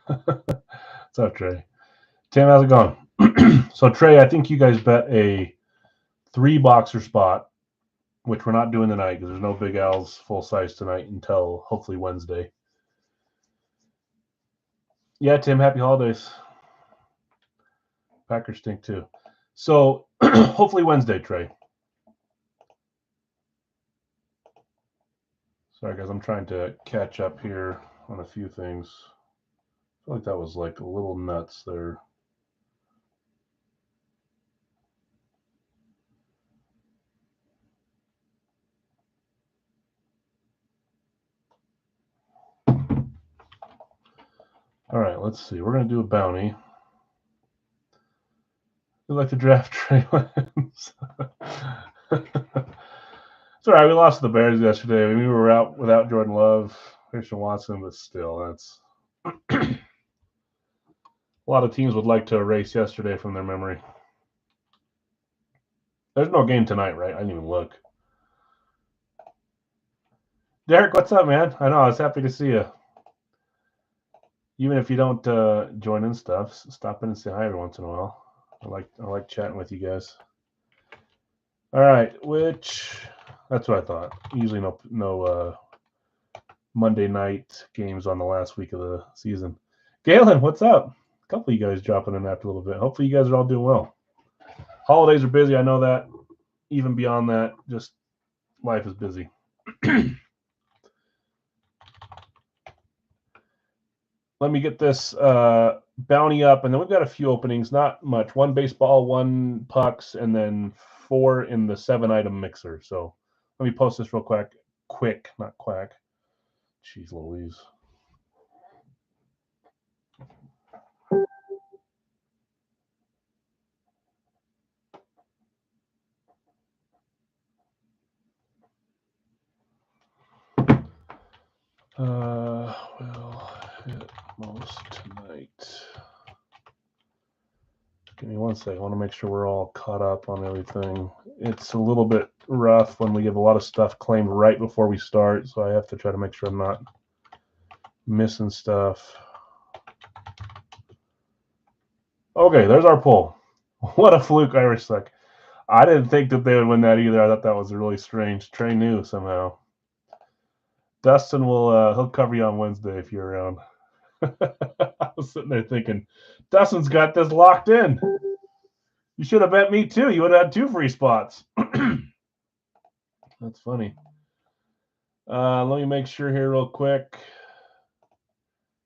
What's up, Trey? Tim, how's it going? So, Trey, I think you guys bet a 3-boxer spot, which we're not doing tonight because there's no Big Al's full size tonight until hopefully Wednesday. Yeah, Tim, happy holidays. Packers stink too. So, hopefully Wednesday, Trey. Sorry, guys, I'm trying to catch up here on a few things. I feel like that was like a little nuts there. All right, let's see. We're going to do a bounty. We'd like to draft Trey Lance. It's all right. We lost to the Bears yesterday. I mean, we were out without Jordan Love, Christian Watson, but still, that's a lot of teams would like to erase yesterday from their memory. There's no game tonight, right? I didn't even look. Derek, what's up, man? I know. I was happy to see you. Even if you don't join in stuff, stop in and say hi every once in a while. I like chatting with you guys. All right, that's what I thought. Usually no Monday night games on the last week of the season. Galen, what's up? A couple of you guys dropping in after a little bit. Hopefully you guys are all doing well. Holidays are busy. I know that. Even beyond that, just life is busy. Let me get this bounty up, and then we've got a few openings. Not much. 1 baseball, 1 pucks, and then 4 in the 7-item mixer. So let me post this real quick, not quack. Jeez Louise. We'll hit most tonight. Give me one second. I want to make sure we're all caught up on everything. It's a little bit rough when we have a lot of stuff claimed right before we start, so I have to try to make sure I'm not missing stuff. Okay, there's our poll. What a fluke, Irish Suck. I didn't think that they would win that either. I thought that was really strange. Trey knew somehow. Dustin he'll cover you on Wednesday if you're around. I was sitting there thinking, Dustin's got this locked in. You should have bet me too. You would have had 2 free spots. That's funny. Let me make sure here real quick.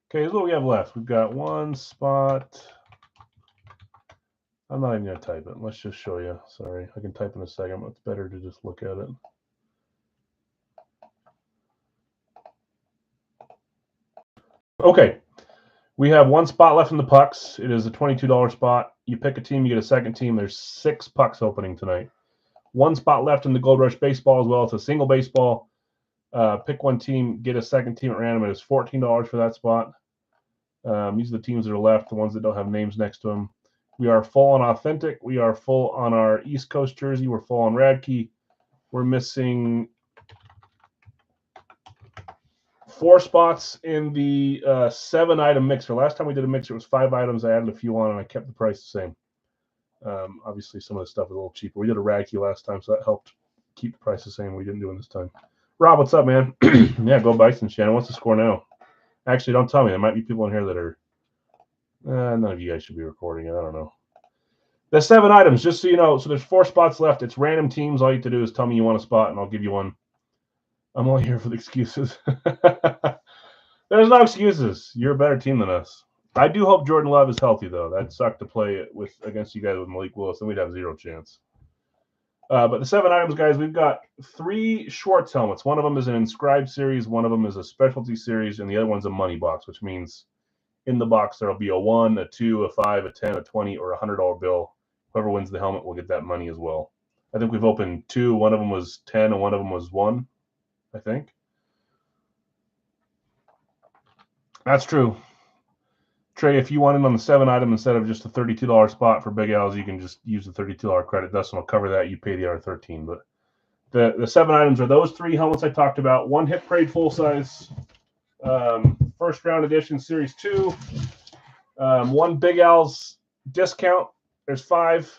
Okay, here's what we have left. We've got 1 spot. I'm not even going to type it. Let's just show you. Sorry, I can type in a second, but it's better to just look at it. Okay, we have 1 spot left in the pucks. It is a $22 spot. You pick a team, you get a second team. There's 6 pucks opening tonight. 1 spot left in the Gold Rush baseball as well. It's a single baseball. Pick 1 team, get a second team at random. It is $14 for that spot. These are the teams that are left, the ones that don't have names next to them. We are full on Authentic. We are full on our East Coast jersey. We're full on Radkey. We're missing 4 spots in the 7-item mixer. Last time we did a mixer, it was 5 items. I added a few on, and I kept the price the same. Obviously, some of the stuff is a little cheaper. We did a Radkey last time, so that helped keep the price the same. We didn't do it this time. Rob, what's up, man? Yeah, go Bison, Shannon. What's the score now? Actually, don't tell me. There might be people in here that are none of you guys should be recording it. I don't know. The 7 items, just so you know. So there's 4 spots left. It's random teams. All you have to do is tell me you want a spot, and I'll give you one. I'm only here for the excuses. There's no excuses. You're a better team than us. I do hope Jordan Love is healthy, though. That sucked to play against you guys with Malik Willis, and we'd have 0 chance. But the 7 items, guys, we've got 3 Schwarz helmets. One of them is an inscribed series, one of them is a specialty series, and the other one's a money box, which means in the box there'll be a 1, a 2, a 5, a 10, a 20, or a $100 bill. Whoever wins the helmet will get that money as well. I think we've opened 2. One of them was 10, and one of them was 1, I think. That's true. Trey, if you want in on the 7 item instead of just a $32 spot for Big Al's, you can just use the $32 credit. Dustin will cover that. You pay the other $13, but the 7 items are those 3 helmets I talked about. 1 Hit Parade full size, first round edition Series 2. 1 Big Al's discount. There's 5.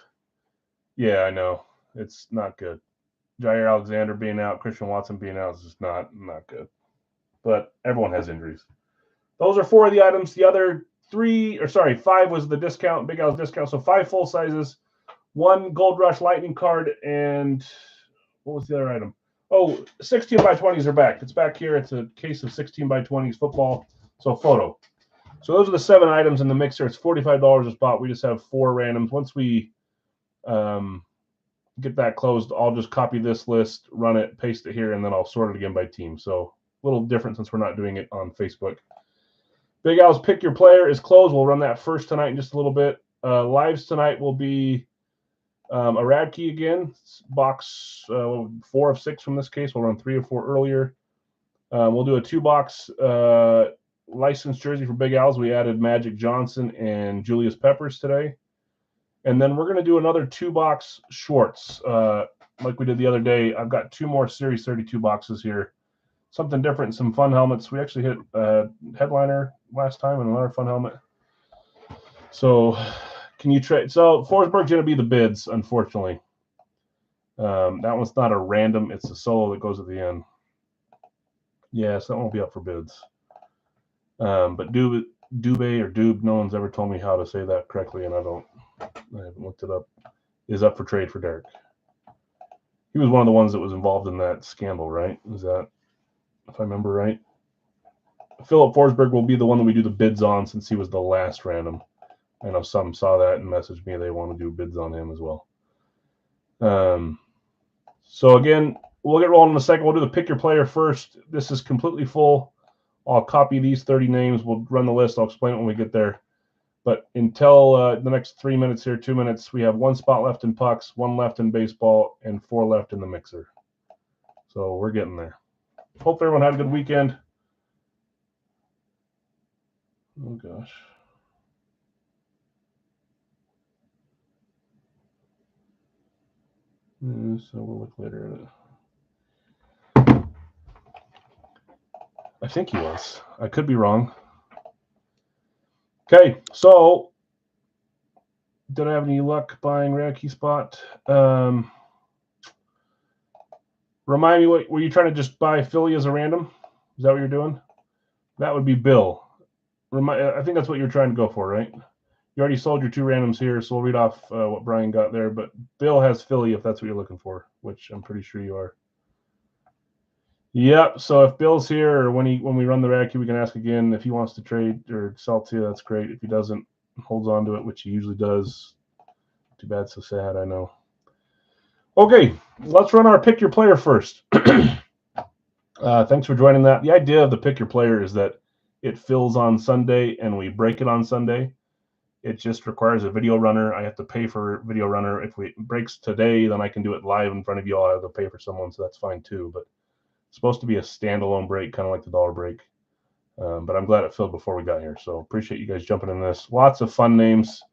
Yeah, I know. It's not good. Jair Alexander being out, Christian Watson being out is just not good. But everyone has injuries. Those are 4 of the items. The other 5 was the discount, Big Al's discount. So 5 full sizes, 1 Gold Rush Lightning card, and what was the other item? Oh, 16 by 20s are back. It's back here. It's a case of 16 by 20s football. So photo. So those are the 7 items in the mixer. It's $45 a spot. We just have 4 randoms. Once we get that closed, I'll just copy this list, run it, paste it here, and then I'll sort it again by team. So a little different since we're not doing it on Facebook. Big Al's Pick Your Player is closed. We'll run that first tonight in just a little bit. Lives tonight will be a Radkey again, box 4 of 6 from this case. We'll run 3 or 4 earlier. We'll do a 2-box licensed jersey for Big Al's. We added Magic Johnson and Julius Peppers today. And then we're going to do another 2-box Schwarz, like we did the other day. I've got 2 more Series 32 boxes here. Something different, some fun helmets. We actually hit Headliner last time and another fun helmet. So can you trade? So Forsberg's going to be the bids, unfortunately. That one's not a random. It's a solo that goes at the end. Yeah, so that won't be up for bids. But Dube or Dube, no one's ever told me how to say that correctly, and I haven't looked it up, is up for trade for Derek. He was one of the ones that was involved in that scandal, right? Is that, if I remember right? Philip Forsberg will be the one that we do the bids on since he was the last random. I know some saw that and messaged me they want to do bids on him as well. So again, we'll get rolling in a second. We'll do the Pick Your Player first. This is completely full. I'll copy these 30 names. We'll run the list. I'll explain it when we get there. But until the next 3 minutes here, 2 minutes, we have 1 spot left in pucks, 1 left in baseball, and 4 left in the mixer. So we're getting there. Hope everyone had a good weekend. Oh, gosh. So we'll look later at it. I think he was. I could be wrong. Okay, so did I have any luck buying Radkey spot? Remind me, were you trying to just buy Philly as a random? Is that what you're doing? That would be Bill. I think that's what you're trying to go for, right? You already sold your 2 randoms here, so we'll read off what Brian got there. But Bill has Philly if that's what you're looking for, which I'm pretty sure you are. Yep. So if Bill's here, or when we run the Radkey, we can ask again if he wants to trade or sell to you. That's great. If he doesn't, holds on to it, which he usually does. Too bad, so sad. I know. Okay, let's run our Pick Your Player first. Thanks for joining that. The idea of the Pick Your Player is that it fills on Sunday and we break it on Sunday. It just requires a video runner. I have to pay for video runner. If it breaks today, then I can do it live in front of you all. I have to pay for someone, so that's fine too. But it's supposed to be a standalone break, kind of like the dollar break. But I'm glad it filled before we got here. So appreciate you guys jumping in this. Lots of fun names.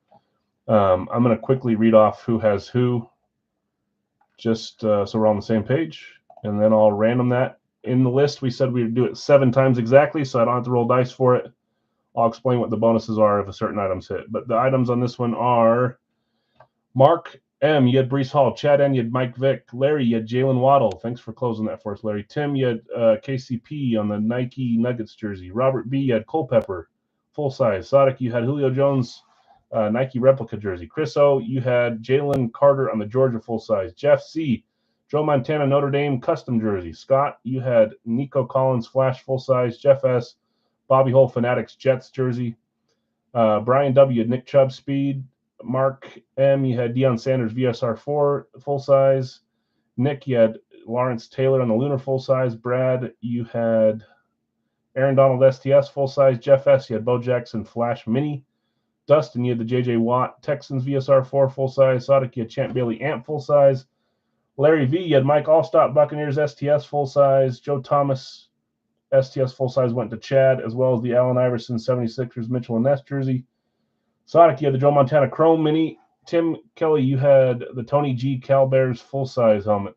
I'm going to quickly read off who has who, just so we're on the same page. And then I'll random that. In the list, we said we'd do it 7 times exactly, so I don't have to roll dice for it. I'll explain what the bonuses are if a certain item's hit. But the items on this one are Mark M. You had Breece Hall. Chad N. You had Mike Vick. Larry, you had Jalen Waddle. Thanks for closing that for us, Larry. Tim, you had KCP on the Nike Nuggets jersey. Robert B. You had Culpepper, full size. Sadik, you had Julio Jones, Nike replica jersey. Chris O. You had Jalen Carter on the Georgia full size. Jeff C. Joe Montana Notre Dame custom jersey. Scott, you had Nico Collins Flash full size. Jeff S. Bobby Hole Fanatics Jets jersey. Brian W. had Nick Chubb speed. Mark M. You had Deion Sanders VSR 4 full size. Nick, you had Lawrence Taylor on the Lunar full size. Brad, you had Aaron Donald STS full size. Jeff S. You had Bo Jackson Flash Mini. Dustin, you had the JJ Watt Texans VSR 4 full size. Sadik, you had Champ Bailey Amp full size. Larry V, you had Mike Allstott Buccaneers STS full size. Joe Thomas STS full size went to Chad, as well as the Allen Iverson 76ers Mitchell and Ness jersey. Sadik, you had the Joe Montana Chrome Mini. Tim Kelly, you had the Tony G Cal Bears full size helmet.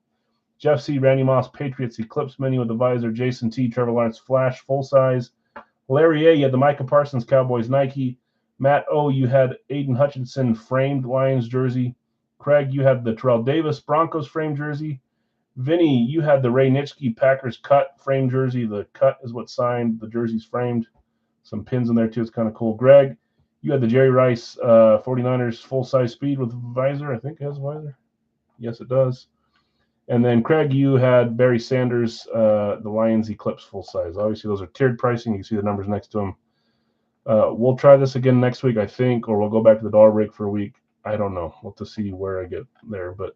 Jeff C., Randy Moss, Patriots, Eclipse Mini with the visor. Jason T., Trevor Lawrence, Flash, full size. Larry A., you had the Micah Parsons, Cowboys, Nike. Matt O., you had Aiden Hutchinson, framed Lions jersey. Craig, you had the Terrell Davis, Broncos framed jersey. Vinny, you had the Ray Nitschke, Packers cut framed jersey. The cut is what's signed. The jersey's framed. Some pins in there, too. It's kind of cool. Greg, you had the Jerry Rice 49ers full-size speed with visor. I think it has a visor. Yes, it does. And then, Craig, you had Barry Sanders, the Lions Eclipse full size. Obviously, those are tiered pricing. You can see the numbers next to them. We'll try this again next week, I think, or we'll go back to the dollar break for a week. I don't know. We'll have to see where I get there. But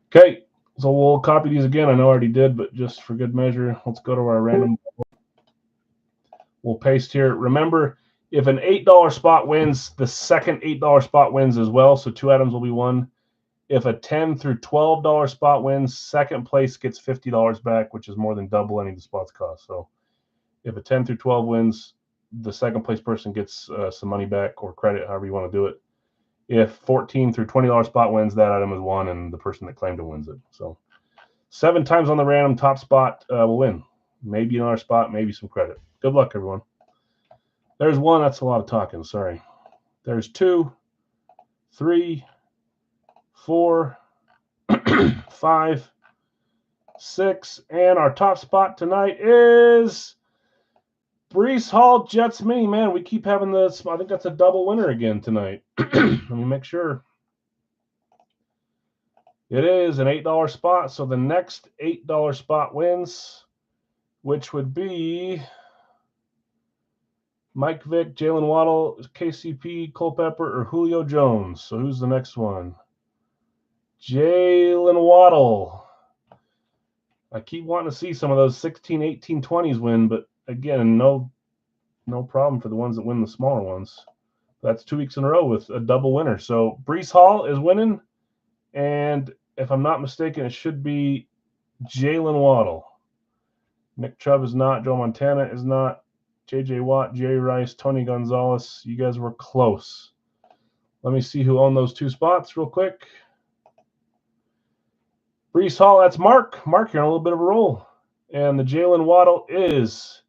okay, so we'll copy these again. I know I already did, but just for good measure, let's go to our random. We'll paste here. Remember, if an $8 spot wins, the second $8 spot wins as well. So 2 items will be won. If a $10 through $12 spot wins, second place gets $50 back, which is more than double any of the spots cost. So if a 10 through 12 wins, the second place person gets some money back or credit, however you want to do it. If $14 through $20 spot wins, that item is won, and the person that claimed it wins it. So 7 times on the random, top spot will win. Maybe another spot, maybe some credit. Good luck, everyone. There's 1. That's a lot of talking. Sorry. There's 2, 3, 4, 5, 6, and our top spot tonight is Breece Hall Jets Mini. Man, we keep having this. I think that's a double winner again tonight. Let me make sure. It is an $8 spot, so the next $8 spot wins, which would be Mike Vick, Jalen Waddle, KCP, Culpepper, or Julio Jones. So who's the next one? Jalen Waddle. I keep wanting to see some of those 16, 18, 20s win, but again, no problem for the ones that win the smaller ones. That's 2 weeks in a row with a double winner. So Breece Hall is winning, and if I'm not mistaken, it should be Jalen Waddle. Nick Chubb is not. Joe Montana is not. J.J. Watt, Jerry Rice, Tony Gonzalez. You guys were close. Let me see who owned those 2 spots real quick. Breece Hall, that's Mark. Mark, you're on a little bit of a roll. And the Jalen Waddle is,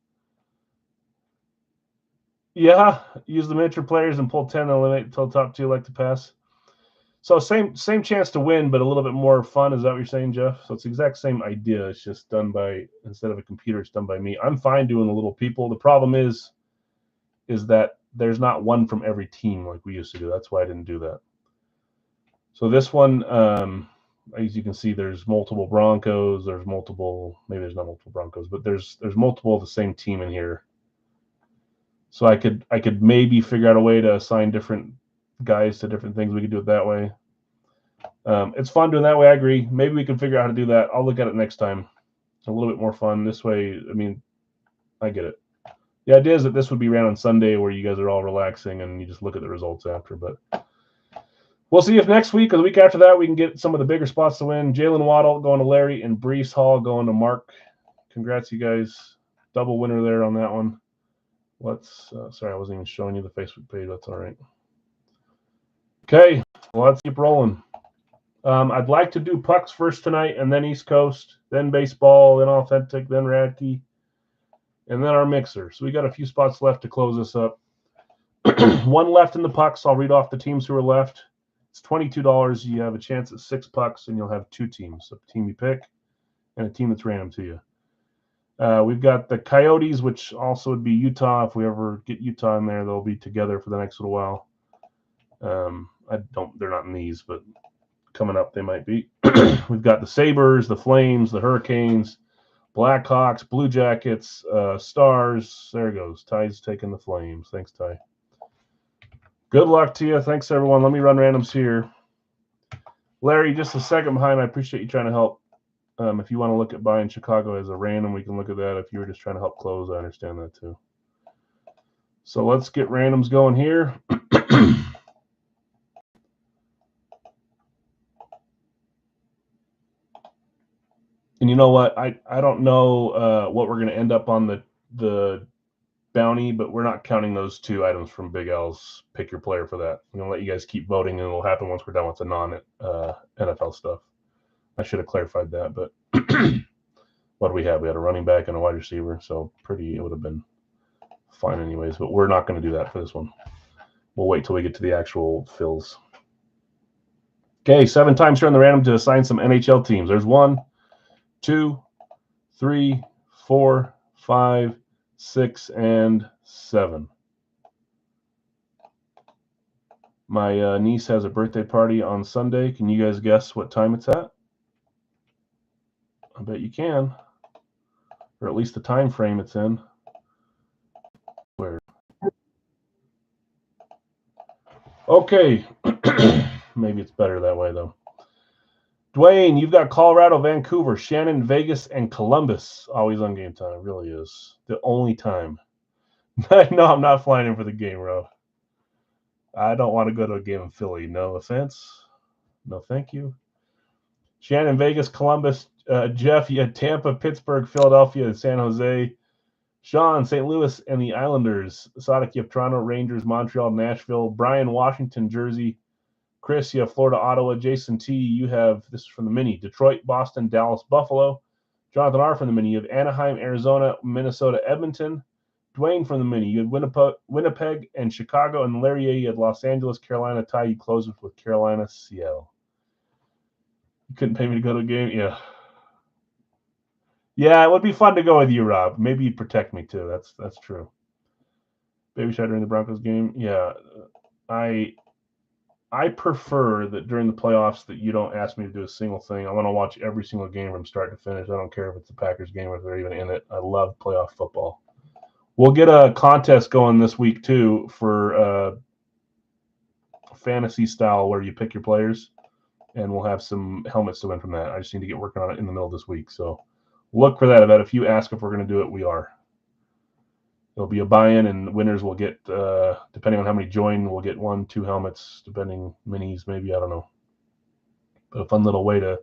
use the miniature players and pull 10 and eliminate until the top 2 like to pass. So same chance to win, but a little bit more fun. Is that what you're saying, Jeff? So it's the exact same idea. It's just done by, instead of a computer, it's done by me. I'm fine doing the little people. The problem is that there's not one from every team like we used to do. That's why I didn't do that. So this one, as you can see, there's multiple Broncos. There's multiple, maybe there's not multiple Broncos, but there's multiple of the same team in here. So I could maybe figure out a way to assign different guys to different things. We could do it that way. It's fun doing that way. I agree. Maybe we can figure out how to do that. I'll look at it next time. It's a little bit more fun this way. I mean, I get it. The idea is that this would be ran on Sunday where you guys are all relaxing and you just look at the results after. But we'll see if next week or the week after that we can get some of the bigger spots to win. Jalen Waddle going to Larry and Breece Hall going to Mark. Congrats, you guys. Double winner there on that one. Sorry, I wasn't even showing you the Facebook page. That's all right. Okay, well, let's keep rolling. I'd like to do pucks first tonight, and then East Coast, then baseball, then authentic, then Radkey, and then our mixer. So we got a few spots left to close this up. 1 left in the pucks. I'll read off the teams who are left. It's $22. You have a chance at 6 pucks, and you'll have 2 teams. A team you pick and a team that's random to you. We've got the Coyotes, which also would be Utah. If we ever get Utah in there, they'll be together for the next little while. They're not in these, but coming up they might be. We've got the Sabres, the Flames, the Hurricanes, Blackhawks, Blue Jackets, Stars. There it goes. Ty's taking the Flames. Thanks, Ty. Good luck to you. Thanks, everyone. Let me run randoms here. Larry, just a second behind. I appreciate you trying to help. If you want to look at buying Chicago as a random, we can look at that. If you were just trying to help close, I understand that too. So let's get randoms going here. And you know what? I don't know what we're going to end up on the bounty, but we're not counting those 2 items from Big L's Pick Your Player for that. I'm going to let you guys keep voting, and it'll happen once we're done with the non-NFL stuff. I should have clarified that, but what do we have? We had a running back and a wide receiver, so it would have been fine anyways, but we're not going to do that for this one. We'll wait till we get to the actual fills. Okay, 7 times turn the random to assign some NHL teams. There's 1, 2, 3, 4, 5, 6, and 7. My niece has a birthday party on Sunday. Can you guys guess what time it's at? I bet you can. Or at least the time frame it's in. Where? Okay. Maybe it's better that way, though. Dwayne, you've got Colorado, Vancouver, Shannon, Vegas, and Columbus. Always on game time. It really is. The only time. No, I'm not flying in for the game, Rob. I don't want to go to a game in Philly. No offense. No, thank you. Shannon, Vegas, Columbus. Jeff, you had Tampa, Pittsburgh, Philadelphia, and San Jose. Sean, St. Louis, and the Islanders. Sadik, you have Toronto, Rangers, Montreal, Nashville. Brian, Washington, Jersey. Chris, you have Florida, Ottawa. Jason T, you have, this is from the mini, Detroit, Boston, Dallas, Buffalo. Jonathan R from the mini, you have Anaheim, Arizona, Minnesota, Edmonton. Dwayne from the mini, you had Winnipeg and Chicago. And Larry A, you had Los Angeles, Carolina. Ty, you closed with Carolina, Seattle. You couldn't pay me to go to a game? Yeah. Yeah, it would be fun to go with you, Rob. Maybe you'd protect me too. That's true. Baby shot during the Broncos game. Yeah, I prefer that during the playoffs that you don't ask me to do a single thing. I want to watch every single game from start to finish. I don't care if it's the Packers game or if they're even in it. I love playoff football. We'll get a contest going this week too for fantasy style where you pick your players, and we'll have some helmets to win from that. I just need to get working on it in the middle of this week. So look for that. I bet if you ask if we're going to do it, we are. There'll be a buy-in, and winners will get, depending on how many join, we'll get 1, 2 helmets, depending, minis, maybe, I don't know. But a fun little way to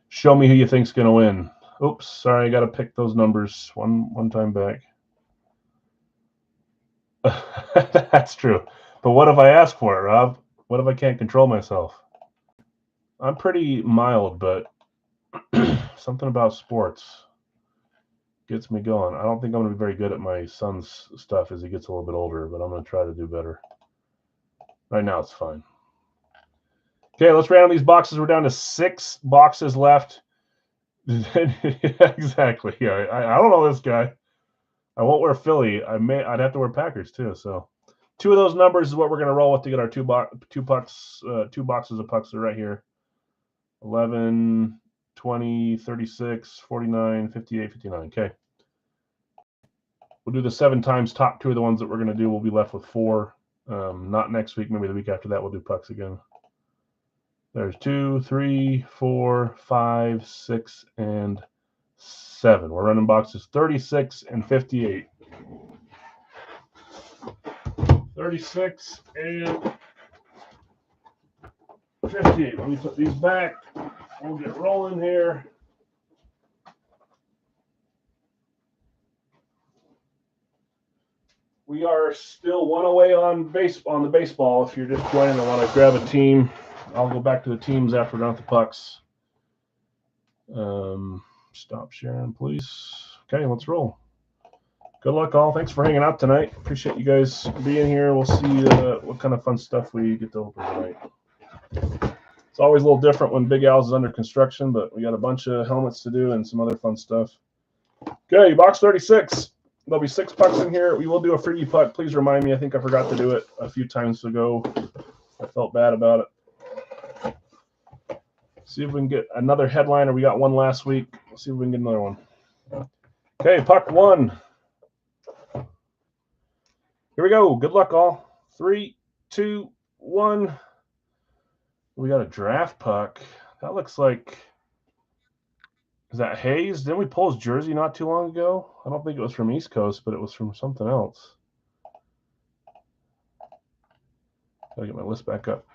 show me who you think's going to win. Oops, sorry, I got to pick those numbers one time back. That's true. But what if I ask for it, Rob? What if I can't control myself? I'm pretty mild, but something about sports gets me going. I don't think I'm going to be very good at my son's stuff as he gets a little bit older, but I'm going to try to do better. Right now, it's fine. Okay, let's random these boxes. We're down to 6 boxes left. Exactly. Yeah, I don't know this guy. I won't wear Philly. I'd have to wear Packers too. So 2 of those numbers is what we're going to roll with to get our two boxes of pucks are right here. 11, 20, 36, 49, 58, 59. Okay. We'll do the 7 times. Top 2 of the ones that we're going to do. We'll be left with 4. Not next week. Maybe the week after that we'll do pucks again. There's 2, 3, 4, 5, 6, and 7. We're running boxes 36 and 58. 36 and 58. Let me put these back. We'll get rolling here. We are still 1 away on the baseball. If you're just joining and want to grab a team, I'll go back to the teams after we're done with the pucks. Stop sharing, please. Okay, let's roll. Good luck, all. Thanks for hanging out tonight. Appreciate you guys being here. We'll see what kind of fun stuff we get to open tonight. It's always a little different when Big Al's is under construction, but we got a bunch of helmets to do and some other fun stuff. Okay, box 36. There'll be 6 pucks in here. We will do a freebie puck. Please remind me. I think I forgot to do it a few times ago. I felt bad about it. See if we can get another headliner. We got one last week. Let's see if we can get another one. Okay, puck 1. Here we go. Good luck, all. 3, 2, 1. We got a draft puck. That looks like... Is that Hayes? Didn't we pull his jersey not too long ago? I don't think it was from East Coast, but it was from something else. Gotta get my list back up.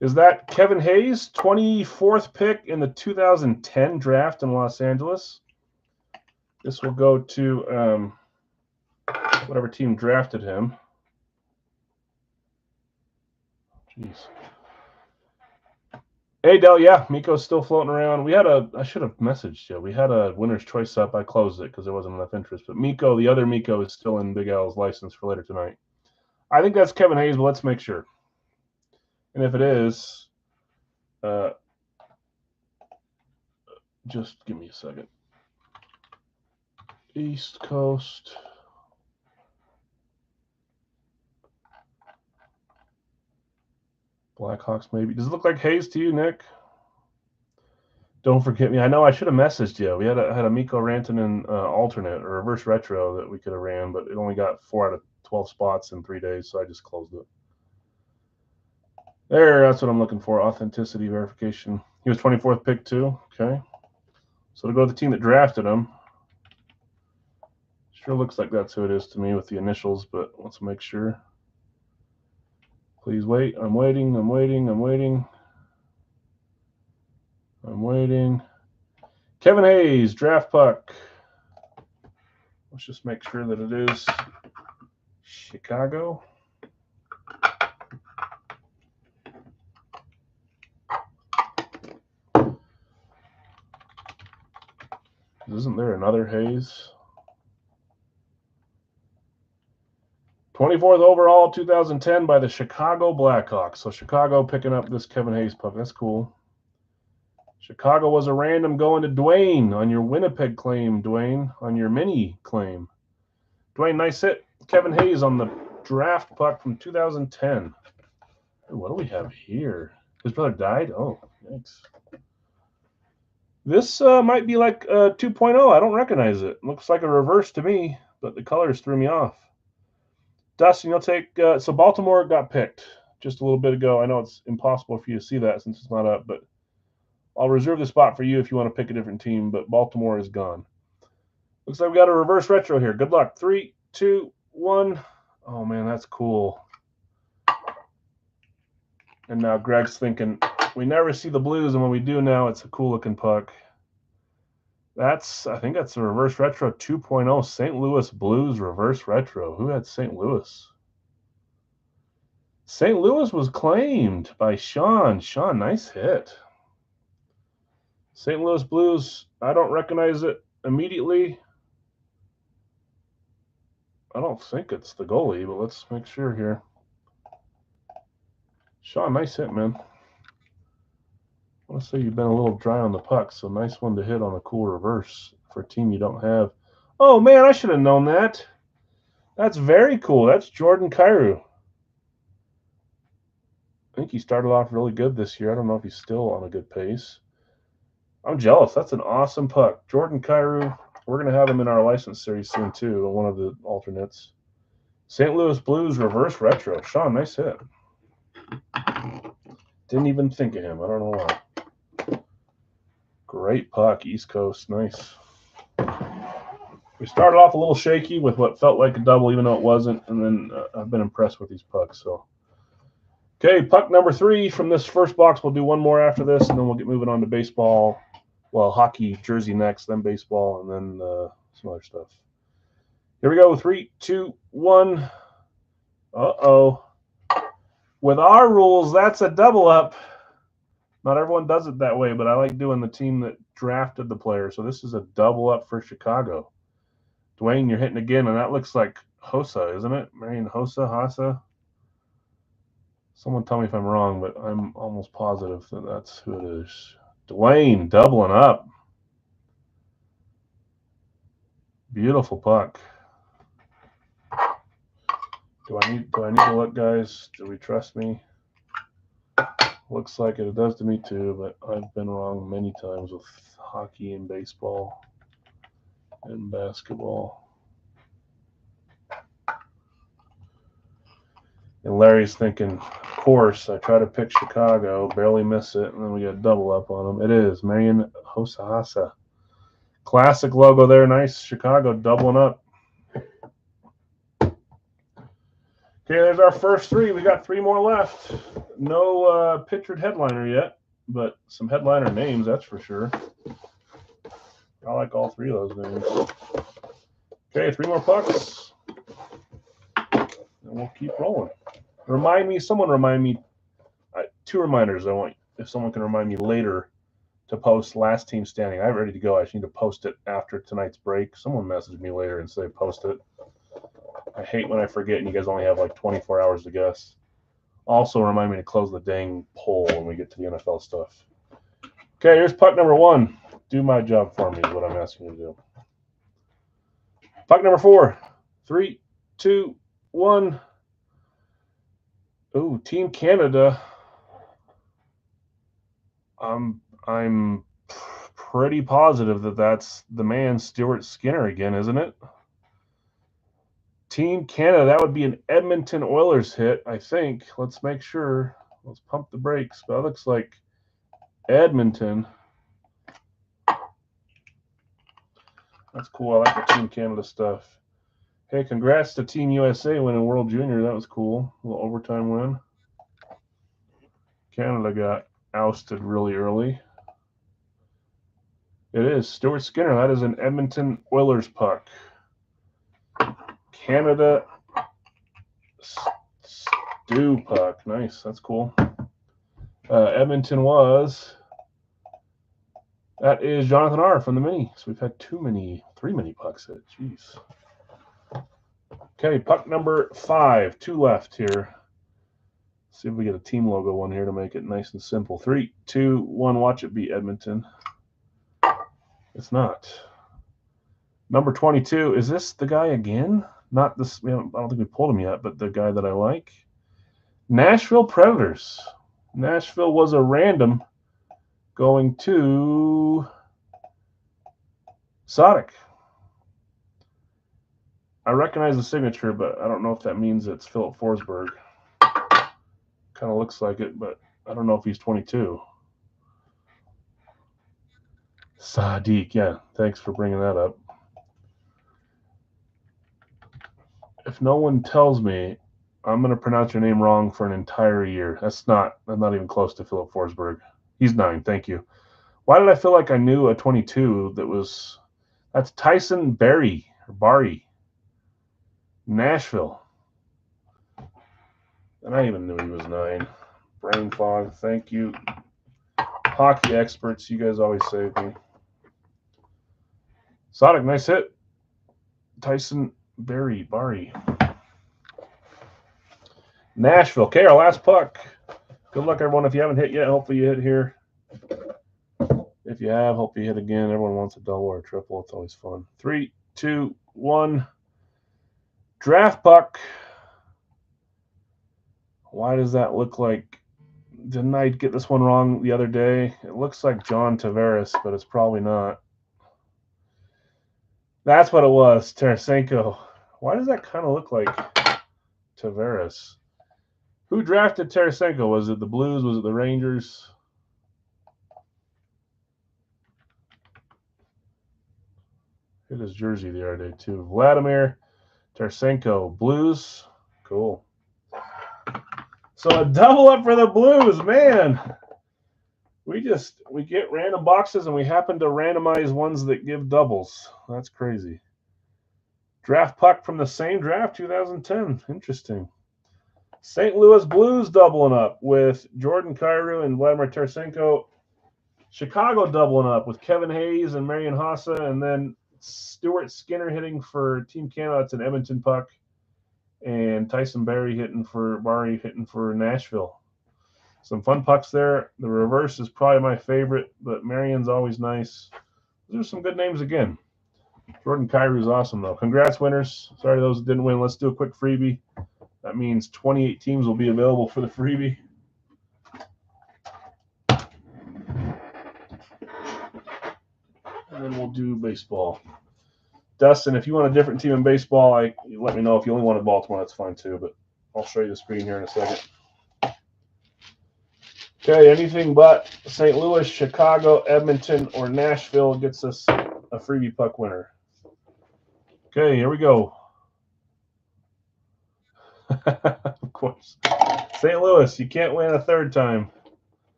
Is that Kevin Hayes, 24th pick in the 2010 draft in Los Angeles? This will go to whatever team drafted him. Jeez. Hey, Del, yeah, Miko's still floating around. We had I should have messaged you. We had a winner's choice up. I closed it because there wasn't enough interest. But Miko, the other Miko, is still in Big L's license for later tonight. I think that's Kevin Hayes, but let's make sure. And if it is, just give me a second. East Coast. Blackhawks, maybe. Does it look like Hayes to you, Nick? Don't forget me. I know I should have messaged you. We had a Mikko Rantanen alternate or reverse retro that we could have ran, but it only got 4 out of 12 spots in 3 days, so I just closed it. There, that's what I'm looking for. Authenticity verification. He was 24th pick too. Okay. So to go to the team that drafted him. Sure looks like that's who it is to me with the initials, but let's make sure. Please wait. I'm waiting. I'm waiting. I'm waiting. I'm waiting. Kevin Hayes, draft puck. Let's just make sure that it is Chicago. Isn't there another Hayes? 24th overall, 2010 by the Chicago Blackhawks. So Chicago picking up this Kevin Hayes puck. That's cool. Chicago was a random going to Dwayne on your Winnipeg claim, Dwayne, on your mini claim. Dwayne, nice hit. Kevin Hayes on the draft puck from 2010. Ooh, what do we have here? His brother died? Oh, thanks. This might be like 2.0. I don't recognize it. Looks like a reverse to me, but the colors threw me off. Dustin, you'll take so Baltimore got picked just a little bit ago. I know it's impossible for you to see that since it's not up, but I'll reserve the spot for you if you want to pick a different team, but Baltimore is gone. Looks like we got a reverse retro here. Good luck. 3, 2, 1. Oh, man, that's cool. And now Greg's thinking, we never see the Blues, and when we do now, it's a cool-looking puck. I think that's a reverse retro 2.0 St. Louis Blues reverse retro. Who had St. Louis? St. Louis was claimed by Sean. Sean, nice hit. St. Louis Blues, I don't recognize it immediately. I don't think it's the goalie, but let's make sure here. Sean, nice hit, man. I want to say you've been a little dry on the puck, so nice one to hit on a cool reverse for a team you don't have. Oh, man, I should have known that. That's very cool. That's Jordan Kyrou. I think he started off really good this year. I don't know if he's still on a good pace. I'm jealous. That's an awesome puck. Jordan Kyrou. We're going to have him in our license series soon, too, one of the alternates. St. Louis Blues reverse retro. Sean, nice hit. Didn't even think of him. I don't know why. Great puck, East Coast. Nice. We started off a little shaky with what felt like a double, even though it wasn't, and then I've been impressed with these pucks. So, okay, puck number 3 from this first box. We'll do one more after this, and then we'll get moving on to baseball. Well, hockey jersey next, then baseball, and then some other stuff. Here we go. 3, 2, 1. Uh-oh. With our rules, that's a double up. Not everyone does it that way, but I like doing the team that drafted the player. So this is a double up for Chicago. Dwayne, you're hitting again, and that looks like Hossa, isn't it? Marian Hossa? Someone tell me if I'm wrong, but I'm almost positive that that's who it is. Dwayne, doubling up. Beautiful puck. Do I need to look, guys? Do we trust me? Looks like it does to me too, but I've been wrong many times with hockey and baseball and basketball. And Larry's thinking, of course, I try to pick Chicago, barely miss it, and then we get a double up on them. It is Marian Hossa. Classic logo there. Nice. Chicago doubling up. Okay, there's our first 3. We got 3 more left. No pictured headliner yet, but some headliner names, that's for sure. I like all 3 of those names. Okay, 3 more pucks. And we'll keep rolling. Someone remind me, 2 reminders I want if someone can remind me later to post last team standing. I'm ready to go. I just need to post it after tonight's break. Someone message me later and say post it. I hate when I forget and you guys only have like 24 hours to guess. Also, remind me to close the dang poll when we get to the NFL stuff. Okay, here's puck number 1. Do my job for me is what I'm asking you to do. Puck number 4. 3, 2, 1. Ooh, Team Canada. I'm pretty positive that that's the man, Stuart Skinner again, isn't it? Team Canada, that would be an Edmonton Oilers hit, I think. Let's make sure. Let's pump the brakes. But it looks like Edmonton. That's cool. I like the Team Canada stuff. Hey, congrats to Team USA winning World Junior. That was cool. A little overtime win. Canada got ousted really early. It is Stuart Skinner. That is an Edmonton Oilers puck. Canada Stu puck. Nice. That's cool. Edmonton was. That is Jonathan R. from the mini. So we've had 3 mini pucks hit. Jeez. Okay, puck number 5. 2 left here. See if we get a team logo one here to make it nice and simple. 3, 2, 1. Watch it be Edmonton. It's not. Number 22. Is this the guy again? Not this. I don't think we pulled him yet, but the guy that I like. Nashville Predators. Nashville was a random going to Sodic. I recognize the signature, but I don't know if that means it's Philip Forsberg. Kind of looks like it, but I don't know if he's 22. Sadiq, yeah. Thanks for bringing that up. If no one tells me, I'm going to pronounce your name wrong for an entire year. I'm not even close to Philip Forsberg. He's 9, thank you. Why did I feel like I knew a 22 that's Tyson Barrie. Nashville. And I even knew he was 9. Brain fog, thank you. Hockey experts, you guys always save me. Sonic, nice hit. Tyson Barrie. Nashville. Okay, our last puck. Good luck, everyone. If you haven't hit yet, hopefully you hit here. If you have, hope you hit again. Everyone wants a double or a triple. It's always fun. 3, 2, 1. Draft puck. Why does that look like? Didn't I get this one wrong the other day? It looks like John Tavares, but it's probably not. That's what it was, Tarasenko. Why does that kind of look like Tavares? Who drafted Tarasenko? Was it the Blues? Was it the Rangers? Hit his jersey the other day, too. Vladimir Tarasenko. Blues. Cool. So a double up for the Blues, man. We get random boxes and we happen to randomize ones that give doubles. That's crazy. Draft puck from the same draft, 2010. Interesting. St. Louis Blues doubling up with Jordan Kyrou and Vladimir Tarasenko. Chicago doubling up with Kevin Hayes and Marian Hossa, and then Stuart Skinner hitting for Team Canada. It's an Edmonton puck. And Tyson Barrie hitting for Nashville. Some fun pucks there. The reverse is probably my favorite, but Marion's always nice. Those are some good names again. Jordan Kyrou is awesome, though. Congrats, winners. Sorry those that didn't win. Let's do a quick freebie. That means 28 teams will be available for the freebie. And then we'll do baseball. Dustin, if you want a different team in baseball, let me know. If you only wanted Baltimore, that's fine too, but I'll show you the screen here in a second. Okay, anything but St. Louis, Chicago, Edmonton, or Nashville gets us a freebie puck winner. Okay, here we go. Of course. St. Louis, you can't win a third time.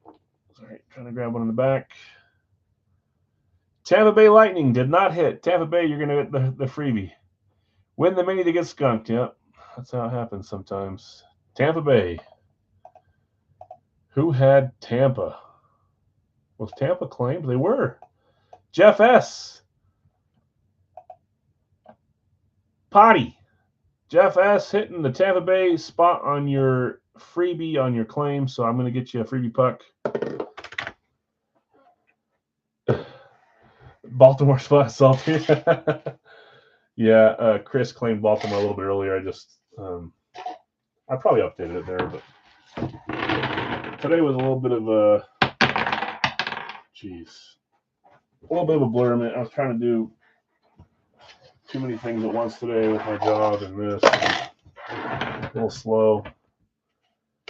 All right, trying to grab one in the back. Tampa Bay Lightning did not hit. Tampa Bay, you're going to get the freebie. Win the mini to get skunked. Yep, that's how it happens sometimes. Tampa Bay. Who had Tampa? Was Tampa claimed? They were. Jeff S. Potty. Jeff S. hitting the Tampa Bay spot on your freebie on your claim, so I'm going to get you a freebie puck. Baltimore spot salty. Yeah, Chris claimed Baltimore a little bit earlier. I probably updated it there, but today was a little bit of a blur. Man, I was trying to do too many things at once today with my job and this. A little slow.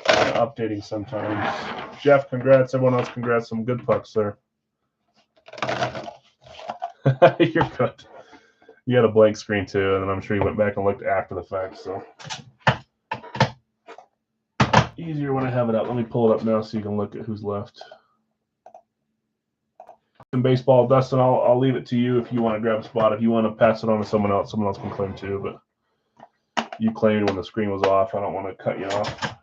Updating sometimes. Jeff, congrats. Everyone else, congrats. Some good pucks there. You're good. You had a blank screen too, and then I'm sure you went back and looked after the fact. So easier when I have it up. Let me pull it up now so you can look at who's left. In baseball, Dustin, I'll leave it to you if you want to grab a spot. If you want to pass it on to someone else can claim too. But you claimed when the screen was off. I don't want to cut you off,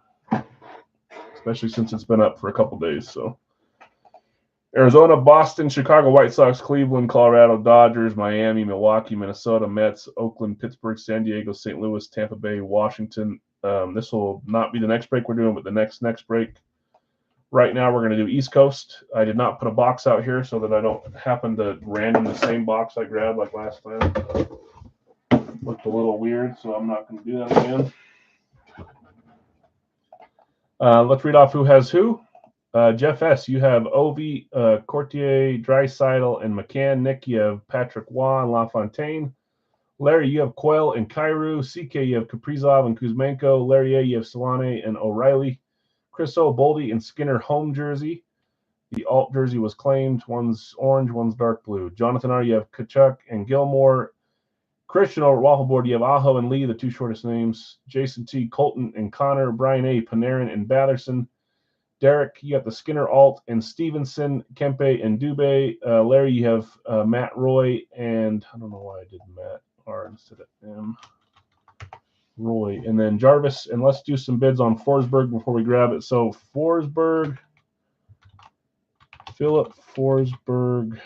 especially since it's been up for a couple days. So Arizona, Boston, Chicago White Sox, Cleveland, Colorado, Dodgers, Miami, Milwaukee, Minnesota, Mets, Oakland, Pittsburgh, San Diego, St. Louis, Tampa Bay, Washington. This will not be the next break we're doing, but the next break. Right now, we're going to do East Coast. I did not put a box out here so that I don't happen to random the same box I grabbed like last time. Looked a little weird, so I'm not going to do that again. Let's read off who has who. Jeff S., you have Ovi, Courtier, Draisaitl, and McCann. Nick, you have Patrick Waugh and LaFontaine. Larry, you have Coyle and Kyrou. CK, you have Kaprizov and Kuzmenko. Larry A., you have Solane and O'Reilly. Chris O., Boldy, and Skinner home jersey. The alt jersey was claimed. One's orange, one's dark blue. Jonathan R., you have Kachuk and Gilmore. Christian over Waffle Board, you have Aho and Lee, the two shortest names. Jason T., Colton and Connor. Brian A., Panarin and Batherson. Derek, you got the Skinner alt and Stevenson, Kempe and Dubé. Larry, you have Matt Roy and I don't know why I did Matt R instead of M. Roy. And then Jarvis, and let's do some bids on Forsberg before we grab it. So Forsberg, Philip Forsberg.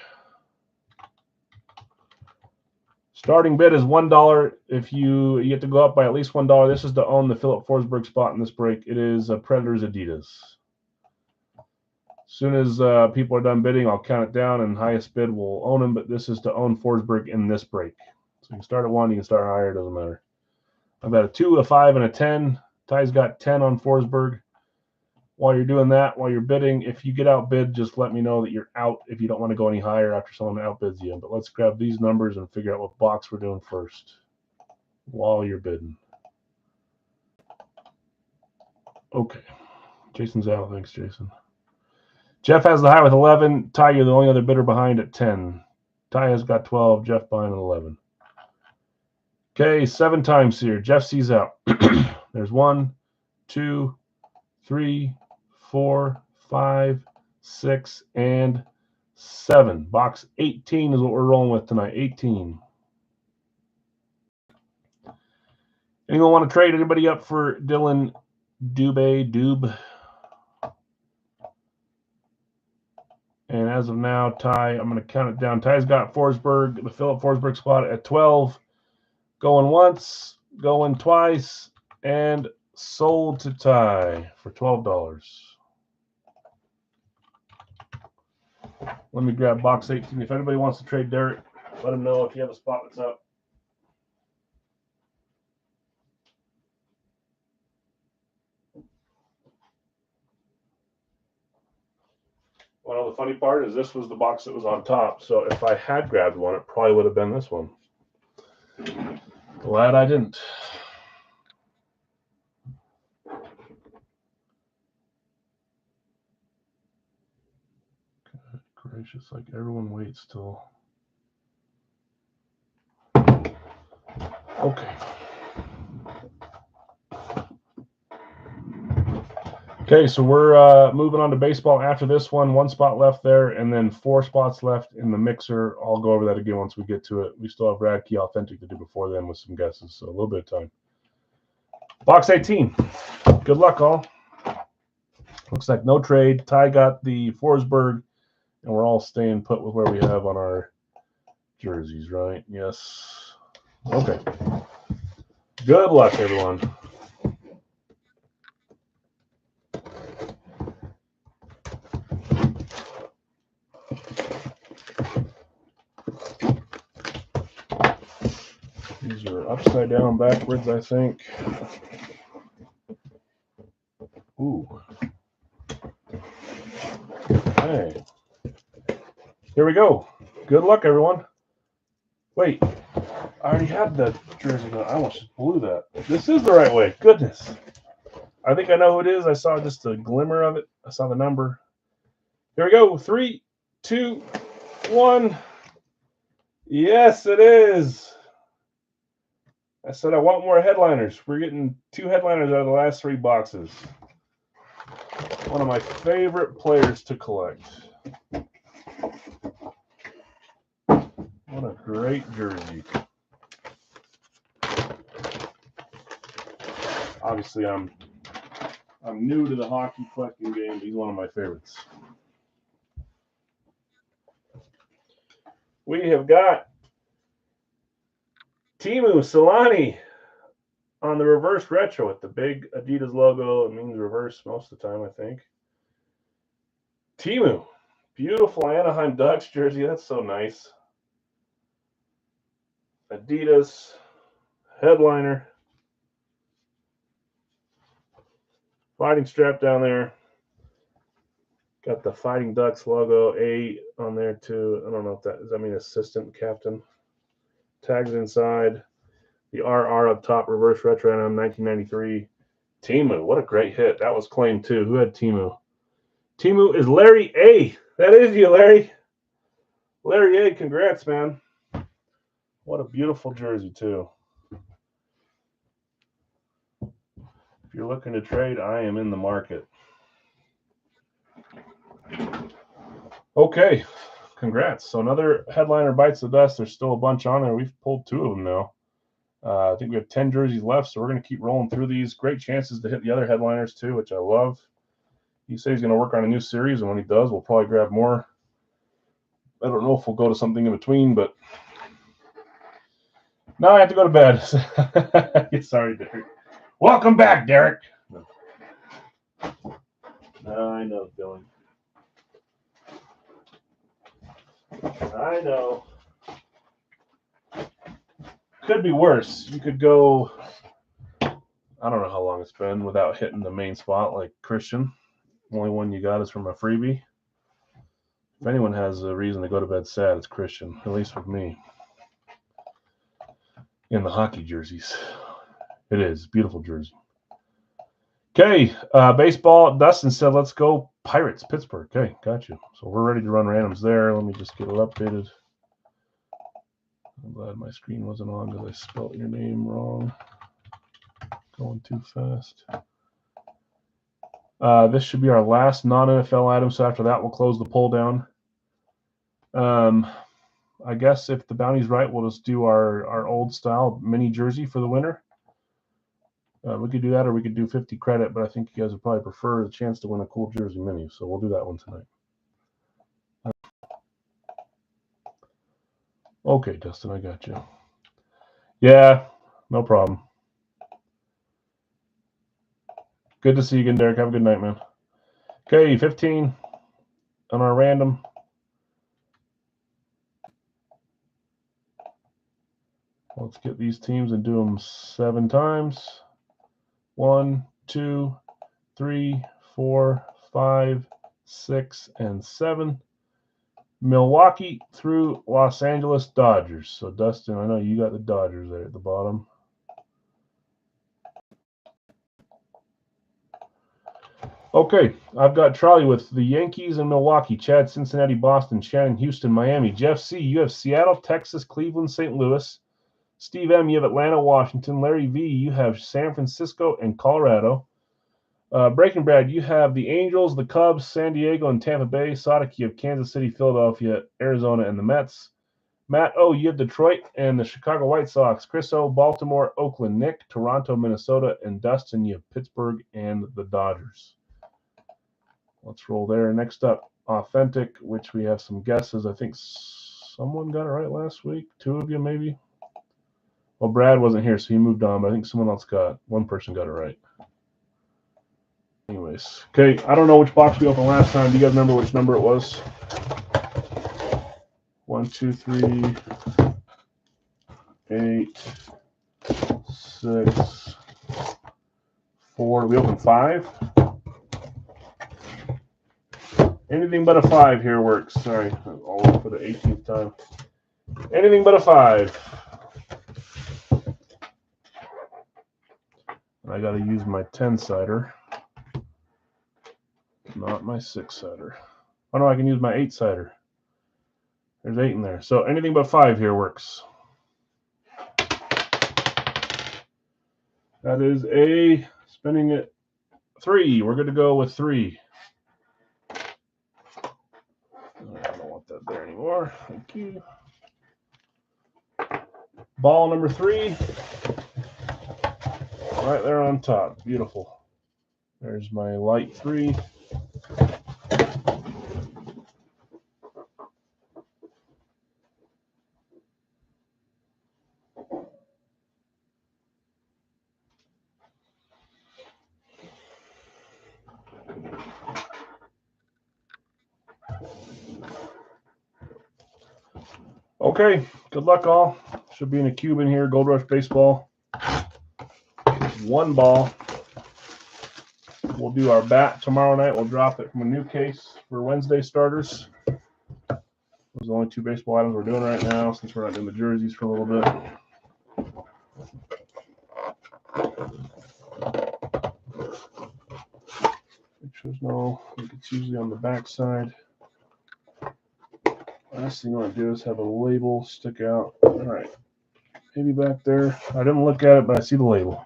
Starting bid is $1. If you get to go up by at least $1, this is to own the Philip Forsberg spot in this break. It is Predators Adidas. As soon as people are done bidding, I'll count it down, and highest bid will own him. But this is to own Forsberg in this break. So you can start at 1, you can start higher, it doesn't matter. I've got a 2, a 5, and a 10. Ty's got 10 on Forsberg. While you're doing that, while you're bidding, if you get outbid, just let me know that you're out if you don't want to go any higher after someone outbids you. But let's grab these numbers and figure out what box we're doing first while you're bidding. Okay. Jason's out. Thanks, Jason. Jeff has the high with 11. Ty, you're the only other bidder behind at 10. Ty has got 12. Jeff behind at 11. Okay, 7 times here. Jeff sees out. There's 1, 2, 3, 4, 5, 6, and 7. Box 18 is what we're rolling with tonight. 18. Anyone want to trade anybody up for Dylan Dubé? And as of now, Ty, I'm going to count it down. Ty's got Forsberg, the Philip Forsberg spot at 12. Going once, going twice, and sold to Ty for $12. Let me grab box 18. If anybody wants to trade Derek, let him know if you have a spot that's up. Well, the funny part is this was the box that was on top. So if I had grabbed one, it probably would have been this one. Glad I didn't. God gracious, like everyone waits till. Okay. Okay, so we're moving on to baseball after this one. 1 spot left there, and then 4 spots left in the mixer. I'll go over that again once we get to it. We still have Radkey Authentic to do before then with some guesses, so a little bit of time. Box 18. Good luck, all. Looks like no trade. Ty got the Forsberg, and we're all staying put with where we have on our jerseys, right? Yes. Okay. Good luck, everyone. These are upside down backwards, I think. Ooh. Hey. Here we go. Good luck, everyone. Wait. I already had the jersey. I almost just blew that. This is the right way. Goodness. I think I know who it is. I saw just a glimmer of it. I saw the number. Here we go. 3, 2, 1. Yes, it is. I said I want more headliners. We're getting 2 headliners out of the last 3 boxes. One of my favorite players to collect. What a great jersey. Obviously, I'm new to the hockey collecting game. He's one of my favorites. We have got Teemu Selanne on the reverse retro with the big Adidas logo. It means reverse most of the time, I think. Teemu, beautiful Anaheim Ducks jersey. That's so nice. Adidas headliner. Fighting strap down there. Got the Fighting Ducks logo A on there too. I don't know if does that mean assistant captain. Tags inside. The RR up top, reverse retro Anaheim 1993. Teemu, what a great hit. That was claimed too. Who had Teemu? Teemu is Larry A. That is you, Larry. Larry A, congrats, man. What a beautiful jersey, too. If you're looking to trade, I am in the market. Okay, congrats. So another headliner bites the dust. There's still a bunch on there. We've pulled 2 of them now. I think we have 10 jerseys left, so we're going to keep rolling through these. Great chances to hit the other headliners, too, which I love. He said he's going to work on a new series, and when he does, we'll probably grab more. I don't know if we'll go to something in between, but now I have to go to bed. Sorry, Derek. Welcome back, Derek. I know, Dylan. I know. Could be worse. You could go, I don't know how long it's been without hitting the main spot like Christian. The only one you got is from a freebie. If anyone has a reason to go to bed sad, it's Christian, at least with me. In the hockey jerseys. It is. Beautiful jersey. Okay, baseball. Dustin said, let's go Pirates, Pittsburgh. Okay, got you. So we're ready to run randoms there. Let me just get it updated. I'm glad my screen wasn't on because I spelled your name wrong. Going too fast. This should be our last non-NFL item, so after that, we'll close the poll down. I guess if the bounty's right, we'll just do our old style mini jersey for the winner. We could do that, or we could do 50 credit, but I think you guys would probably prefer the chance to win a cool jersey mini, so we'll do that one tonight. Okay, Dustin, I got you. Yeah, no problem. Good to see you again, Derek. Have a good night, man. Okay, 15 on our random. Let's get these teams and do them 7 times. 1, 2, 3, 4, 5, 6, and 7. Milwaukee through Los Angeles Dodgers. So, Dustin, I know you got the Dodgers there at the bottom. Okay, I've got Charlie with the Yankees and Milwaukee, Chad, Cincinnati, Boston, Shannon, Houston, Miami. Jeff C., you have Seattle, Texas, Cleveland, St. Louis. Steve M., you have Atlanta, Washington. Larry V., you have San Francisco and Colorado. Breaking Brad, you have the Angels, the Cubs, San Diego, and Tampa Bay. Sadiq, you have Kansas City, Philadelphia, Arizona, and the Mets. Matt O., you have Detroit and the Chicago White Sox. Chris O., Baltimore, Oakland, Nick, Toronto, Minnesota, and Dustin, you have Pittsburgh and the Dodgers. Let's roll there. Next up, Authentic, which we have some guesses. I think someone got it right last week. 2 of you, maybe. Well, Brad wasn't here, so he moved on, but I think one person got it right. Anyways, okay, I don't know which box we opened last time. Do you guys remember which number it was? 1, 2, 3, 8, 6, 4. We opened 5. Anything but a 5 here works. Sorry, all for the 18th time. Anything but a 5. I got to use my 10-sider, not my 6-sider. Oh no, I can use my 8-sider. There's 8 in there. So anything but 5 here works. That is a spinning it 3. We're good to go with 3. I don't want that there anymore. Thank you. Ball number 3. Right there on top. Beautiful. There's my light 3. Okay, good luck all. Should be in a cube in here. Gold Rush Baseball. 1 ball. We'll do our bat tomorrow night. We'll drop it from a new case for Wednesday starters. Those are the only 2 baseball items we're doing right now since we're not doing the jerseys for a little bit. Pictures, no. I think it's usually on the back side. Last thing I want to do is have a label stick out. All right. Maybe back there. I didn't look at it, but I see the label.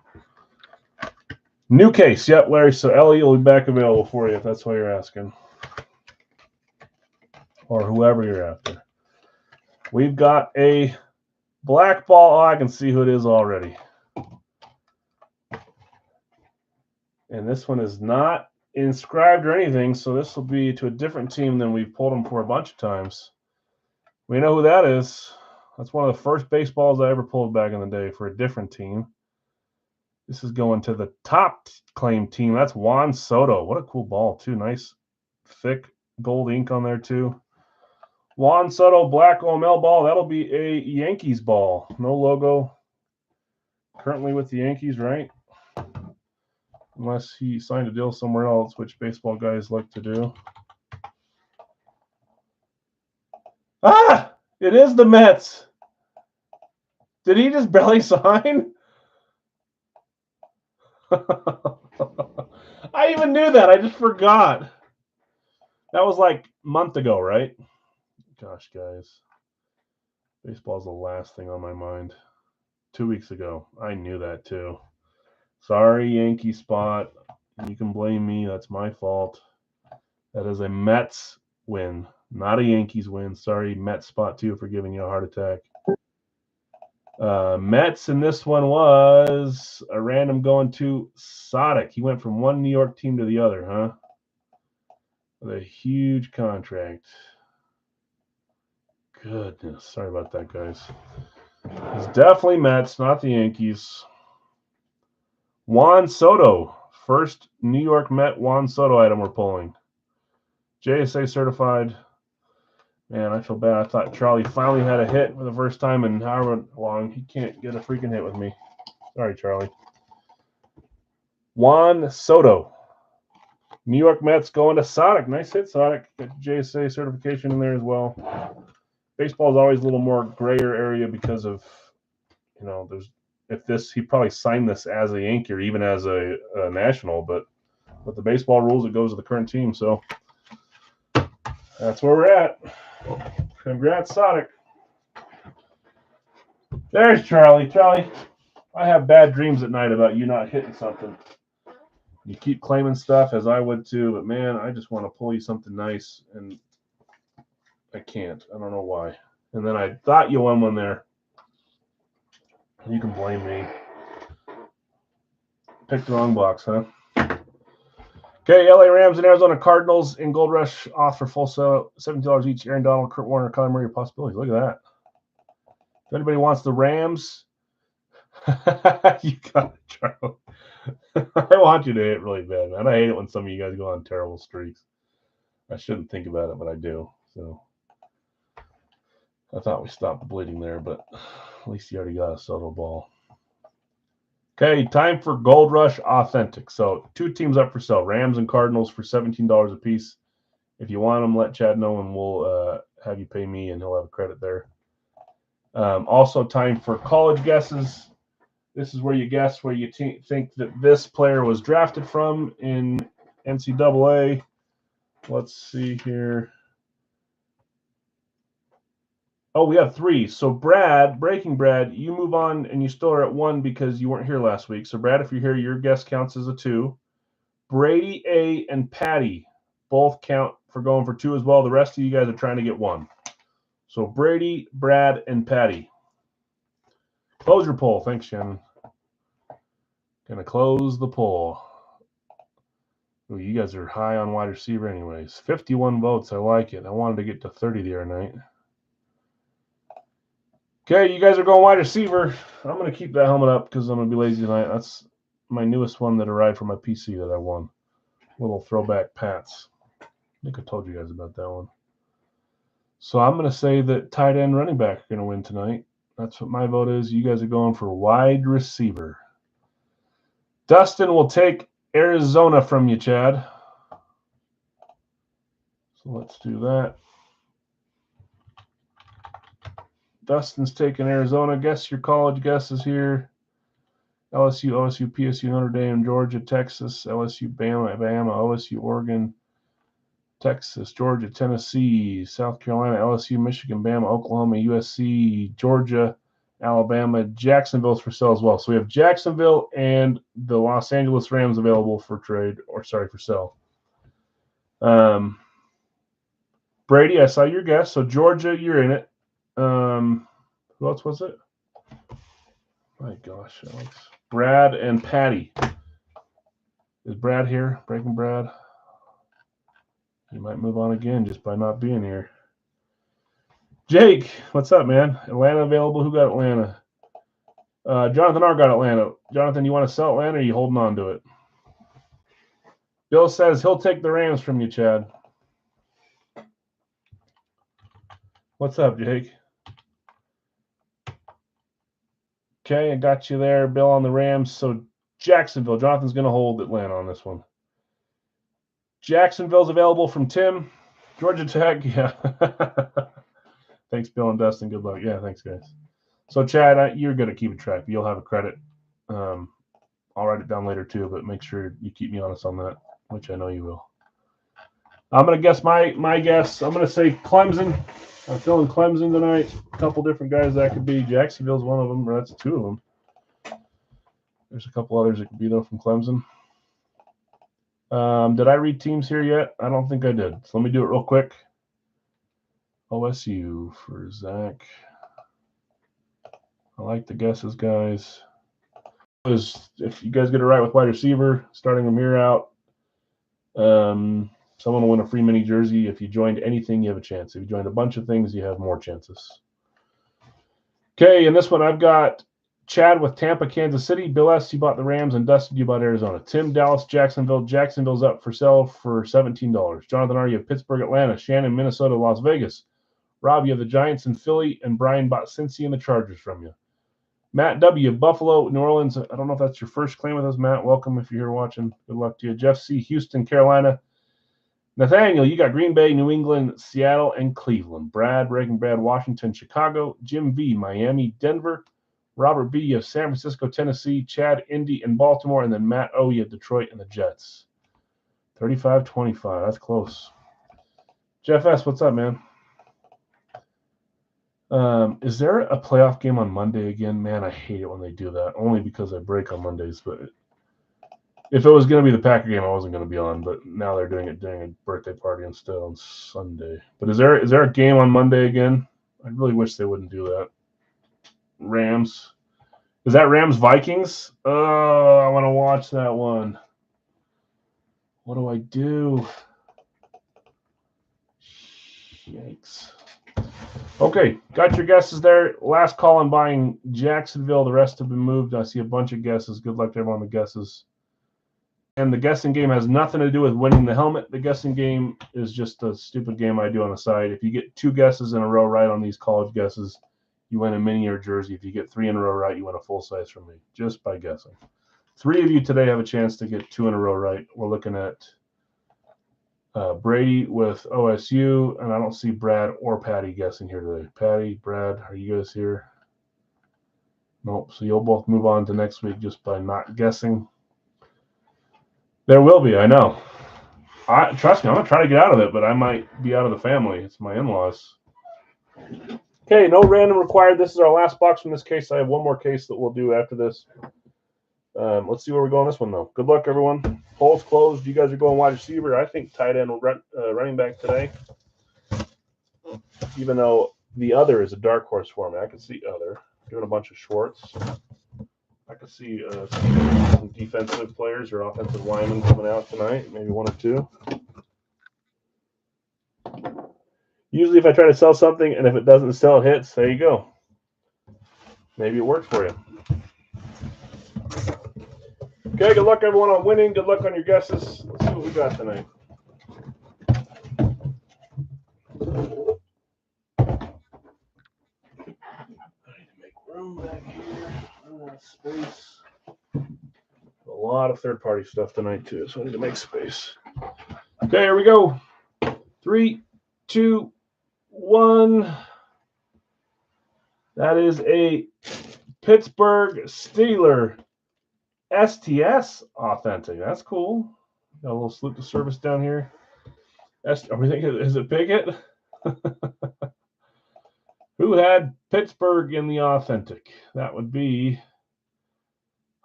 New case. Yep, Larry. So Ellie will be back available for you if that's what you're asking. Or whoever you're after. We've got a black ball. Oh, I can see who it is already. And this one is not inscribed or anything, so this will be to a different team than we've pulled them for a bunch of times. We know who that is. That's one of the first baseballs I ever pulled back in the day for a different team. This is going to the top claim team. That's Juan Soto. What a cool ball, too. Nice, thick gold ink on there, too. Juan Soto, black OML ball. That'll be a Yankees ball. No logo. Currently with the Yankees, right? Unless he signed a deal somewhere else, which baseball guys like to do. Ah! It is the Mets. Did he just barely sign? I even knew that. I just forgot. That was like a month ago, right? Gosh, guys. Baseball's the last thing on my mind. 2 weeks ago. I knew that too. Sorry, Yankee spot. You can blame me. That's my fault. That is a Mets win, not a Yankees win. Sorry, Mets spot too for giving you a heart attack. Mets, and this one was a random going to Sodic. He went from one New York team to the other, huh? With a huge contract. Goodness. Sorry about that, guys. It's definitely Mets, not the Yankees. Juan Soto. First New York Met Juan Soto item we're pulling. JSA certified. Man, I feel bad. I thought Charlie finally had a hit for the first time in however long. He can't get a freaking hit with me. Sorry, Charlie. Juan Soto. New York Mets going to Sodic. Nice hit, Sodic. Got JSA certification in there as well. Baseball is always a little more grayer area because of, he probably signed this as a Yankee or even as a national, but with the baseball rules, it goes to the current team. So that's where we're at. Congrats, Sonic. There's Charlie. Charlie, I have bad dreams at night about you not hitting something. You keep claiming stuff, as I would too, but man, I just want to pull you something nice, and I can't. I don't know why. And then I thought you won one there. You can blame me. Picked the wrong box, huh? Okay, LA Rams and Arizona Cardinals in Gold Rush off for full sale, $17 each. Aaron Donald, Kurt Warner, Kyler Murray possibilities. Look at that. If anybody wants the Rams, you got it, Charlie. I want you to hit really bad, man. I hate it when some of you guys go on terrible streaks. I shouldn't think about it, but I do. So I thought we stopped the bleeding there, but at least you already got a subtle ball. Okay, time for Gold Rush Authentic. So 2 teams up for sale, Rams and Cardinals for $17 a piece. If you want them, let Chad know, and we'll have you pay me, and he'll have a credit there. Also, time for college guesses. This is where you guess where you think that this player was drafted from in NCAA. Let's see here. Oh, we have 3. So Brad, Breaking Brad, you move on, and you still are at 1 because you weren't here last week. So Brad, if you're here, your guess counts as a 2. Brady, A, and Patty both count for going for 2 as well. The rest of you guys are trying to get 1. So Brady, Brad, and Patty. Close your poll. Thanks, Shannon. Gonna close the poll. Ooh, you guys are high on wide receiver anyways. 51 votes. I like it. I wanted to get to 30 the other night. Okay, you guys are going wide receiver. I'm going to keep that helmet up because I'm going to be lazy tonight. That's my newest one that arrived from my PC that I won. Little throwback Pats. I think I told you guys about that one. So I'm going to say that tight end running back are going to win tonight. That's what my vote is. You guys are going for wide receiver. Dustin will take Arizona from you, Chad. So let's do that. Dustin's taking Arizona. Guess your college guesses here. LSU, OSU, PSU, Notre Dame, Georgia, Texas, LSU, Bama, OSU, Oregon, Texas, Georgia, Tennessee, South Carolina, LSU, Michigan, Bama, Oklahoma, USC, Georgia, Alabama, Jacksonville's for sale as well. So we have Jacksonville and the Los Angeles Rams available for trade, or sorry, for sale. Brady, I saw your guess. So Georgia, you're in it. Who else was it? My gosh, Alex. Brad and Patty. Is Brad here? Breaking Brad. You might move on again just by not being here. Jake, what's up, man? Atlanta available? Who got Atlanta? Jonathan R. got Atlanta. Jonathan, you want to sell Atlanta, or are you holding on to it? Bill says he'll take the Rams from you, Chad. What's up, Jake? Okay, I got you there, Bill, on the Rams. So Jacksonville. Jonathan's going to hold Atlanta on this one. Jacksonville's available from Tim. Georgia Tech, yeah. Thanks, Bill and Dustin. Good luck. Yeah, thanks, guys. So, Chad, you're good at keeping track. You'll have a credit. I'll write it down later, too, but make sure you keep me honest on that, which I know you will. I'm going to guess my guess. I'm going to say Clemson. I'm feeling Clemson tonight. A couple different guys that could be. Jacksonville's one of them, or that's 2 of them. There's a couple others that could be, though, from Clemson. Did I read teams here yet? I don't think I did. So let me do it real quick. OSU for Zach. I like the guesses, guys. If you guys get it right with wide receiver, starting them here out, someone will win a free mini jersey. If you joined anything, you have a chance. If you joined a bunch of things, you have more chances. Okay, in this one, I've got Chad with Tampa, Kansas City. Bill S., you bought the Rams, and Dustin, you bought Arizona. Tim, Dallas, Jacksonville. Jacksonville's up for sale for $17. Jonathan R., you have Pittsburgh, Atlanta. Shannon, Minnesota, Las Vegas. Rob, you have the Giants and Philly, and Brian bought Cincy and the Chargers from you. Matt W., Buffalo, New Orleans. I don't know if that's your first claim with us, Matt. Welcome if you're here watching. Good luck to you. Jeff C., Houston, Carolina. Nathaniel, you got Green Bay, New England, Seattle, and Cleveland. Brad, Breaking Brad, Washington, Chicago. Jim V., Miami, Denver. Robert B., you have San Francisco, Tennessee. Chad, Indy, and Baltimore. And then Matt O., you have Detroit and the Jets. 35-25. That's close. Jeff S., what's up, man? Is there a playoff game on Monday again? Man, I hate it when they do that. Only because I break on Mondays. But if it was going to be the Packer game, I wasn't going to be on. But now they're doing it during a birthday party instead on Sunday. But is there a game on Monday again? I really wish they wouldn't do that. Rams. Is that Rams Vikings? Oh, I want to watch that one. What do I do? Yikes. Okay, got your guesses there. Last call on buying Jacksonville. The rest have been moved. I see a bunch of guesses. Good luck to everyone on the guesses. And the guessing game has nothing to do with winning the helmet. The guessing game is just a stupid game I do on the side. If you get 2 guesses in a row right on these college guesses, you win a mini or jersey. If you get 3 in a row right, you win a full size from me, just by guessing. 3 of you today have a chance to get 2 in a row right. We're looking at Brady with OSU, and I don't see Brad or Patty guessing here today. Patty, Brad, are you guys here? Nope. So you'll both move on to next week just by not guessing. There will be, I know. Trust me, I'm gonna try to get out of it, but I might be out of the family. It's my in-laws. Okay, no random required. This is our last box from this case. I have one more case that we'll do after this. Let's see where we go on this one, though. Good luck, everyone. Polls closed. You guys are going wide receiver. I think tight end, running back today. Even though the other is a dark horse for me. I can see other. Doing a bunch of Schwarz. I can see some defensive players or offensive linemen coming out tonight. Maybe 1 or 2. Usually if I try to sell something and if it doesn't sell, it hits. There you go. Maybe it worked for you. Okay, good luck everyone on winning. Good luck on your guesses. Let's see what we got tonight. I need to make room back here. Run out of space. A lot of third-party stuff tonight too, so I need to make space. Okay, here we go. 3, 2, 1. That is a Pittsburgh Steelers STS authentic. That's cool. Got a little salute to service down here. Are we thinking, is it Pickett? Who had Pittsburgh in the authentic? That would be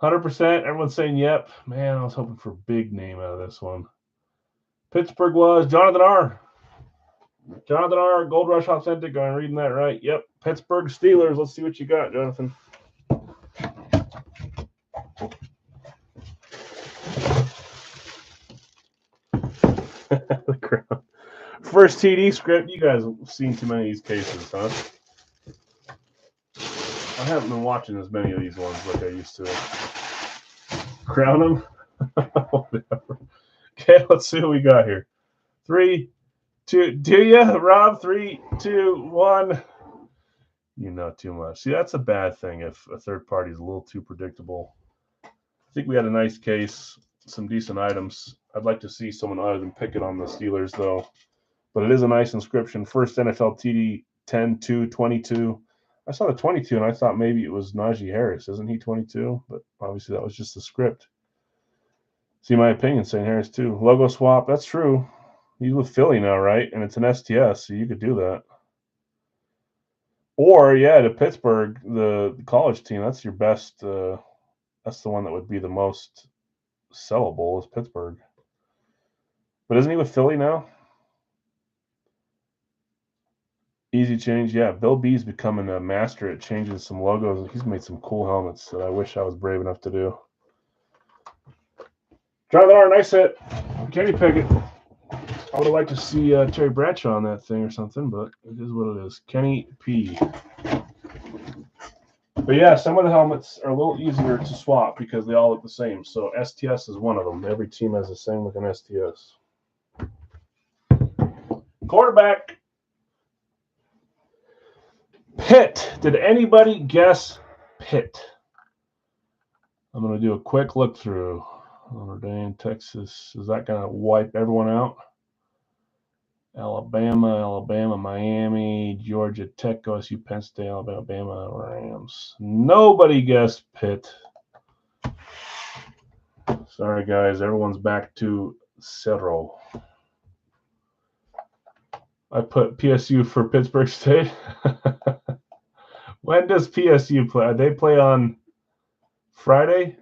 100%. Everyone's saying yep. Man, I was hoping for a big name out of this one. Pittsburgh was Jonathan R. Jonathan R. Gold Rush authentic. I'm reading that right. Yep. Pittsburgh Steelers. Let's see what you got, Jonathan. The crowd. First TD script. You guys have seen too many of these cases, huh? I haven't been watching as many of these ones like I used to. Crown them? Whatever. Okay, let's see what we got here. 3, 2. Do you, Rob? 3, 2, 1. You know too much. See, that's a bad thing if a third party is a little too predictable. I think we had a nice case, some decent items. I'd like to see someone other than Pickett on the Steelers, though. But it is a nice inscription. First NFL TD 10-2-22. I saw the 22, and I thought maybe it was Najee Harris. Isn't he 22? But obviously that was just the script. See my opinion, saying Harris too. Logo swap, that's true. He's with Philly now, right? And it's an STS, so you could do that. Or, yeah, to Pittsburgh, the college team, that's your best. That's the one that would be the most sellable is Pittsburgh. But isn't he with Philly now? Easy change. Yeah, Bill B's becoming a master at changing some logos. He's made some cool helmets that I wish I was brave enough to do. Jonathan R., nice hit. Kenny Pickett. I would have liked to see Terry Bradshaw on that thing or something, but it is what it is. Kenny P. But yeah, some of the helmets are a little easier to swap because they all look the same. So STS is one of them. Every team has the same looking STS. Quarterback. Pitt. Did anybody guess Pitt? I'm going to do a quick look through. Notre Dame, Texas. Is that going to wipe everyone out? Alabama, Miami, Georgia Tech, OSU, Penn State, Alabama, Rams. Nobody guessed Pitt. Sorry, guys. Everyone's back to zero. I put PSU for Pittsburgh State. When does PSU play? They play on Friday?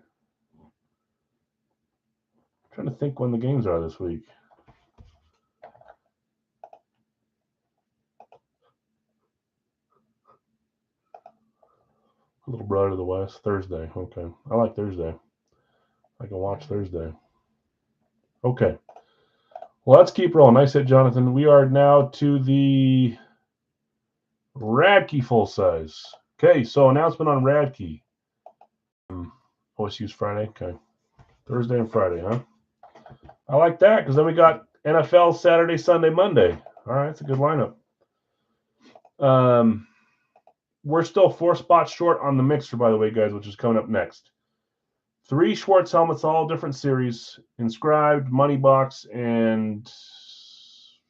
I'm trying to think when the games are this week. Little brother to the west. Thursday. Okay. I like Thursday. I can watch Thursday. Okay. Well, let's keep rolling. Nice hit, Jonathan. We are now to the Radkey full size. Okay, so announcement on Radkey. OSU's Friday. Okay. Thursday and Friday, huh? I like that because then we got NFL Saturday, Sunday, Monday. All right, it's a good lineup. We're still 4 spots short on the mixer, by the way, guys, which is coming up next. 3 Schwarz helmets, all different series, inscribed, money box, and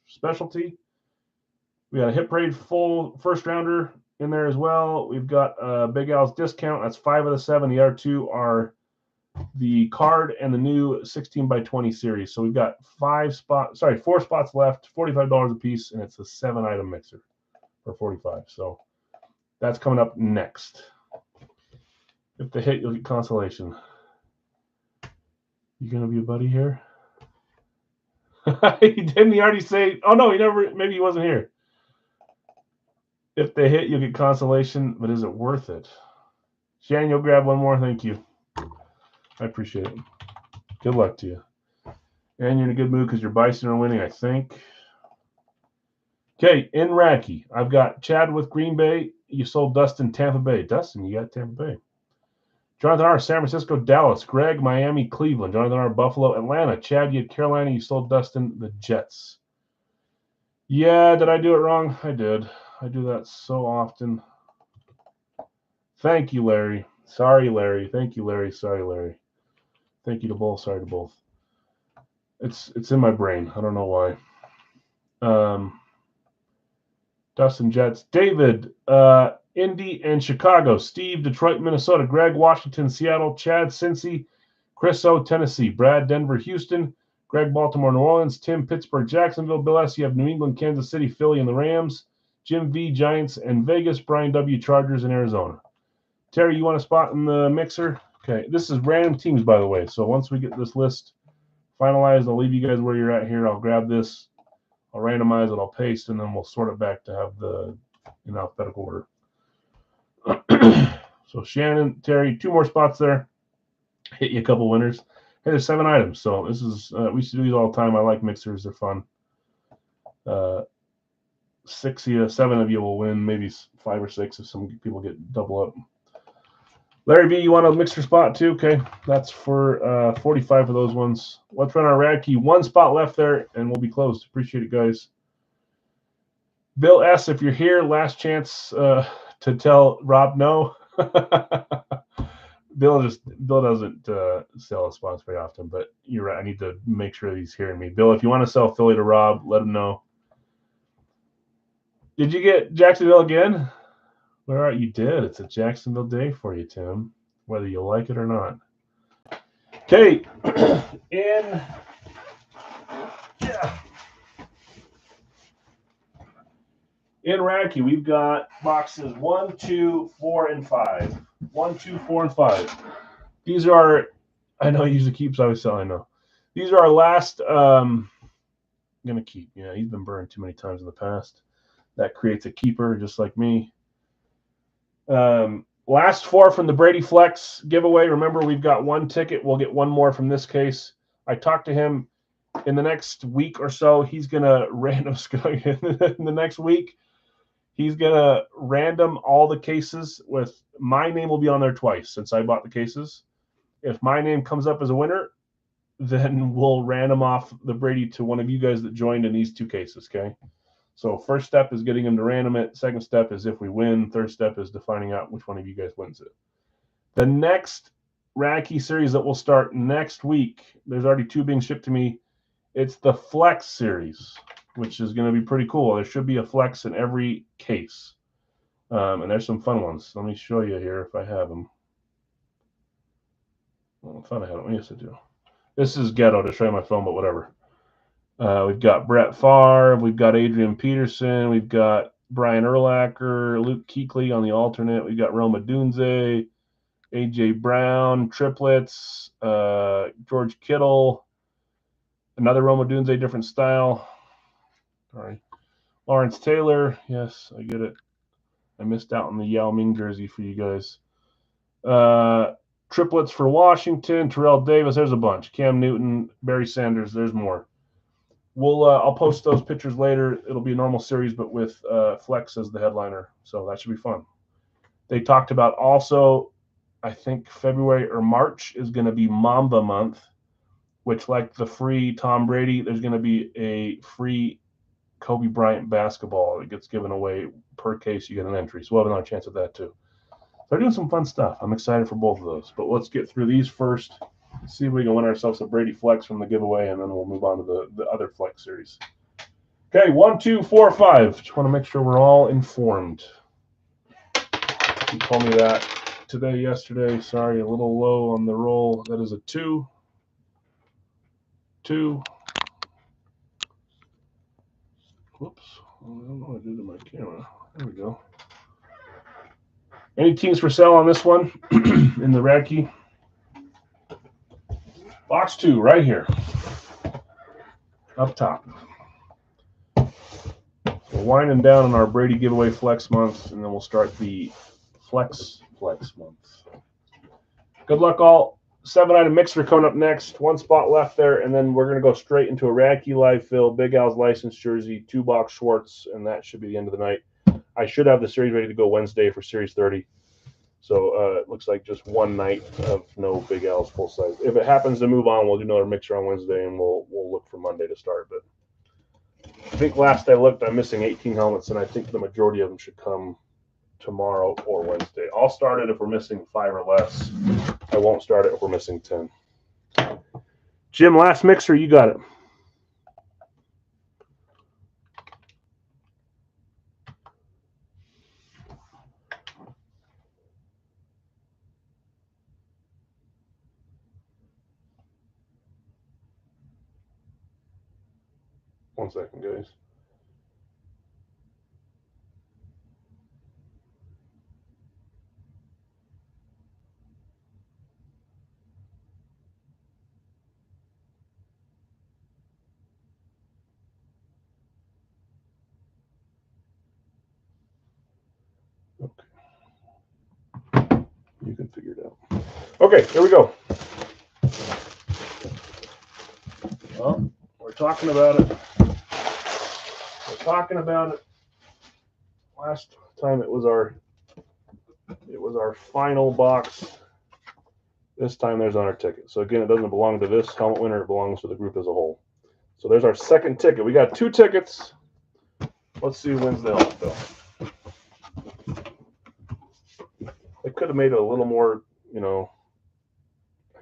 specialty. We got a Hit Parade full first rounder in there as well. We've got Big Al's discount. That's 5 of the 7. The other 2 are the card and the new 16 by 20 series. So we've got 4 spots left, $45 a piece, and it's a 7 item mixer for 45. So that's coming up next. If they hit, you'll get consolation. You gonna be a buddy here? Didn't he already say? Oh no, he never. Maybe he wasn't here. If they hit, you'll get consolation, but is it worth it? Shannon, you'll grab one more. Thank you. I appreciate it. Good luck to you. And you're in a good mood because your Bison are winning, I think. Okay, in Radkey, I've got Chad with Green Bay. You sold Dustin Tampa Bay. Dustin, you got Tampa Bay. Jonathan R. San Francisco, Dallas. Greg, Miami, Cleveland. Jonathan R. Buffalo, Atlanta. Chad, you had Carolina. You sold Dustin the Jets. Yeah, did I do it wrong? I did. I do that so often. Thank you, Larry. Sorry, Larry. Thank you, Larry. Sorry, Larry. Thank you to both. Sorry to both. It's in my brain. I don't know why. Dustin Jets. David, Indy and Chicago. Steve, Detroit, Minnesota. Greg, Washington, Seattle. Chad, Cincy. Chris O, Tennessee. Brad, Denver, Houston. Greg, Baltimore, New Orleans. Tim, Pittsburgh, Jacksonville. Bill S, you have New England, Kansas City, Philly, and the Rams. Jim V, Giants and Vegas. Brian W, Chargers and Arizona. Terry, you want a spot in the mixer? Okay, this is random teams, by the way. So once we get this list finalized, I'll leave you guys where you're at here. I'll grab this, I'll randomize it, I'll paste, and then we'll sort it back to have the in alphabetical order. So Shannon, Terry, 2 more spots there. Hit you a couple winners. Hey, there's 7 items. So this is we used to do these all the time. I like mixers; they're fun. 6 of you, 7 of you will win. Maybe 5 or 6 if some people get double up. Larry V, you want a mixer spot too? Okay, that's for 45 for those ones. Let's run our Radkey. 1 spot left there, and we'll be closed. Appreciate it, guys. Bill S, if you're here, last chance to tell Rob no. Bill doesn't sell his spots very often, but you're right. I need to make sure he's hearing me. Bill, if you want to sell Philly to Rob, let him know. Did you get Jacksonville again? Where are you? Did. It's a Jacksonville day for you, Tim, whether you like it or not. Okay, in Radkey, we've got boxes 1, 2, 4, and 5. 1, 2, 4, and 5. These are, I know he usually keeps, I always sell, I know. These are our last, I'm going to keep. Yeah, he's been burned too many times in the past. That creates a keeper, just like me. Last 4 from the Brady Flex giveaway. Remember, we've got 1 ticket. We'll get 1 more from this case. I talked to him in the next week or so. He's going to random in the next week. He's going to random all the cases with my name will be on there twice since I bought the cases. If my name comes up as a winner, then we'll random off the Brady to one of you guys that joined in these 2 cases, okay? So first step is getting him to random it. Second step is if we win. Third step is defining out which one of you guys wins it. The next Radkey series that will start next week, there's already 2 being shipped to me. It's the Flex series, which is going to be pretty cool. There should be a Flex in every case. And there's some fun ones. Let me show you here if I have them. Well, I thought I had them. Yes, I do. This is ghetto to show you my phone, but whatever. We've got Brett Favre. We've got Adrian Peterson. We've got Brian Urlacher, Luke Kuechly on the alternate. We've got Roma Dunze, A.J. Brown, triplets, George Kittle, another Roma Dunze, different style. Sorry. Lawrence Taylor. Yes, I get it. I missed out on the Yao Ming jersey for you guys. Triplets for Washington, Terrell Davis. There's a bunch. Cam Newton, Barry Sanders. There's more. I'll post those pictures later. It'll be a normal series, but with Flex as the headliner. So that should be fun. They talked about also, I think February or March is going to be Mamba month, which, like the free Tom Brady, there's going to be a free Kobe Bryant basketball that gets given away per case. You get an entry. So we'll have another chance at that too. They're doing some fun stuff. I'm excited for both of those. But let's get through these first. See if we can win ourselves a Brady Flex from the giveaway, and then we'll move on to the other Flex series. Okay, 1, 2, 4, 5. Just want to make sure we're all informed. You told me that today, yesterday. Sorry, a little low on the roll. That is a 2. 2. Whoops. I don't know what I did to my camera. There we go. Any teams for sale on this one in the Radkey? Box 2 right here. Up top. We're winding down on our Brady giveaway Flex month, and then we'll start the Flex month. Good luck all. 7-item mixer coming up next. 1 spot left there, and then we're going to go straight into a Radkey live fill, Big Al's license jersey, 2-box Schwarz, and that should be the end of the night. I should have the series ready to go Wednesday for Series 30. So it looks like just one night of no Big Al's full size. If it happens to move on, we'll do another mixer on Wednesday, and we'll look for Monday to start. But I think last I looked, I'm missing 18 helmets, and I think the majority of them should come tomorrow or Wednesday. I'll start it if we're missing 5 or less. I won't start it if we're missing 10. Jim, last mixer, you got it. One second, guys. Okay. You can figure it out. Okay, here we go. Well, we're talking about it. Last time it was our final box. This time there's on our ticket. So again, it doesn't belong to this helmet winner. It belongs to the group as a whole. So there's our second ticket. We got 2 tickets. Let's see who wins the helmet, though. They could have made it a little more, I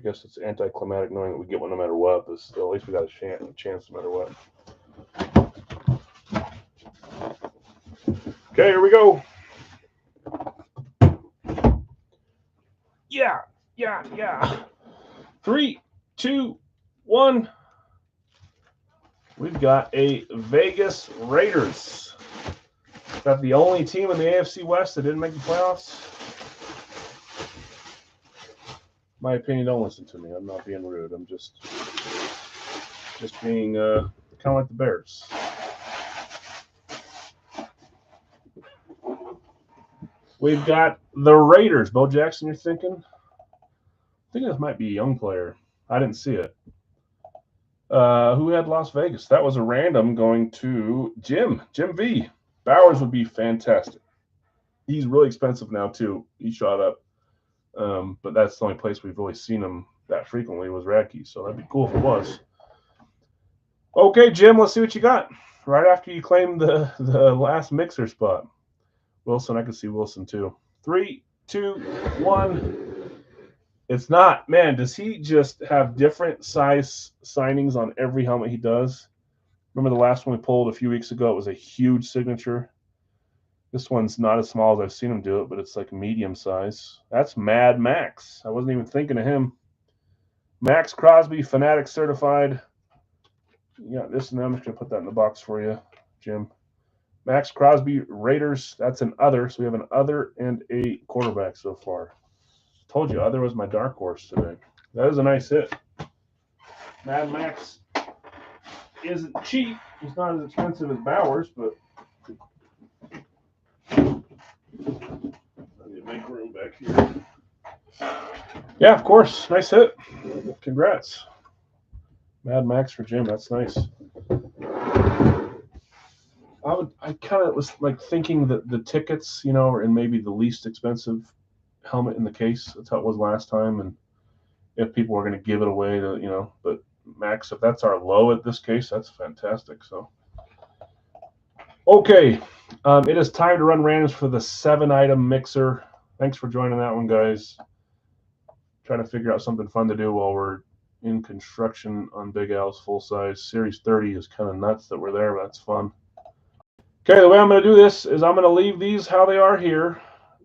guess it's anticlimactic knowing that we get one no matter what, but still, at least we got a chance no matter what. Okay, here we go. Yeah. 3, 2, 1. We've got a Vegas Raiders. Got the only team in the AFC West that didn't make the playoffs. My opinion, don't listen to me. I'm not being rude. I'm just being kind of like the Bears. We've got the Raiders. Bo Jackson, you're thinking? I think this might be a young player. I didn't see it. Who had Las Vegas? That was a random going to Jim V. Bowers would be fantastic. He's really expensive now, too. He shot up. But that's the only place we've really seen him that frequently was Radkey. So that'd be cool if it was. Okay, Jim, let's see what you got. Right after you claim the last mixer spot. Wilson, I can see Wilson too. 3, 2, 1. It's not. Man, does he just have different size signings on every helmet he does? Remember the last one we pulled a few weeks ago? It was a huge signature. This one's not as small as I've seen him do it, but it's like medium size. That's Mad Max. I wasn't even thinking of him. Max Crosby, Fanatic certified. Yeah, this and I'm just going to put that in the box for you, Jim. Max Crosby, Raiders. That's an other. So we have an other and a quarterback so far. Told you, other was my dark horse today. That is a nice hit. Mad Max isn't cheap. It's not as expensive as Bowers, but I need to make room back here. Yeah, of course. Nice hit. Congrats. Mad Max for Jim. That's nice. I kind of was like thinking that the tickets, you know, and maybe the least expensive helmet in the case. That's how it was last time. And if people were going to give it away, to, you know, but Max, if that's our low at this case, that's fantastic. So, okay. It is time to run randoms for the 7-item mixer. Thanks for joining that one, guys. Trying to figure out something fun to do while we're in construction on Big Al's full size. Series 30 is kind of nuts that we're there, but that's fun. Okay, the way I'm going to do this is I'm going to leave these how they are here.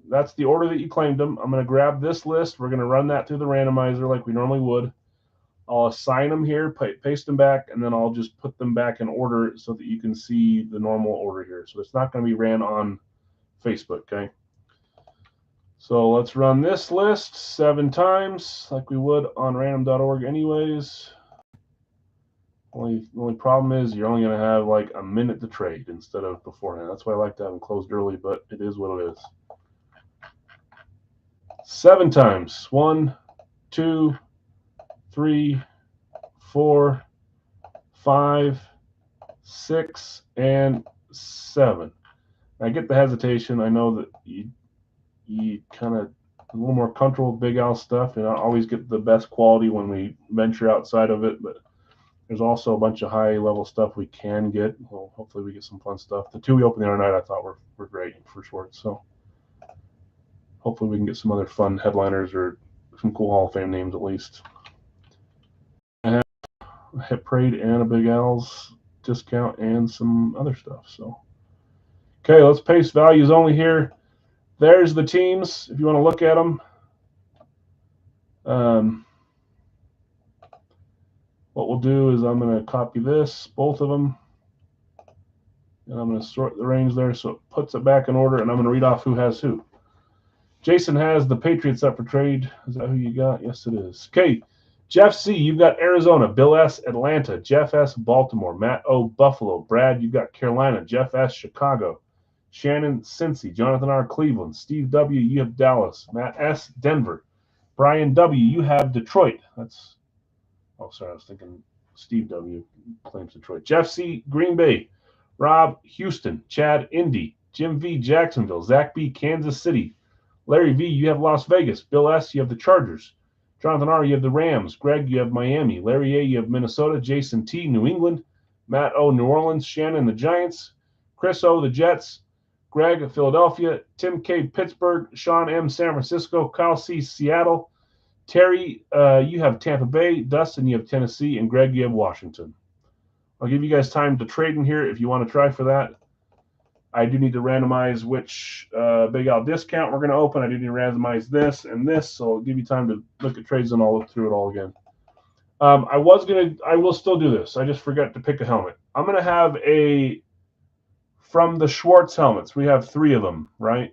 That's the order that you claimed them. I'm going to grab this list. We're going to run that through the randomizer like we normally would. I'll assign them here, paste them back, and then I'll just put them back in order so that you can see the normal order here. So it's not going to be ran on Facebook, okay? So let's run this list 7 times like we would on random.org anyways. The only problem is you're only going to have like a minute to trade instead of beforehand. That's why I like to have them closed early, but it is what it is. 7 times. 1, 2, 3, 4, 5, 6, and 7. I get the hesitation. I know that you kind of a little more comfortable with Big Al stuff, and I always get the best quality when we venture outside of it, but there's also a bunch of high-level stuff we can get. Well, hopefully we get some fun stuff. The 2 we opened the other night I thought were great for Schwarz, so hopefully we can get some other fun headliners or some cool Hall of Fame names at least. I have a Hit Parade and a Big Al's discount and some other stuff. So, okay, let's paste values only here. There's the teams if you want to look at them. What we'll do is I'm going to copy this, both of them, and I'm going to sort the range there so it puts it back in order, and I'm going to read off who has who. Jason has the Patriots up for trade. Is that who you got? Yes, it is. Okay, Jeff C., you've got Arizona. Bill S., Atlanta. Jeff S., Baltimore. Matt O., Buffalo. Brad, you've got Carolina. Jeff S., Chicago. Shannon, Cincy. Jonathan R., Cleveland. Steve W., you have Dallas. Matt S., Denver. Brian W., you have Detroit. That's, oh, sorry, I was thinking Steve W. claims Detroit. Jeff C., Green Bay. Rob, Houston. Chad, Indy. Jim V., Jacksonville. Zach B., Kansas City. Larry V., you have Las Vegas. Bill S., you have the Chargers. Jonathan R., you have the Rams. Greg, you have Miami. Larry A., you have Minnesota. Jason T., New England. Matt O., New Orleans. Shannon, the Giants. Chris O., the Jets. Greg, Philadelphia. Tim K., Pittsburgh. Sean M., San Francisco. Kyle C., Seattle. Terry, you have Tampa Bay. Dustin, you have Tennessee. And Greg, you have Washington. I'll give you guys time to trade in here if you want to try for that. I do need to randomize which Big Al discount we're going to open. I do need to randomize this and this, so I'll give you time to look at trades and I'll look through it all again. I will still do this. I just forgot to pick a helmet. I'm going to have from the Schwarz helmets, we have 3 of them, right?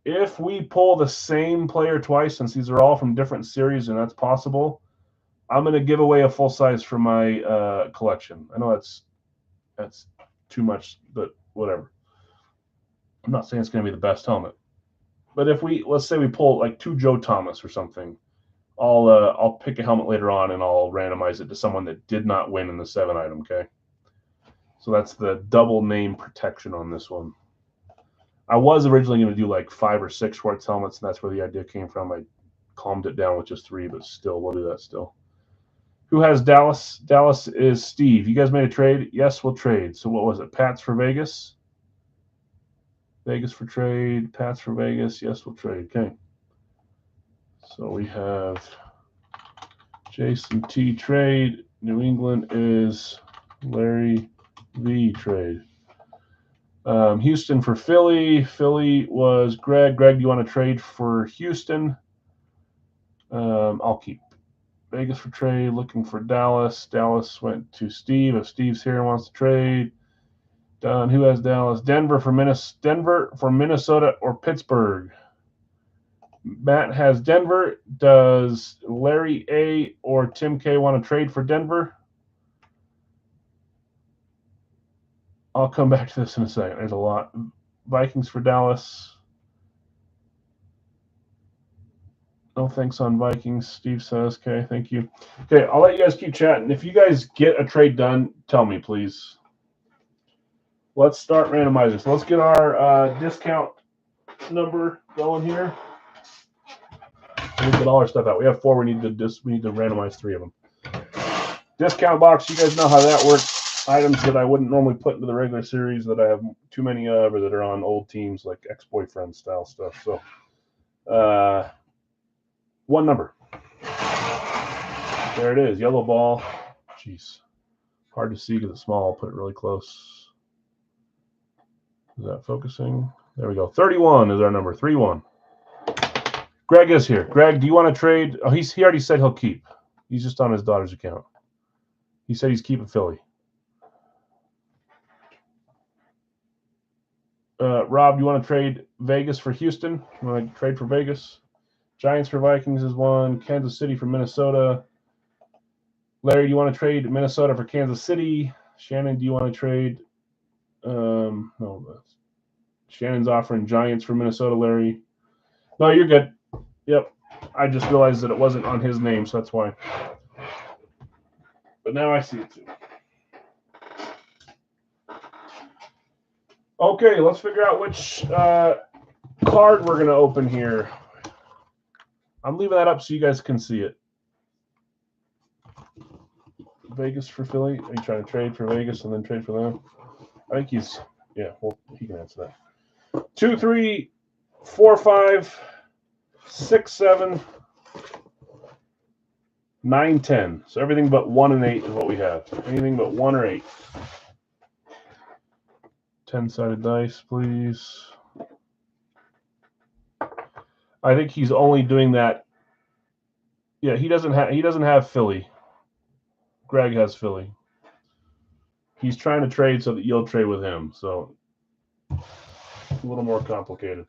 If we pull the same player twice, since these are all from different series and that's possible, I'm going to give away a full size for my collection. I know that's too much, but whatever. I'm not saying it's going to be the best helmet, but if let's say we pull like 2 Joe Thomas or something, I'll pick a helmet later on and I'll randomize it to someone that did not win in the 7-item. Okay, so that's the double name protection on this one. I was originally going to do like 5 or 6 Schwarz helmets, and that's where the idea came from. I calmed it down with just 3, but still, we'll do that still. Who has Dallas? Dallas is Steve. You guys made a trade? Yes, we'll trade. So what was it? Pats for Vegas? Vegas for trade. Pats for Vegas. Yes, we'll trade. Okay. So we have Jason T trade. New England is Larry V trade. Houston for Philly. Philly was Greg. Greg, do you want to trade for Houston? I'll keep. Vegas for trade, looking for Dallas. Dallas went to Steve. If Steve's here and wants to trade. Don, who has Dallas? Denver for Minnesota or Pittsburgh. Matt has Denver. Does Larry A. or Tim K. want to trade for Denver? I'll come back to this in a second. There's a lot. Vikings for Dallas. No thanks on Vikings, Steve says. Okay, thank you. Okay, I'll let you guys keep chatting. If you guys get a trade done, tell me, please. Let's start randomizing. So let's get our discount number going here. We get all our stuff out. We have 4. We need to randomize 3 of them. Discount box. You guys know how that works. Items that I wouldn't normally put into the regular series that I have too many of, or that are on old teams like ex-boyfriend style stuff. So, 1 number. There it is. Yellow ball. Jeez, hard to see because it's small. I'll put it really close. Is that focusing? There we go. 31 is our number. 3-1. Greg is here. Greg, do you want to trade? Oh, he already said he'll keep. He's just on his daughter's account. He said he's keeping Philly. Rob, you want to trade Vegas for Houston? You want to trade for Vegas? Giants for Vikings is 1. Kansas City for Minnesota. Larry, do you want to trade Minnesota for Kansas City? Shannon, do you want to trade? No. Shannon's offering Giants for Minnesota, Larry. No, you're good. Yep. I just realized that it wasn't on his name, so that's why. But now I see it too. Okay, let's figure out which card we're going to open here. I'm leaving that up so you guys can see it. Vegas for Philly? Are you trying to trade for Vegas and then trade for them? I think he's, yeah, well, he can answer that. 2, 3, 4, 5, 6, 7, 9, 10. So everything but 1 and 8 is what we have. Anything but 1 or 8. 10-sided dice, please. I think he's only doing that. Yeah, he doesn't have Philly. Greg has Philly. He's trying to trade so that you'll trade with him. So a little more complicated.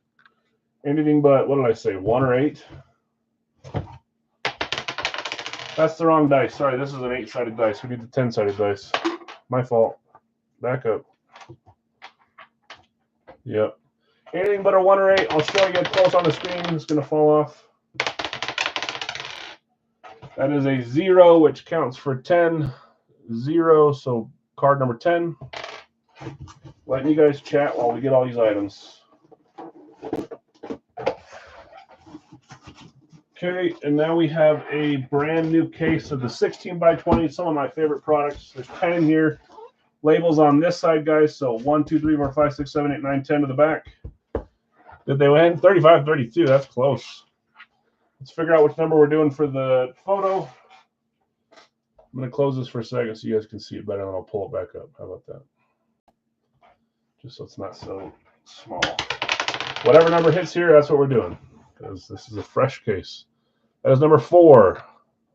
Anything but, what did I say, 1 or 8? That's the wrong dice. Sorry, this is an 8-sided dice. We need the 10-sided dice. My fault. Back up. Yep. Anything but a 1 or 8. I'll show you close on the screen. It's going to fall off. That is a 0, which counts for 10. 0, so card number 10. Letting you guys chat while we get all these items. Okay, and now we have a brand new case of the 16 by 20, some of my favorite products. There's 10 in here. Labels on this side, guys. So 1, 2, 3, 4, 5, 6, 7, 8, 9, 10 to the back. Did they win? 35, 32. That's close. Let's figure out which number we're doing for the photo. I'm going to close this for a second so you guys can see it better, and I'll pull it back up. How about that? Just so it's not so small. Whatever number hits here, that's what we're doing, because this is a fresh case. That is number 4.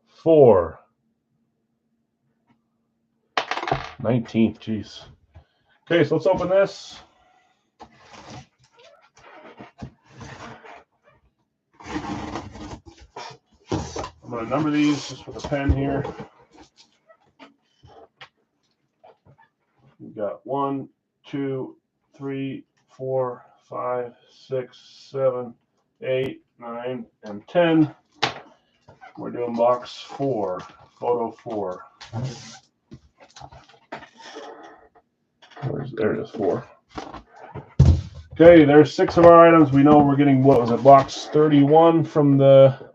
4. 19th, jeez. Okay, so let's open this. I'm going to number these just with a pen here. We've got 1, 2, 3, 4, 5, 6, 7, 8, 9, and 10. We're doing box 4, photo 4. There it is, 4. Okay, there's 6 of our items. We know we're getting, what was it, box 31 from the,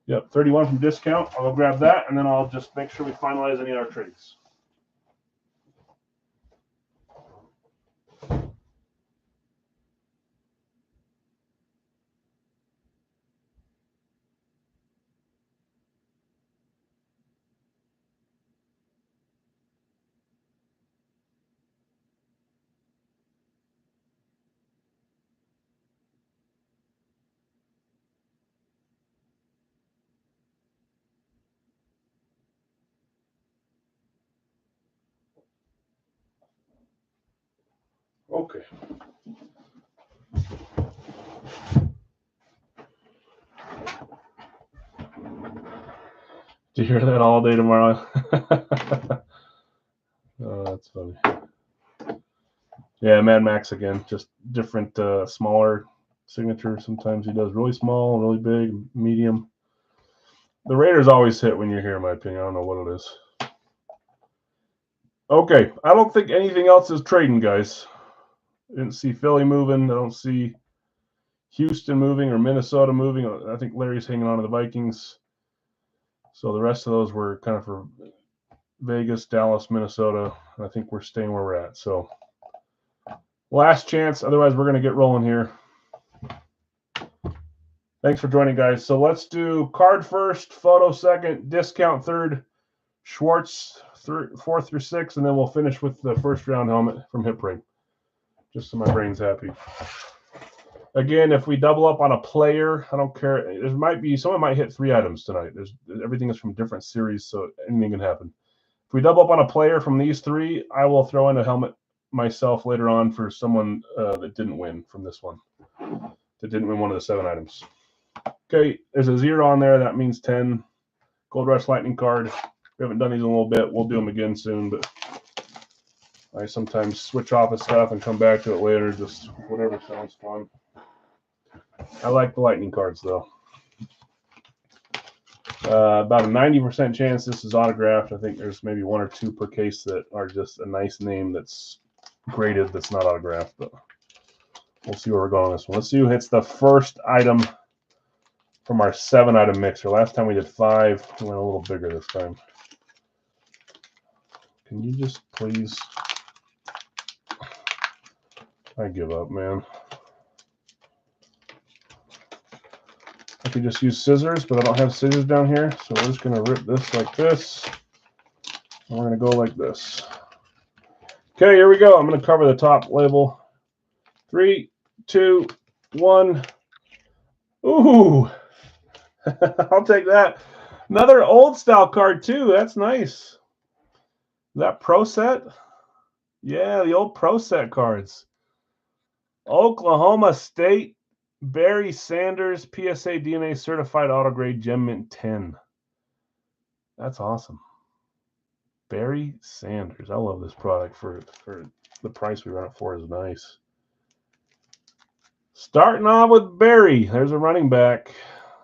yep, 31 from discount. I'll go grab that, and then I'll just make sure we finalize any of our trades. Okay. Do you hear that all day tomorrow? Oh, that's funny. Yeah, Mad Max again. Just different, smaller signature. Sometimes he does really small, really big, medium. The Raiders always hit when you're here, in my opinion. I don't know what it is. Okay, I don't think anything else is trading, guys. I didn't see Philly moving. I don't see Houston moving or Minnesota moving. I think Larry's hanging on to the Vikings. So the rest of those were kind of for Vegas, Dallas, Minnesota. I think we're staying where we're at. So last chance. Otherwise, we're going to get rolling here. Thanks for joining, guys. So let's do card first, photo second, discount third, Schwarz fourth through sixth, and then we'll finish with the first round helmet from Hit Parade. Just so my brain's happy. Again, if we double up on a player, I don't care. There might be someone might hit 3 items tonight. Everything is from different series, so anything can happen. If we double up on a player from these 3, I will throw in a helmet myself later on for someone that didn't win from this one. That didn't win one of the 7 items. Okay, there's a 0 on there. That means 10. Gold Rush Lightning card. We haven't done these in a little bit. We'll do them again soon, but I sometimes switch off of stuff and come back to it later. Just whatever sounds fun. I like the Lightning cards, though. About a 90% chance this is autographed. I think there's maybe 1 or 2 per case that are just a nice name that's graded that's not autographed, but we'll see where we're going on this one. Let's see who hits the first item from our 7-item mixer. Last time we did 5. We went a little bigger this time. Can you just please? I give up, man. I could just use scissors, but I don't have scissors down here, so we're just going to rip this like this. And we're going to go like this. Okay, here we go. I'm going to cover the top label. 3, 2, 1. Ooh. I'll take that. Another old style card, too. That's nice. Is that Pro Set? Yeah, the old Pro Set cards. Oklahoma State, Barry Sanders, PSA DNA Certified Autograde Gem Mint 10. That's awesome. Barry Sanders. I love this product for the price we run it for is nice. Starting off with Barry. There's a running back.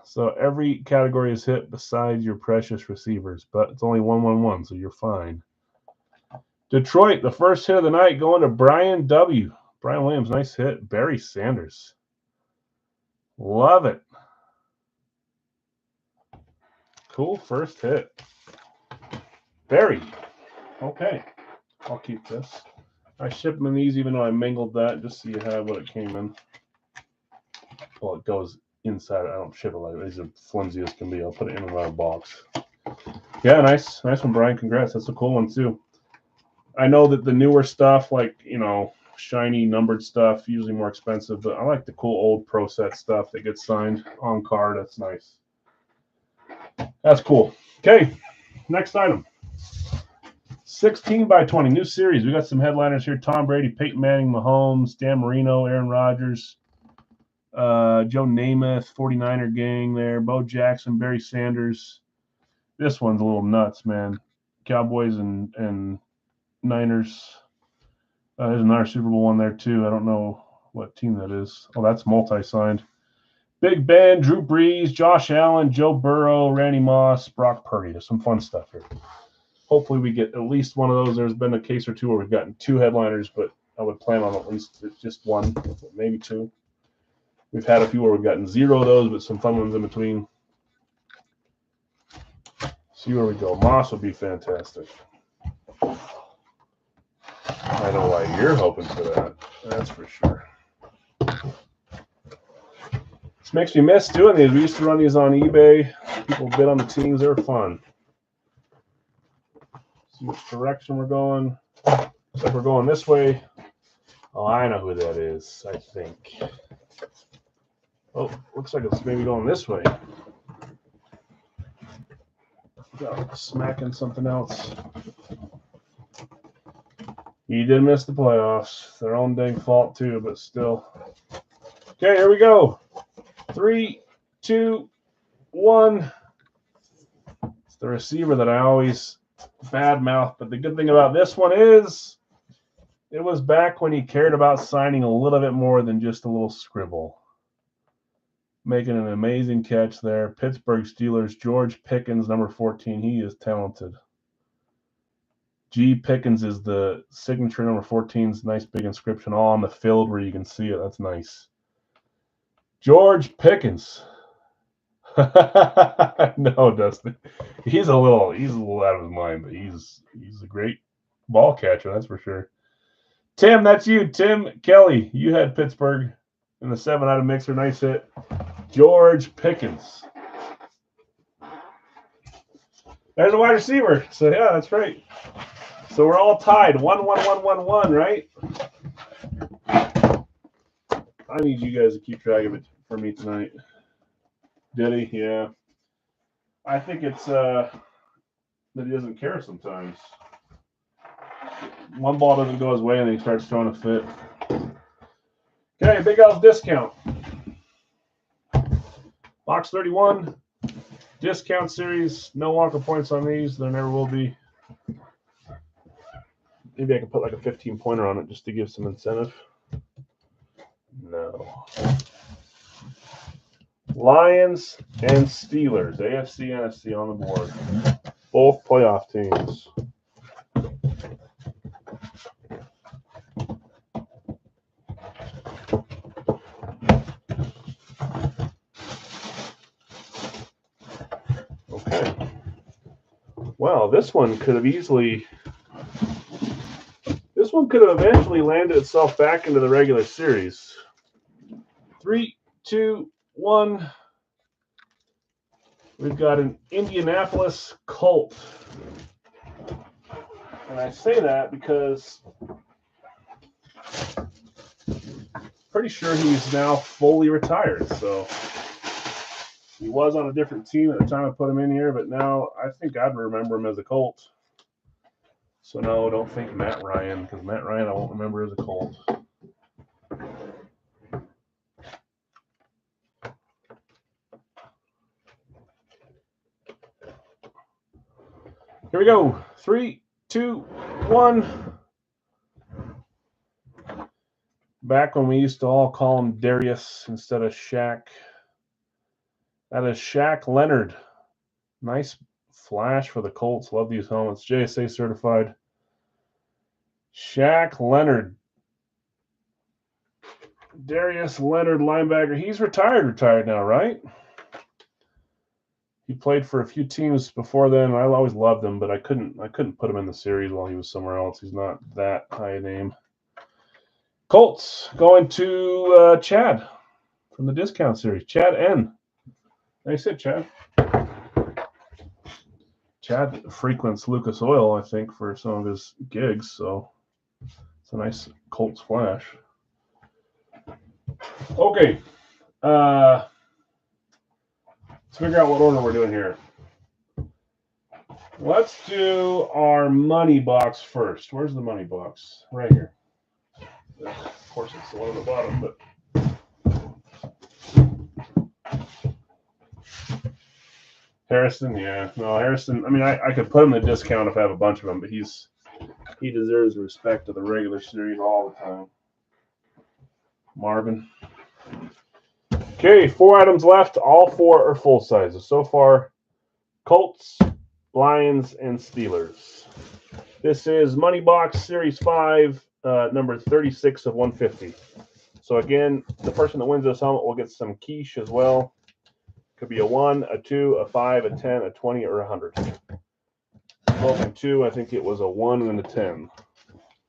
So every category is hit besides your precious receivers, but it's only 1-1-1, so you're fine. Detroit, the first hit of the night going to Brian W. Brian Williams, nice hit. Barry Sanders. Love it. Cool first hit. Barry. Okay. I'll keep this. I ship them in these even though I mangled that just so you have what it came in. Well, it goes inside. I don't ship it like these are flimsy as can be. I'll put it in another box. Yeah, nice one, Brian. Congrats. That's a cool one too. I know that the newer stuff, like shiny numbered stuff, usually more expensive, but I like the cool old Pro Set stuff that gets signed on card. That's nice. That's cool. Okay, next item. 16x20, new series. We got some headliners here: Tom Brady, Peyton Manning, Mahomes, Dan Marino, Aaron Rodgers. Joe Namath, 49er gang there, Bo Jackson, Barry Sanders. This one's a little nuts, man. Cowboys and Niners. There's another Super Bowl one there, too. I don't know what team that is. Oh, that's multi-signed. Big Ben, Drew Brees, Josh Allen, Joe Burrow, Randy Moss, Brock Purdy. There's some fun stuff here. Hopefully we get at least one of those. There's been a case or two where we've gotten 2 headliners, but I would plan on at least just 1, maybe 2. We've had a few where we've gotten 0 of those, but some fun ones in between. See where we go. Moss would be fantastic. I know why you're hoping for that. That's for sure. This makes me miss doing these. We used to run these on eBay. People bid on the teams. They were fun. See which direction we're going. Looks like we're going this way. Oh, I know who that is, I think. Oh, looks like it's maybe going this way. Smacking something else. You did miss the playoffs. Their own dang fault, too, but still. Okay, here we go. 3, 2, 1. It's the receiver that I always badmouth, but the good thing about this one is it was back when he cared about signing a little bit more than just a little scribble. making an amazing catch there. Pittsburgh Steelers, George Pickens, number 14. He is talented. G. Pickens is the signature number 14's nice big inscription all on the field where you can see it. That's nice. George Pickens. No, Dustin. He's a little out of his mind, but he's a great ball catcher, that's for sure. Tim, that's you. Tim Kelly, you had Pittsburgh in the 7-item mixer. Nice hit. George Pickens. There's a wide receiver. So yeah, that's right. So we're all tied. 1-1-1-1-1, right? I need you guys to keep track of it for me tonight. Did he? Yeah. I think it's that he doesn't care sometimes. One ball doesn't go his way and then he starts throwing a fit. Okay, Big L's discount. Box 31. Discount series. No walker points on these. There never will be. Maybe I can put like a 15-pointer on it just to give some incentive. No. Lions and Steelers. AFC, NFC on the board. Both playoff teams. Okay. Well, this one could have eventually landed itself back into the regular series. 3, 2, 1. We've got an Indianapolis Colt. And I say that because pretty sure he's now fully retired. So he was on a different team at the time I put him in here, but now I think I'd remember him as a Colt. So no, don't think Matt Ryan, because Matt Ryan I won't remember as a Colt. Here we go. 3, 2, 1. Back when we used to all call him Darius instead of Shaq. That is Shaq Leonard. Nice flash for the Colts. Love these helmets. JSA certified. Shaq Leonard. Darius Leonard, linebacker. He's retired now, right? He played for a few teams before then. I always loved him, but I couldn't put him in the series while he was somewhere else. He's not that high a name. Colts going to Chad from the discount series. Chad N. Nice hit, Chad. Chad frequents Lucas Oil, I think, for some of his gigs, so it's a nice Colts flash. Okay. Let's figure out what order we're doing here. Let's do our money box first. Where's the money box? Right here. Of course, it's the one on the bottom, but Harrison, yeah. No, Harrison, I mean, I could put him in the discount if I have a bunch of them, but he deserves the respect of the regular series all the time. Marvin. Okay, 4 items left. All 4 are full sizes. So far, Colts, Lions, and Steelers. This is Money Box Series 5, number 36 of 150. So again, the person that wins this helmet will get some quiche as well. Could be a 1, a 2, a 5, a 10, a 20, or 100. Welcome 2, I think it was a 1 and a 10.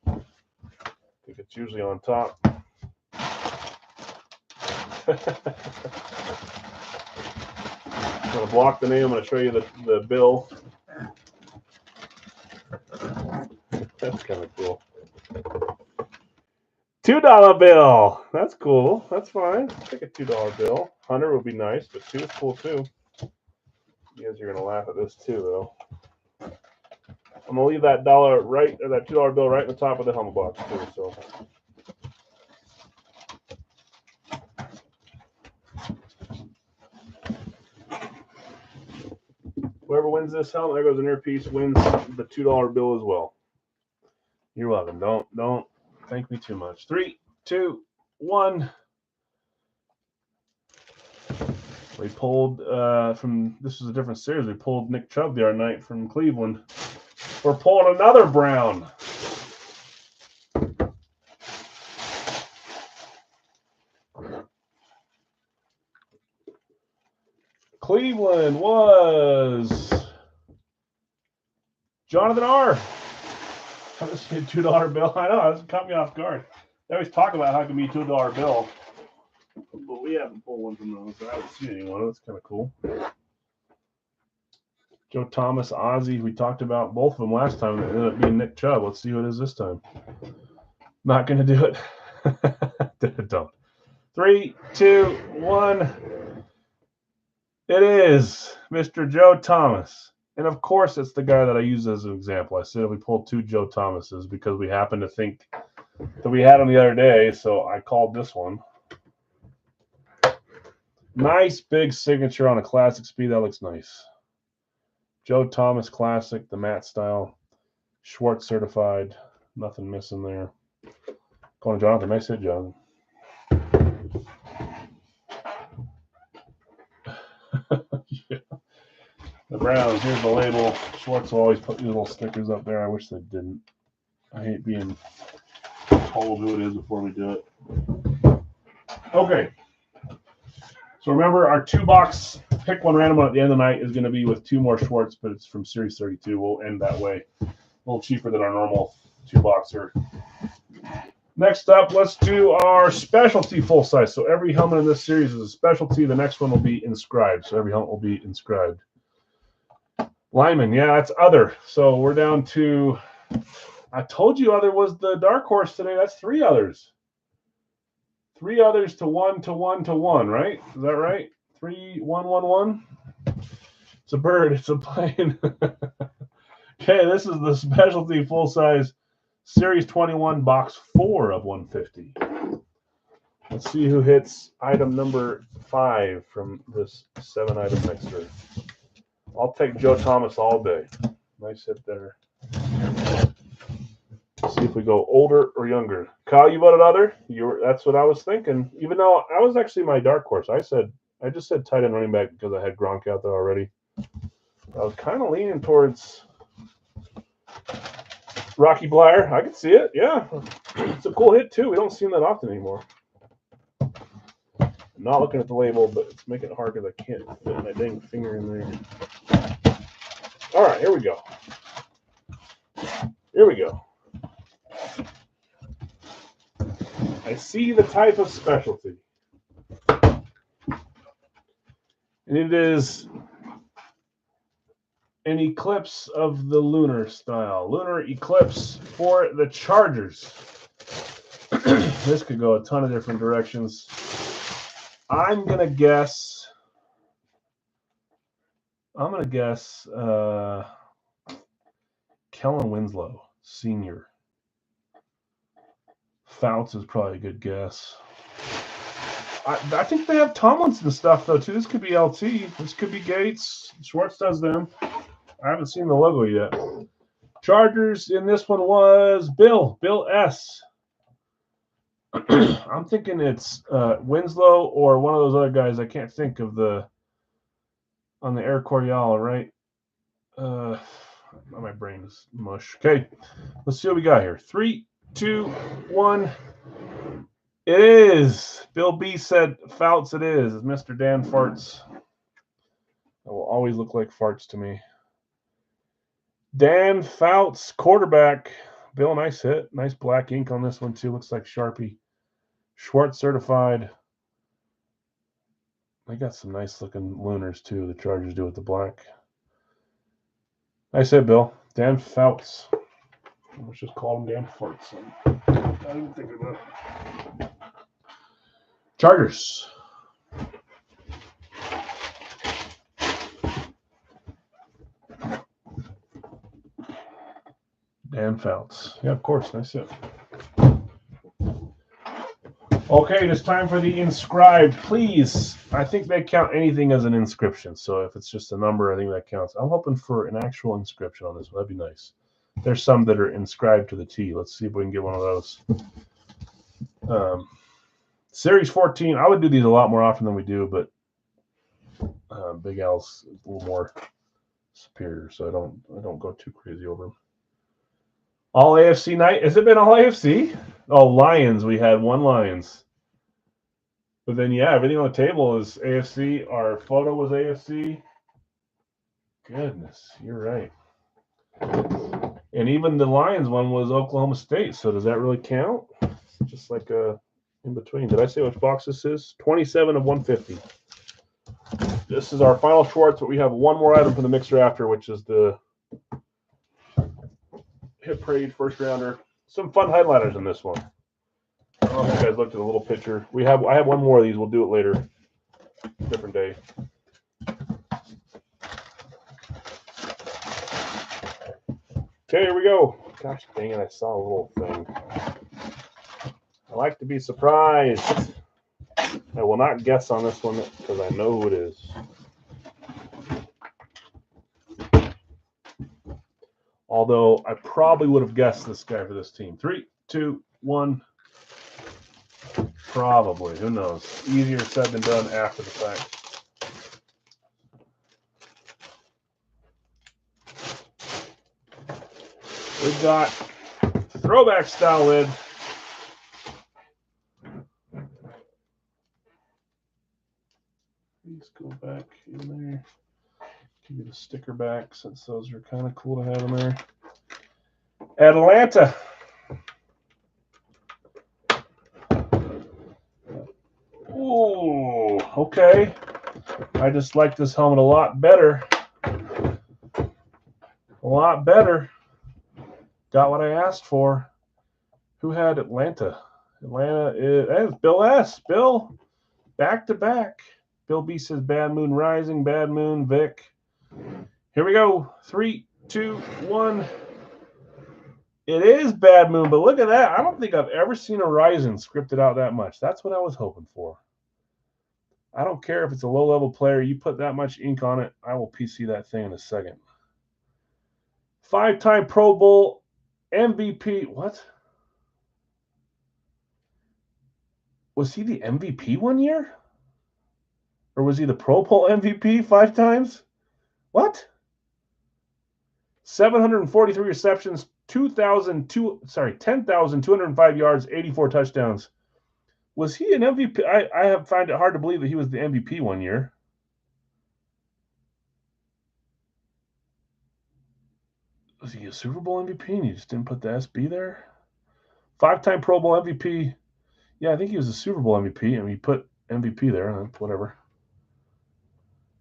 I think it's usually on top. I'm going to block the name. I'm going to show you the bill. That's kind of cool. $2 bill. That's cool. That's fine. Take a $2 bill. 100 would be nice, but 2 is cool too. You guys are going to laugh at this too, though. I'm going to leave that that $2 bill right in the top of the helmet box too. So. Whoever wins this helmet, there goes an earpiece, wins the $2 bill as well. You're welcome. Don't thank me too much. 3, 2, 1. We pulled this is a different series. We pulled Nick Chubb the other night from Cleveland. We're pulling another Brown. Cleveland was Jonathan R. I just hit $2 bill. I know, this caught me off guard. They always talk about how it can be a $2 bill, but we haven't pulled one from those. I haven't seen anyone. That's kind of cool. Joe Thomas, Ozzie. We talked about both of them last time. It ended up being Nick Chubb. Let's see what it is this time. Not going to do it. Don't. 3, 2, 1. It is Mr. Joe Thomas. And of course, it's the guy that I use as an example. I said we pulled 2 Joe Thomases because we happened to think that we had him the other day. So I called this one. Nice big signature on a classic speed. That looks nice. Joe Thomas Classic, the matte style, Schwarz certified, nothing missing there. Going to Jonathan, nice hit, Jonathan. Yeah. The Browns, here's the label. Schwarz will always put these little stickers up there. I wish they didn't. I hate being told who it is before we do it. Okay. So remember, our 2-box pick one random one at the end of the night is going to be with 2 more Schwarz, but it's from Series 32. We'll end that way. A little cheaper than our normal 2-boxer. Next up, let's do our specialty full size. So every helmet in this series is a specialty. The next one will be inscribed. So every helmet will be inscribed. Lyman, yeah, that's other. So we're down to, I told you other was the dark horse today. That's 3 others. 3 others to 1 to 1 to 1, right? Is that right? 3, 1, 1, 1. It's a bird. It's a plane. Okay, this is the specialty full size Series 21 box 4 of 150. Let's see who hits item number 5 from this 7-item mixer. I'll take Joe Thomas all day. Nice hit there. Let's see if we go older or younger. Kyle, you voted other? That's what I was thinking. Even though I was actually my dark horse. I just said tight end running back because I had Gronk out there already. I was kind of leaning towards Rocky Blyer. I could see it. Yeah. It's a cool hit, too. We don't see him that often anymore. I'm not looking at the label, but it's making it hard because I can't fit my dang finger in there. All right, here we go. Here we go. I see the type of specialty. And it is an eclipse of the lunar style. Lunar eclipse for the Chargers. This could go a ton of different directions. I'm going to guess Kellen Winslow, Sr. Fouts is probably a good guess. I think they have Tomlinson stuff, though, too. This could be LT. This could be Gates. Schwarz does them. I haven't seen the logo yet. Chargers in this one was Bill S. I'm thinking it's Winslow or one of those other guys. I can't think of on the Air Coryell, right? My brain is mush. Okay, let's see what we got here. 3, 2, 1. It is. Bill B said Fouts it is. It's Mr. Dan Farts. It will always look like farts to me. Dan Fouts, quarterback. Bill, nice hit. Nice black ink on this one, too. Looks like Sharpie. Schwarz certified. They got some nice looking lunars, too. The Chargers do with the black. Nice hit, Bill. Dan Fouts. Let's just call him Dan Farts. I didn't think of that. Chargers. Dan Fouts. Yeah, of course. Nice hit. Okay, it's time for the inscribed. Please, I think they count anything as an inscription. So if it's just a number, I think that counts. I'm hoping for an actual inscription on this one. That'd be nice. There's some that are inscribed to the T. Let's see if we can get one of those. Series 14. I would do these a lot more often than we do, but Big Al's a little more superior, so I don't go too crazy over him. All AFC night? Has it been all AFC? Oh, Lions. We had one Lions. But then, yeah, everything on the table is AFC. Our photo was AFC. Goodness, you're right. And even the Lions one was Oklahoma State. So does that really count? Just like in between. Did I say which box this is? 27 of 150. This is our final Schwarz, but we have one more item from the mixer after, which is the Hit Parade first rounder. Some fun highlighters in this one. I don't know if you guys looked at the little picture. I have one more of these. We'll do it later. Different day. Okay, here we go. Gosh dang it, I saw a little thing. I like to be surprised. I will not guess on this one because I know who it is. Although I probably would have guessed this guy for this team. 3, 2, 1. Probably. Who knows? Easier said than done after the fact. We've got throwback style lid. Please go back in there. Give you the sticker back since those are kind of cool to have in there. Atlanta. Ooh, okay. I just like this helmet a lot better. A lot better. Got what I asked for. Who had Atlanta? Atlanta is Bill S. Bill, back to back. Bill B says Bad Moon Rising, Bad Moon, Vic. Here we go. 3, 2, 1. It is Bad Moon, but look at that. I don't think I've ever seen a Rising scripted out that much. That's what I was hoping for. I don't care if it's a low-level player. You put that much ink on it, I will PC that thing in a second. 5-time Pro Bowl MVP. What? Was he the MVP one year? Or was he the Pro Bowl MVP 5 times? What? 743 receptions, 10,205 yards, 84 touchdowns. Was he an MVP? I have found it hard to believe that he was the MVP one year. Was he a Super Bowl MVP and you just didn't put the SB there? 5-time Pro Bowl MVP. Yeah, I think he was a Super Bowl MVP and we put MVP there. Whatever.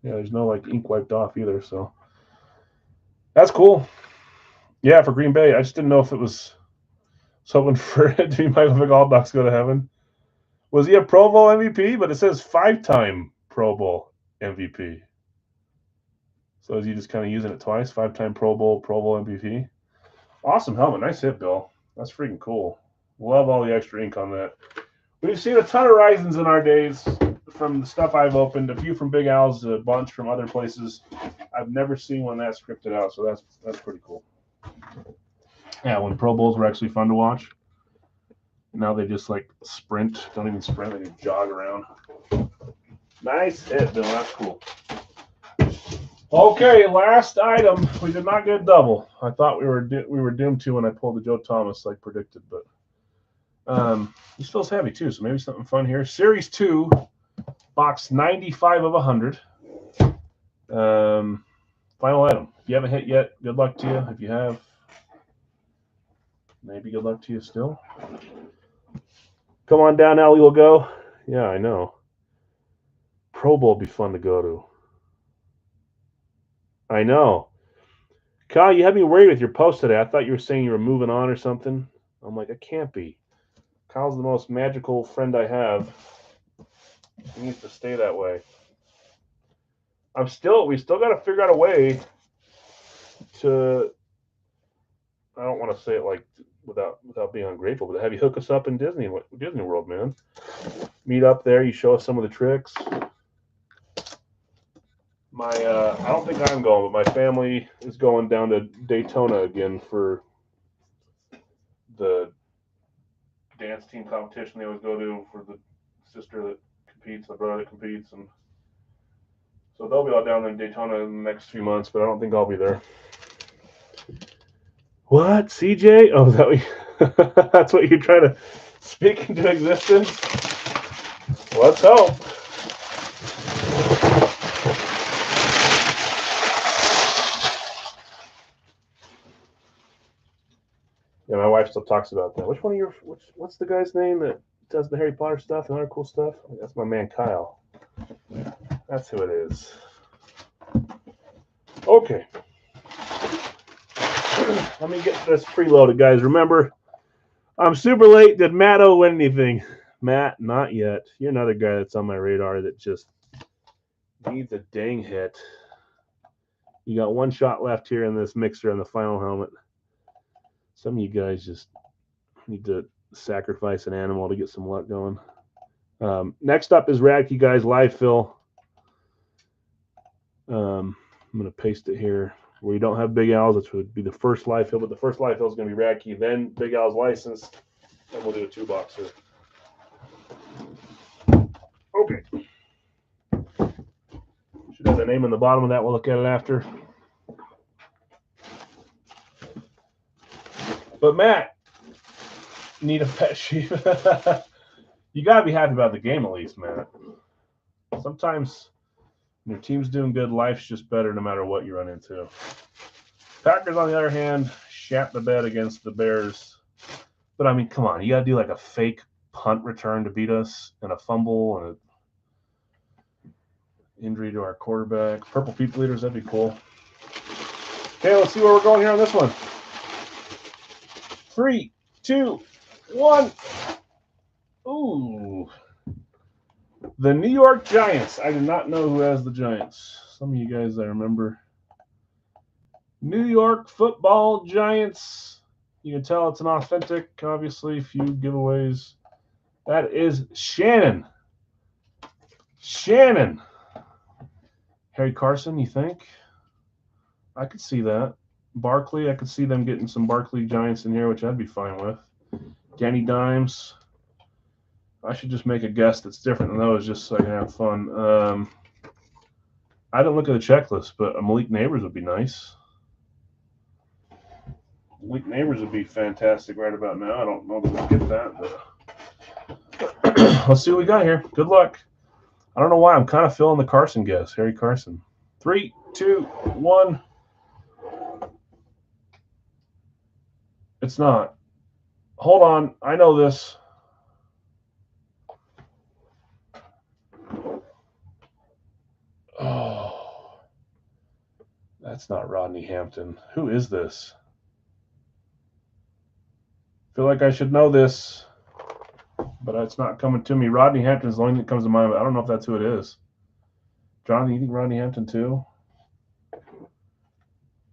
Yeah, there's no like ink wiped off either, so that's cool. Yeah, for Green Bay. I just didn't know if it was hoping for it to be Michael Vick All Ducks go to heaven. Was he a Pro Bowl MVP? But it says 5-time Pro Bowl MVP. So is he just kind of using it twice? 5-time Pro Bowl MVP. Awesome helmet. Nice hit, Bill. That's freaking cool. Love all the extra ink on that. We've seen a ton of Risings in our days from the stuff I've opened. A few from Big Al's, a bunch from other places. I've never seen one that scripted out, so that's pretty cool. Yeah, when Pro Bowls were actually fun to watch. Now they just like sprint. Don't even sprint. They just jog around. Nice hit, Bill. That's cool. Okay, last item. We did not get a double. I thought we were doomed to when I pulled the Joe Thomas like predicted, but this feels heavy too, so maybe something fun here. Series 2, box 95 of 100. Final item. If you haven't hit yet, good luck to you. If you have, maybe good luck to you still. Come on down, Allie. We'll go. Yeah, I know. Pro Bowl would be fun to go to. I know. Kyle, you had me worried with your post today. I thought you were saying you were moving on or something. I'm like, it can't be. Kyle's the most magical friend I have. He needs to stay that way. We still got to figure out a way to, I don't want to say it like without being ungrateful, but have you hook us up in Disney World, man. Meet up there. You show us some of the tricks. I don't think I'm going, but my family is going down to Daytona again for the dance team competition they always go to for the sister that competes, the brother that competes, and So they'll be all down in Daytona in the next few months, but I don't think I'll be there. What? CJ? Oh, is that what you, that's what you're trying to speak into existence? Let's hope. Yeah, my wife still talks about that. Which one of your, what's the guy's name that does the Harry Potter stuff and other cool stuff? That's my man Kyle. That's who it is. Okay. Let me get this preloaded, guys. Remember, I'm super late. Did Matt O win anything? Matt, not yet. You're another guy that's on my radar that just needs a dang hit. You got one shot left here in this mixer on the final helmet. Some of you guys just need to sacrifice an animal to get some luck going. Next up is Radkey, guys, live fill. I'm going to paste it here. Where you don't have Big Al's, it would be the first live fill, but the first live fill is going to be Radkey, then Big Al's license, and we'll do a 2-boxer. Okay. Should have the name in the bottom of that. We'll look at it after. But Matt, need a pet sheep. You got to be happy about the game at least, Matt. Sometimes when your team's doing good, life's just better no matter what you run into. Packers, on the other hand, shat the bed against the Bears. But, I mean, come on. You got to do like a fake punt return to beat us and a fumble and an injury to our quarterback. Purple people eaters, that'd be cool. Okay, let's see where we're going here on this one. 3, 2, 1. Ooh. The New York Giants. I do not know who has the Giants. Some of you guys I remember. New York Football Giants. You can tell it's an authentic, obviously, few giveaways. That is Shannon. Shannon. Harry Carson, you think? I could see that. Barkley, I could see them getting some Barkley Giants in here, which I'd be fine with. Danny Dimes. I should just make a guess that's different than those just so I can have fun. I didn't look at the checklist, but a Malik Neighbors would be nice. Malik Neighbors would be fantastic right about now. I don't know that we'll get that, but let's see what we got here. Good luck. I don't know why. I'm kind of feeling the Carson guess. Harry Carson. 3, 2, 1. It's not. Hold on. I know this. Oh, that's not Rodney Hampton. Who is this? I feel like I should know this, but it's not coming to me. Rodney Hampton is the only thing that comes to mind, but I don't know if that's who it is. Jonathan, you think Rodney Hampton too?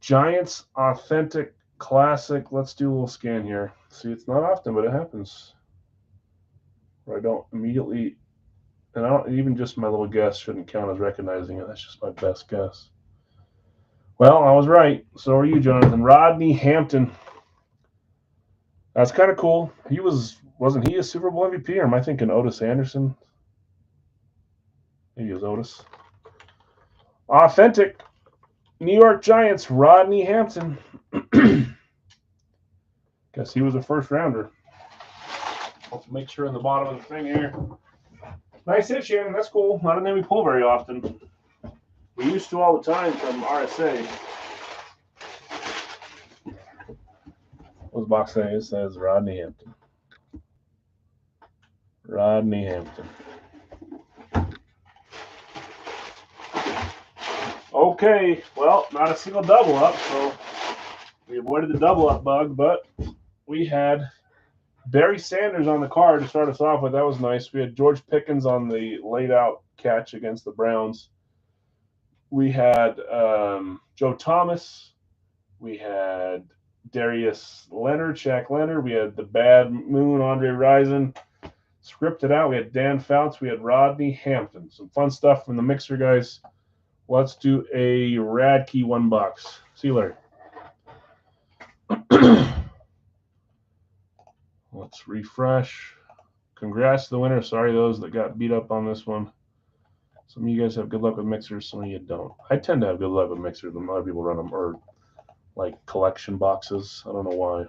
Giants authentic classic. Let's do a little scan here. See, it's not often, but it happens. Where I don't immediately, and I don't even just my little guess shouldn't count as recognizing it. That's just my best guess. Well, I was right. So are you, Jonathan. Rodney Hampton. That's kind of cool. Wasn't he a Super Bowl MVP, or am I thinking Otis Anderson? Maybe it was Otis. Authentic New York Giants, Rodney Hampton. Guess he was a first rounder. Let's make sure in the bottom of the thing here. Nice hit, Shannon. That's cool. Not a name we pull very often. We used to all the time from RSA. What's the box saying? It says Rodney Hampton. Rodney Hampton. Okay, well, not a single double up, so we avoided the double up bug, but we had Barry Sanders on the card to start us off with. That was nice. We had George Pickens on the laid out catch against the Browns. We had Joe Thomas. We had Darius Leonard, Shaq Leonard. We had the Bad Moon, Andre Rison. Scripted out, we had Dan Fouts. We had Rodney Hampton. Some fun stuff from the mixer, guys. Let's do a Radkey 1 box. See you later. Let's refresh. Congrats to the winner. Sorry those that got beat up on this one. Some of you guys have good luck with mixers, some of you don't. I tend to have good luck with mixers when other people run them, or like collection boxes. I don't know why.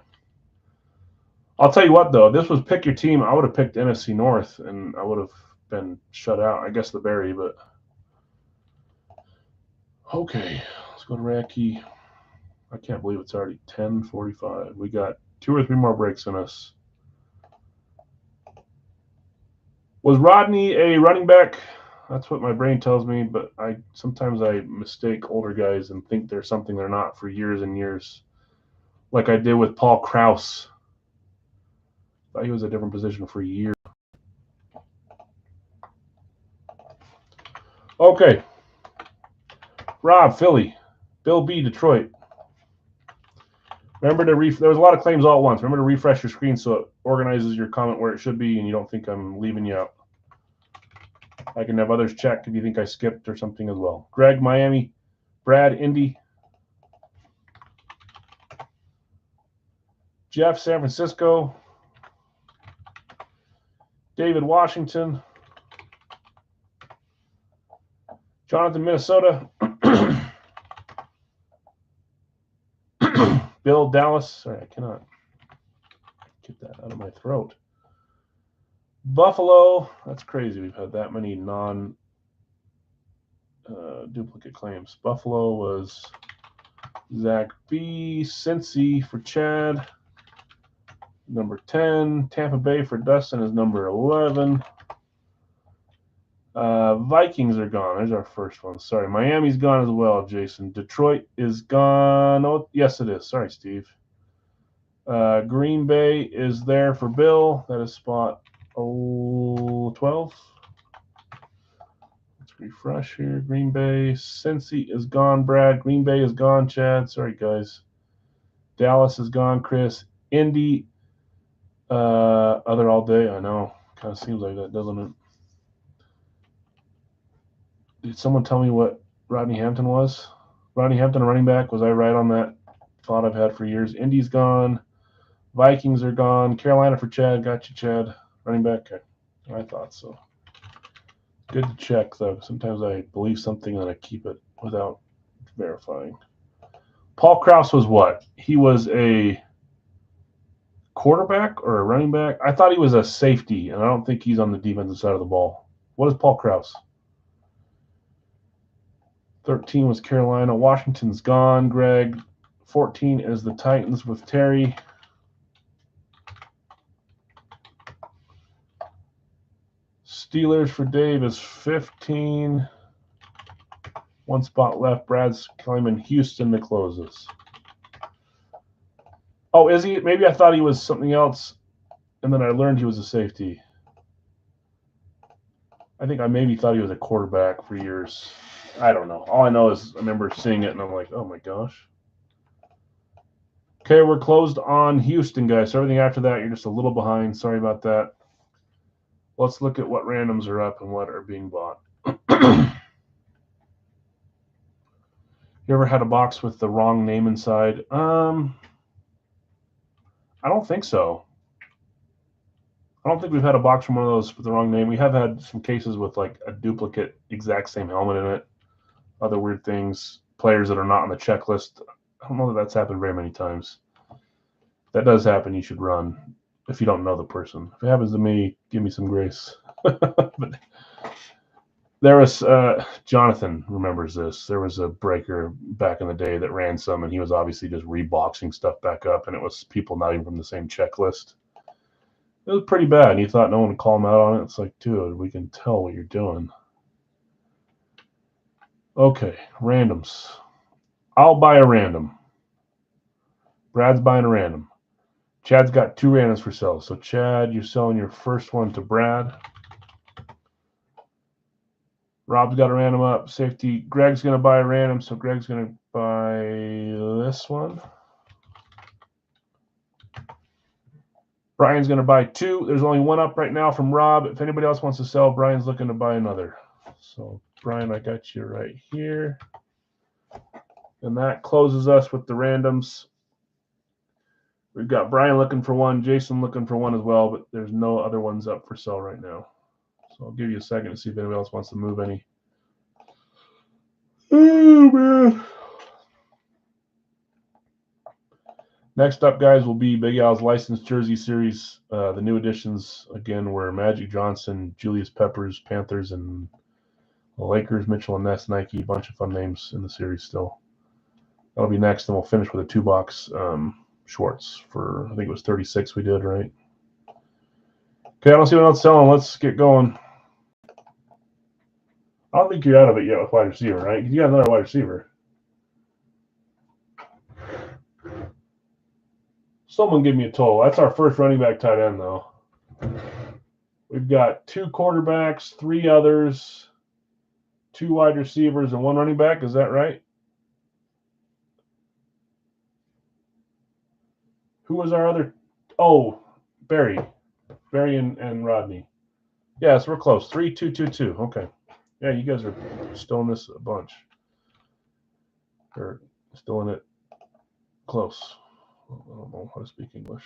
I'll tell you what, though, if this was pick your team, I would have picked NFC North, and I would have been shut out. I guess the Berry, but okay. Let's go to Radkey. I can't believe it's already 10:45. We got 2 or 3 more breaks in us. Was Rodney a running back? That's what my brain tells me, but sometimes I mistake older guys and think they're something they're not for years and years, like I did with Paul Krause. I thought he was a different position for years. Okay. Rob, Philly. Bill B, Detroit. Remember to there was a lot of claims all at once. Remember to refresh your screen so it organizes your comment where it should be and you don't think I'm leaving you out. I can have others check if you think I skipped or something as well. Greg, Miami. Brad, Indy. Jeff, San Francisco. David, Washington. Jonathan, Minnesota. Bill, Dallas. Sorry, I cannot get that out of my throat. Buffalo. That's crazy. We've had that many non-duplicate claims. Buffalo was Zach B. Cincy for Chad. Number 10. Tampa Bay for Dustin is number 11. Vikings are gone. There's our first one. Sorry. Miami's gone as well, Jason. Detroit is gone. Oh, yes, it is. Sorry, Steve. Green Bay is there for Bill. That is spot 12. Let's refresh here. Green Bay. Cincy is gone, Brad. Green Bay is gone, Chad. Sorry, guys. Dallas is gone, Chris. Indy. Other all day. I know. Kind of seems like that, doesn't it? Did someone tell me what Rodney Hampton was? Rodney Hampton, a running back. Was I right on that thought I've had for years? Indy's gone. Vikings are gone. Carolina for Chad. Got you, Chad. Running back. I thought so. Good to check, though. Sometimes I believe something and I keep it without verifying. Paul Krause was what? He was a quarterback or a running back? I thought he was a safety, and I don't think he's on the defensive side of the ball. What is Paul Krause? 13 was Carolina. Washington's gone, Greg. 14 is the Titans with Terry. Steelers for Dave is 15. 1 spot left. Brad's claiming Houston to close this. Oh, is he? Maybe I thought he was something else, and then I learned he was a safety. I think I maybe thought he was a quarterback for years. I don't know. All I know is I remember seeing it, and I'm like, oh, my gosh. Okay, we're closed on Houston, guys. So everything after that, you're just a little behind. Sorry about that. Let's look at what randoms are up and what are being bought. You ever had a box with the wrong name inside? I don't think so. I don't think we've had a box from one of those with the wrong name. We have had some cases with like a duplicate, exact same helmet in it. Other weird things. Players that are not on the checklist. I don't know that that's happened very many times. If that does happen, you should run if you don't know the person. If it happens to me, give me some grace. But there was Jonathan remembers this. There was a breaker back in the day that ran some, and he was obviously just reboxing stuff back up, and it was people not even from the same checklist. It was pretty bad, and you thought no one would call him out on it. It's like, dude, we can tell what you're doing. Okay, randoms. I'll buy a random. Brad's buying a random. Chad's got 2 randoms for sale. So, Chad, you're selling your first one to Brad. Rob's got a random up. Safety. Greg's going to buy a random, so Greg's going to buy this one. Brian's going to buy 2. There's only 1 up right now from Rob. If anybody else wants to sell, Brian's looking to buy another. So, Brian, I got you right here. And that closes us with the randoms. We've got Brian looking for 1, Jason looking for 1 as well, but there's no other ones up for sale right now. So I'll give you a second to see if anybody else wants to move any. Oh, man. Next up, guys, will be Big Al's licensed jersey series. The new additions, again, were Magic Johnson, Julius Peppers, Panthers, and the Lakers, Mitchell and Ness, Nike. A bunch of fun names in the series still. That'll be next, and we'll finish with a 2-box Schwarz for, I think it was 36 we did, right? Okay, I don't see what else selling. Let's get going. I don't think you're out of it yet with wide receiver, right? You got another wide receiver. Someone give me a total. That's our first running back tight end, though. We've got 2 quarterbacks, 3 others, 2 wide receivers, and 1 running back. Is that right? Who was our other? Oh, Barry and Rodney. Yeah, so we're close. 3, 2, 2, 2. Okay. Yeah, you guys are still in this a bunch. Or still in it close. I don't know how to speak English.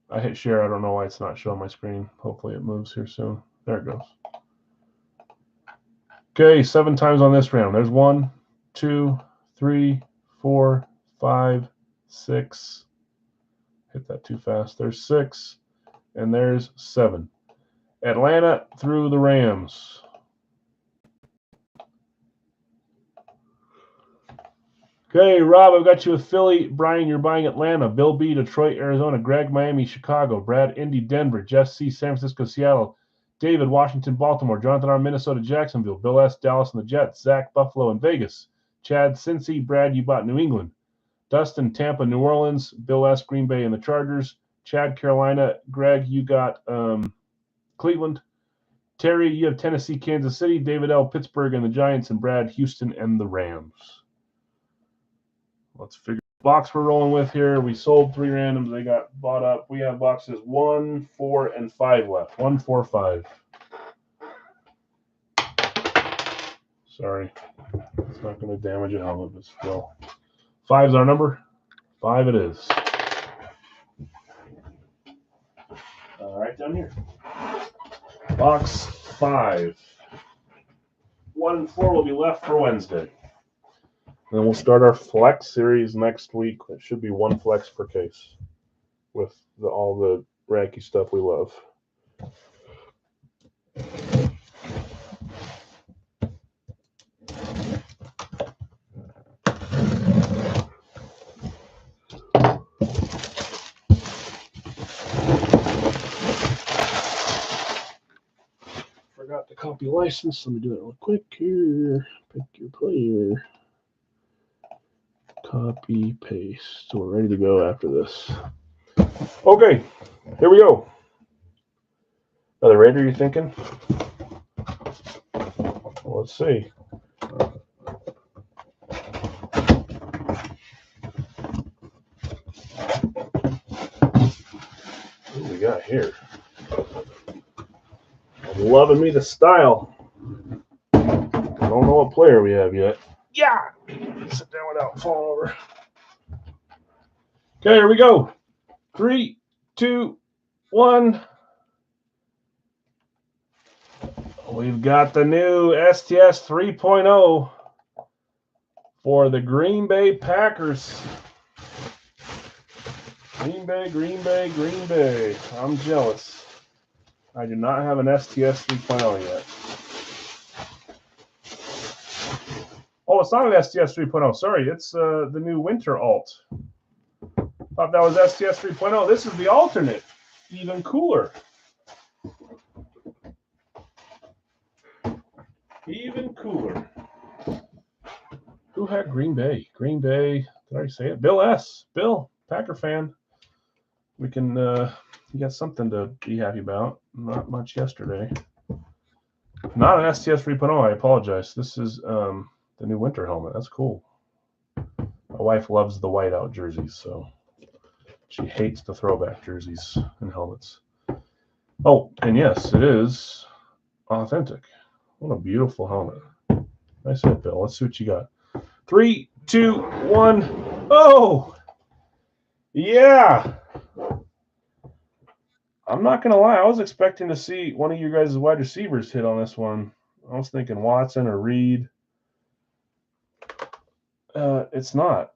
I hit share. I don't know why it's not showing my screen. Hopefully it moves here soon. There it goes. Okay, 7 times on this round. There's 1, 2, 3, 4, 5, 6. Hit that too fast. There's 6, and there's 7. Atlanta through the Rams. Okay, Rob, I've got you with Philly. Brian, you're buying Atlanta. Bill B, Detroit, Arizona. Greg, Miami, Chicago. Brad, Indy, Denver. Jeff C, San Francisco, Seattle. David, Washington, Baltimore. Jonathan R, Minnesota, Jacksonville. Bill S, Dallas and the Jets. Zach, Buffalo and Vegas. Chad, Cincy. Brad, you bought New England. Dustin, Tampa, New Orleans. Bill S, Green Bay and the Chargers. Chad, Carolina. Greg, you got Cleveland. Terry, you have Tennessee, Kansas City. David L, Pittsburgh and the Giants. And Brad, Houston and the Rams. Let's figure the box we're rolling with here. We sold 3 randoms. They got bought up. We have boxes 1, 4, and 5 left. 1, 4, 5. Sorry. It's not going to damage a helmet, but still. 5's our number. 5 it is. Right down here. Box 5. 1 and 4 will be left for Wednesday. Then we'll start our flex series next week. It should be 1 flex per case with all the Radkey stuff we love. Forgot to copy license. Let me do that real quick here. Pick your player. Copy, paste. So we're ready to go after this. Okay, here we go. Another Raider, you thinking? Well, let's see. What do we got here? I'm loving me the style. I don't know what player we have yet. Yeah! Sit down without falling over. Okay, here we go. 3, 2, 1. We've got the new STS 3.0 for the Green Bay Packers. Green Bay, Green Bay, Green Bay. I'm jealous. I do not have an STS 3.0 yet. Oh, it's not an STS 3.0. Sorry, it's the new Winter Alt. Thought that was STS 3.0. This is the alternate. Even cooler. Even cooler. Who had Green Bay? Green Bay. Did I already say it? Bill S. Bill, Packer fan. We can, you got something to be happy about. Not much yesterday. Not an STS 3.0. I apologize. This is the new winter helmet. That's cool. My wife loves the whiteout jerseys, so she hates the throwback jerseys and helmets. Oh, and yes, it is authentic. What a beautiful helmet. Nice hit, Bill. Let's see what you got. 3, 2, 1. Oh! Yeah! I'm not going to lie. I was expecting to see one of you guys' wide receivers hit on this one. I was thinking Watson or Reed. It's not.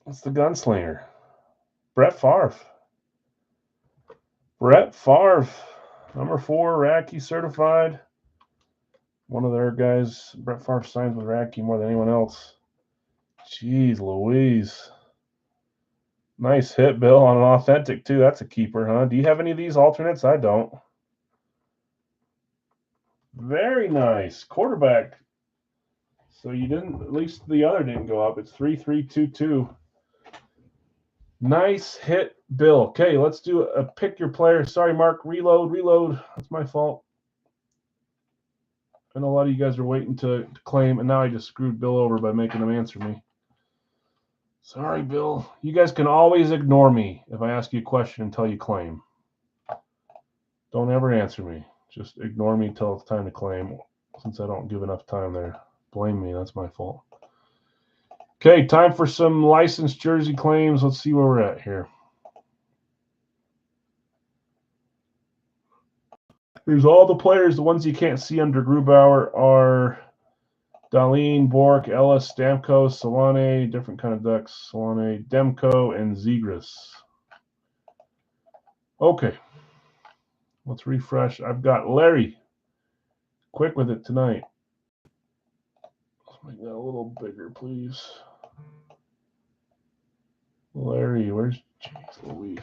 It's the gunslinger. Brett Favre. Brett Favre, number 4, Radkey certified. One of their guys, Brett Favre signs with Radkey more than anyone else. Jeez Louise. Nice hit, Bill, on an authentic, too. That's a keeper, huh? Do you have any of these alternates? I don't. Very nice. Quarterback. So you didn't, at least the other didn't go up. It's 3-3-2-2. Nice hit, Bill. Okay, let's do a pick your player. Sorry, Mark. Reload. That's my fault. I know a lot of you guys are waiting to claim, and now I just screwed Bill over by making him answer me. Sorry, Bill. You guys can always ignore me if I ask you a question until you claim. Don't ever answer me. Just ignore me until it's time to claim, since I don't give enough time there. Blame me. That's my fault. Okay, time for some licensed jersey claims. Let's see where we're at here. There's all the players. The ones you can't see under Grubauer are Dahlin, Bork, Ellis, Stamkos, Solane, different kind of ducks, Solane, Demko, and Zegras. Okay. Let's refresh. I've got Larry. Quick with it tonight. Let's make that a little bigger, please. Larry, where's James Louise?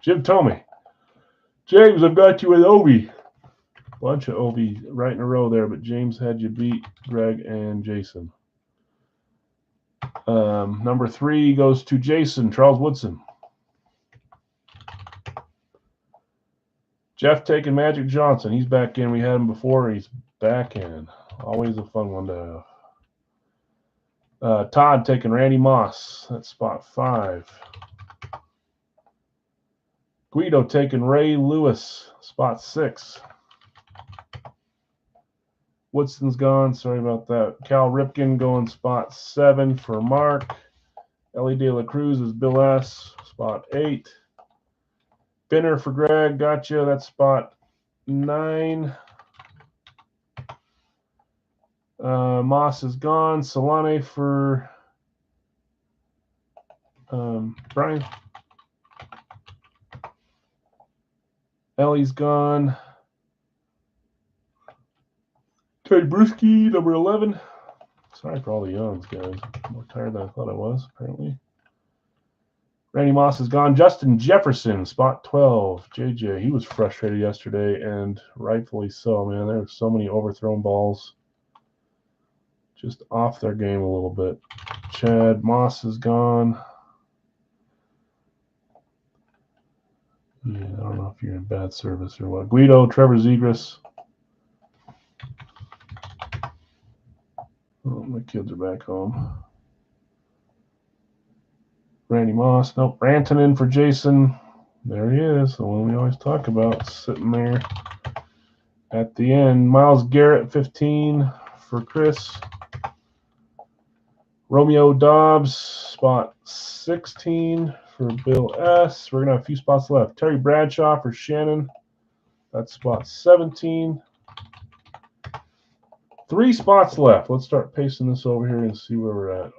Jim told me. James, I've got you with Obi. Bunch of Obi right in a row there, but James had you beat Greg and Jason. Number 3 goes to Jason, Charles Woodson. Jeff taking Magic Johnson. He's back in. We had him before. He's back in. Always a fun one to have. Todd taking Randy Moss. That's spot 5. Guido taking Ray Lewis. Spot 6. Woodson's gone. Sorry about that. Cal Ripken going spot 7 for Mark. Ellie De La Cruz is Bill S. Spot 8. Binner for Greg. Gotcha. That's spot 9. Moss is gone. Solane for Brian. Ellie's gone. Trey Bruschi, number 11. Sorry for all the yawns, guys. I'm more tired than I thought I was, apparently. Randy Moss is gone. Justin Jefferson, spot 12. JJ, he was frustrated yesterday, and rightfully so, man. There were so many overthrown balls. Just off their game a little bit. Chad Moss is gone. Yeah, I don't know if you're in bad service or what. Guido, Trevor Zegras. Oh, my kids are back home. Randy Moss. Nope. Rantanen for Jason. There he is, the one we always talk about, sitting there at the end. Myles Garrett, 15 for Chris. Romeo Dobbs, spot 16 for Bill S. We're going to have a few spots left. Terry Bradshaw for Shannon. That's spot 17. 3 spots left. Let's start pasting this over here and see where we're at.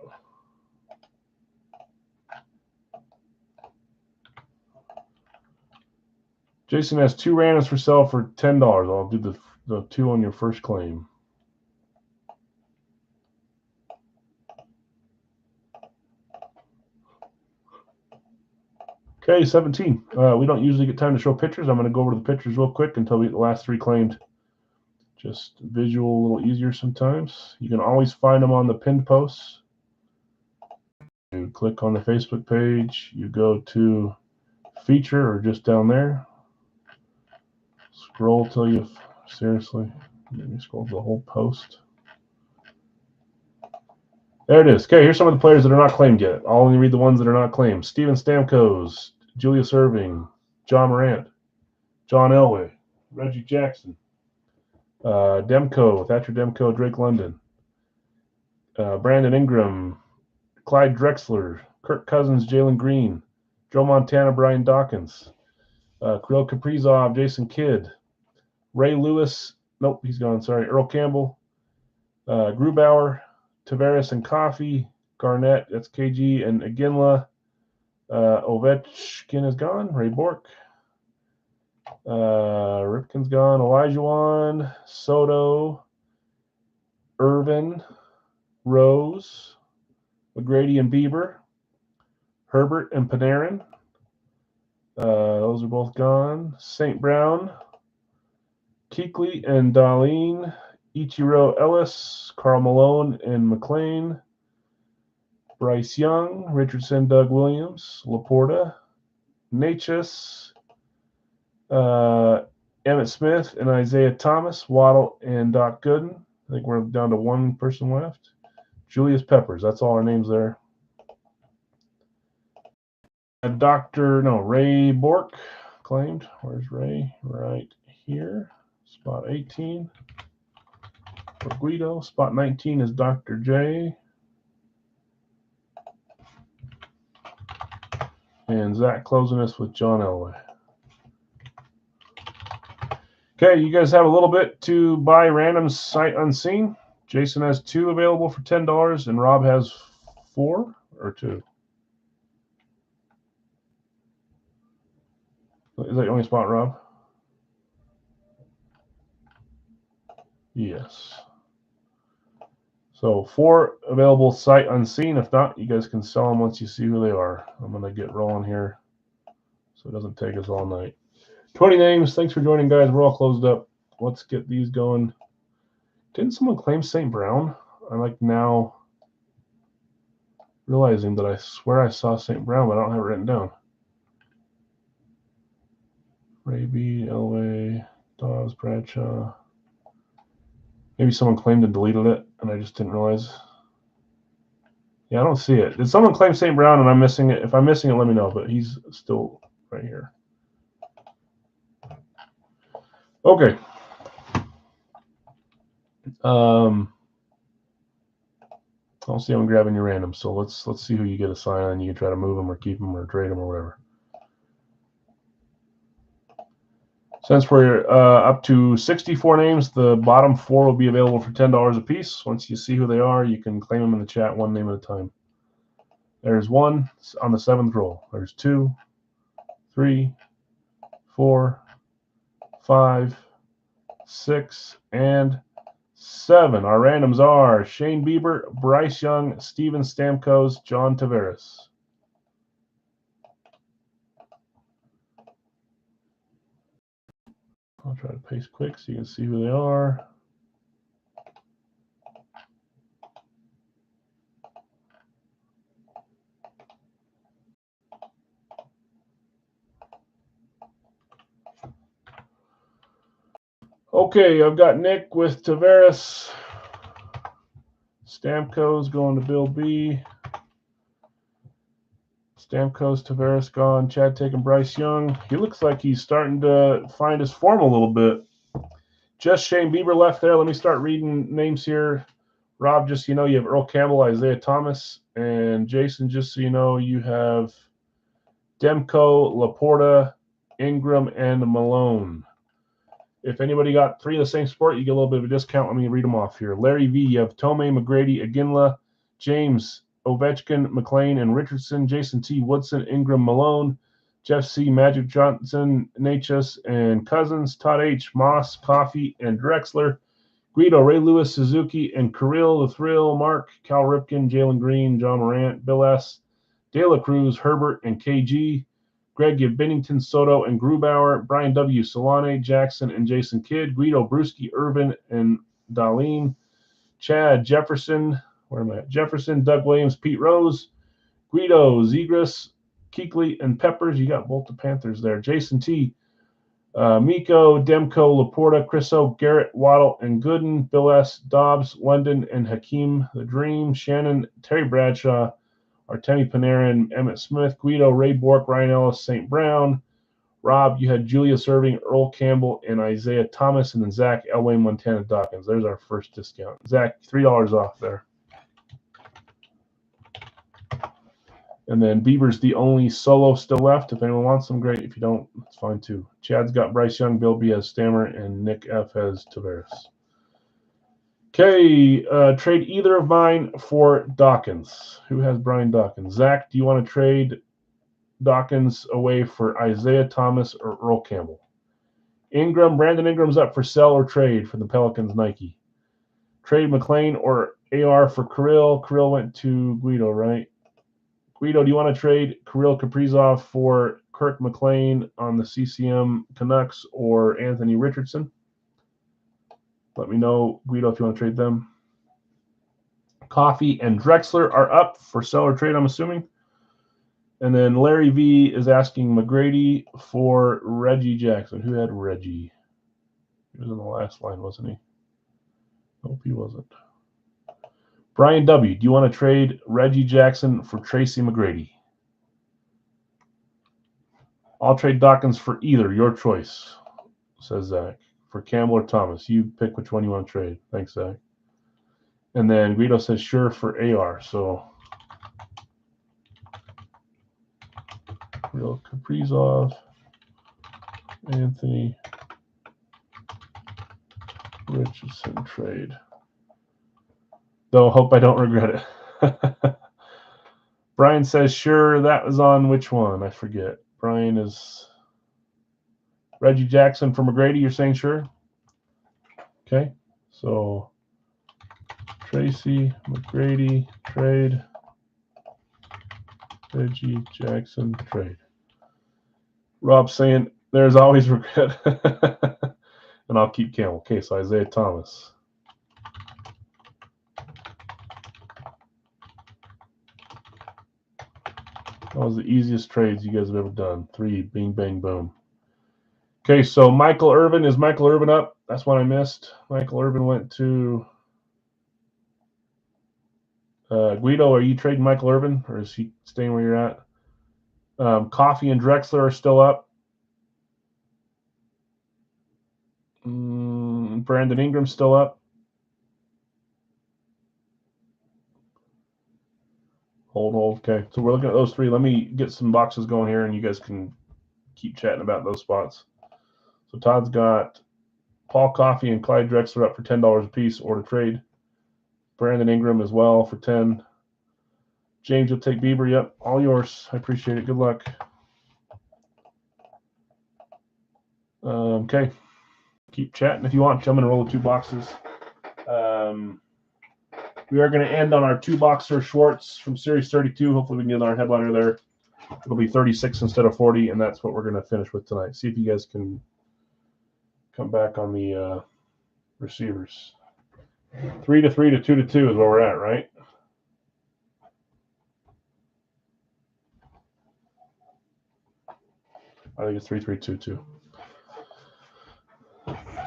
Jason has 2 randoms for sale for $10. I'll do the 2 on your first claim. Okay, 17. We don't usually get time to show pictures. I'm going to go over to the pictures real quick until we get the last 3 claimed. Just visual, a little easier sometimes. You can always find them on the pinned posts. You click on the Facebook page. You go to feature or just down there. Scroll till you, seriously, let me scroll to the whole post. There it is. Okay, here's some of the players that are not claimed yet. I'll only read the ones that are not claimed. Steven Stamkos, Julius Erving, John Morant, John Elway, Reggie Jackson, Demko, Thatcher Demko, Drake London, Brandon Ingram, Clyde Drexler, Kirk Cousins, Jalen Green, Joe Montana, Brian Dawkins, Kirill Kaprizov, Jason Kidd, Ray Lewis. Nope, he's gone. Sorry. Earl Campbell, Grubauer, Tavares and Coffey, Garnett, that's KG, and Iginla. Ovechkin is gone. Ray Bork. Ripken's gone. Olajuwon, Soto, Irvin, Rose, McGrady and Bieber, Herbert and Panarin. Those are both gone. St. Brown, Kuechly and Dahlin, Ichiro Ellis, Karl Malone and McLean, Bryce Young, Richardson, Doug Williams, Laporta, Natchez, Emmett Smith and Isaiah Thomas, Waddle and Doc Gooden. I think we're down to one person left. Julius Peppers. That's all our names there. Ray Bork claimed. Where's Ray? Right here. Spot 18 for Guido. Spot 19 is Dr. J. And Zach closing us with John Elway. Okay, you guys have a little bit to buy random sight unseen. Jason has 2 available for $10, and Rob has 4 or 2. Is that your only spot, Rob? Yes. So 4 available sight unseen. If not, you guys can sell them once you see who they are. I'm going to get rolling here so it doesn't take us all night. 20 names. Thanks for joining, guys. We're all closed up. Let's get these going. Didn't someone claim St. Brown? I'm like now realizing that I swear I saw St. Brown, but I don't have it written down. Ray B, Elway, Dobbs, Bradshaw. Maybe someone claimed and deleted it, and I just didn't realize. Yeah, I don't see it. Did someone claim St. Brown and I'm missing it? If I'm missing it, let me know, but he's still right here. Okay. I don't see them grabbing your random, so let's see who you get a sign on. You can try to move them or keep them or trade them or whatever. Since we're up to 64 names, the bottom 4 will be available for $10 a piece. Once you see who they are, you can claim them in the chat one name at a time. There's 1 on the 7th roll. There's 2, 3, 4, 5, 6, and 7. Our randoms are Shane Bieber, Bryce Young, Steven Stamkos, John Tavares. I'll try to paste quick so you can see who they are. Okay, I've got Nick with Tavares. Stamkos going to Bill B. Stamkos, Tavares gone. Chad taking Bryce Young. He looks like he's starting to find his form a little bit. Just Shane Bieber left there. Let me start reading names here. Rob, just so you know, you have Earl Campbell, Isaiah Thomas, and Jason, just so you know, you have Demko, Laporta, Ingram, and Malone. If anybody got 3 of the same sport, you get a little bit of a discount. Let me read them off here. Larry V, you have Tomei, McGrady, Iginla, James, Ovechkin, McLean, and Richardson. Jason T, Woodson, Ingram, Malone. Jeff C, Magic Johnson, Natchez, and Cousins. Todd H, Moss, Coffey, and Drexler. Guido, Ray Lewis, Suzuki, and Kirill, The Thrill, Mark, Cal Ripken, Jalen Green, John Morant, Bill S, De La Cruz, Herbert, and KG. Greg, you have Bennington, Soto, and Grubauer. Brian W, Solane, Jackson, and Jason Kidd. Guido, Brewski, Irvin, and Dahlin. Chad, Jefferson. Where am I at? Jefferson, Doug Williams, Pete Rose. Guido, Zegras, Kuechly, and Peppers. You got both the Panthers there. Jason T, Miko, Demko, Laporta, Chris O, Garrett, Waddle, and Gooden. Bill S, Dobbs, London, and Hakeem the Dream. Shannon, Terry Bradshaw, Artemi Panarin, Emmett Smith, Guido, Ray Bork, Ryan Ellis, St. Brown. Rob, you had Julius Erving, Earl Campbell, and Isaiah Thomas, and then Zach, Elway, Montana, Dawkins. There's our first discount. Zach, $3 off there. And then Bieber's the only solo still left. If anyone wants them, great. If you don't, it's fine too. Chad's got Bryce Young, Bill B has Stammer, and Nick F has Tavares. Okay, trade either of mine for Dawkins. Who has Brian Dawkins? Zach, do you want to trade Dawkins away for Isaiah Thomas or Earl Campbell? Ingram, Brandon Ingram's up for sell or trade for the Pelicans Nike. Trade McLean or AR for Kirill. Kirill went to Guido, right? Guido, do you want to trade Kirill Kaprizov for Kirk McLean on the CCM Canucks or Anthony Richardson? Let me know, Guido, if you want to trade them. Coffee and Drexler are up for sell or trade, I'm assuming. And then Larry V is asking McGrady for Reggie Jackson. Who had Reggie? He was in the last line, wasn't he? Nope, he wasn't. Brian W., do you want to trade Reggie Jackson for Tracy McGrady? I'll trade Dawkins for either. Your choice, says Zach. For Campbell or Thomas. You pick which one you want to trade. Thanks, Zach. And then Guido says sure for AR. So Real Kaprizov, Anthony Richardson trade. Though hope I don't regret it. Brian says sure. That was on which one? I forget. Brian is Reggie Jackson for McGrady. You're saying sure? Okay. So Tracy McGrady trade. Reggie Jackson trade. Rob saying there's always regret. And I'll keep Campbell. Okay, so Isaiah Thomas. That was the easiest trades you guys have ever done. 3, bing, bang, boom. Okay, so Michael Irvin. Is Michael Irvin up? That's one I missed. Michael Irvin went to Guido. Are you trading Michael Irvin, or is he staying where you're at? Coffee and Drexler are still up. Brandon Ingram's still up. Hold. Okay, so we're looking at those 3. Let me get some boxes going here, and you guys can keep chatting about those spots. So Todd's got Paul Coffey and Clyde Drexler up for $10 a piece or to trade. Brandon Ingram as well for 10. James, you'll take Bieber. Yep, all yours. I appreciate it. Good luck. Okay. Keep chatting if you want. I'm going to roll the 2 boxes. We are going to end on our 2-boxer Schwarz from Series 32. Hopefully we can get our headliner there. It'll be 36 instead of 40, and that's what we're going to finish with tonight. See if you guys can come back on the receivers. 3 to 3 to 2 to 2 is where we're at, right? I think it's 3-3-2-2.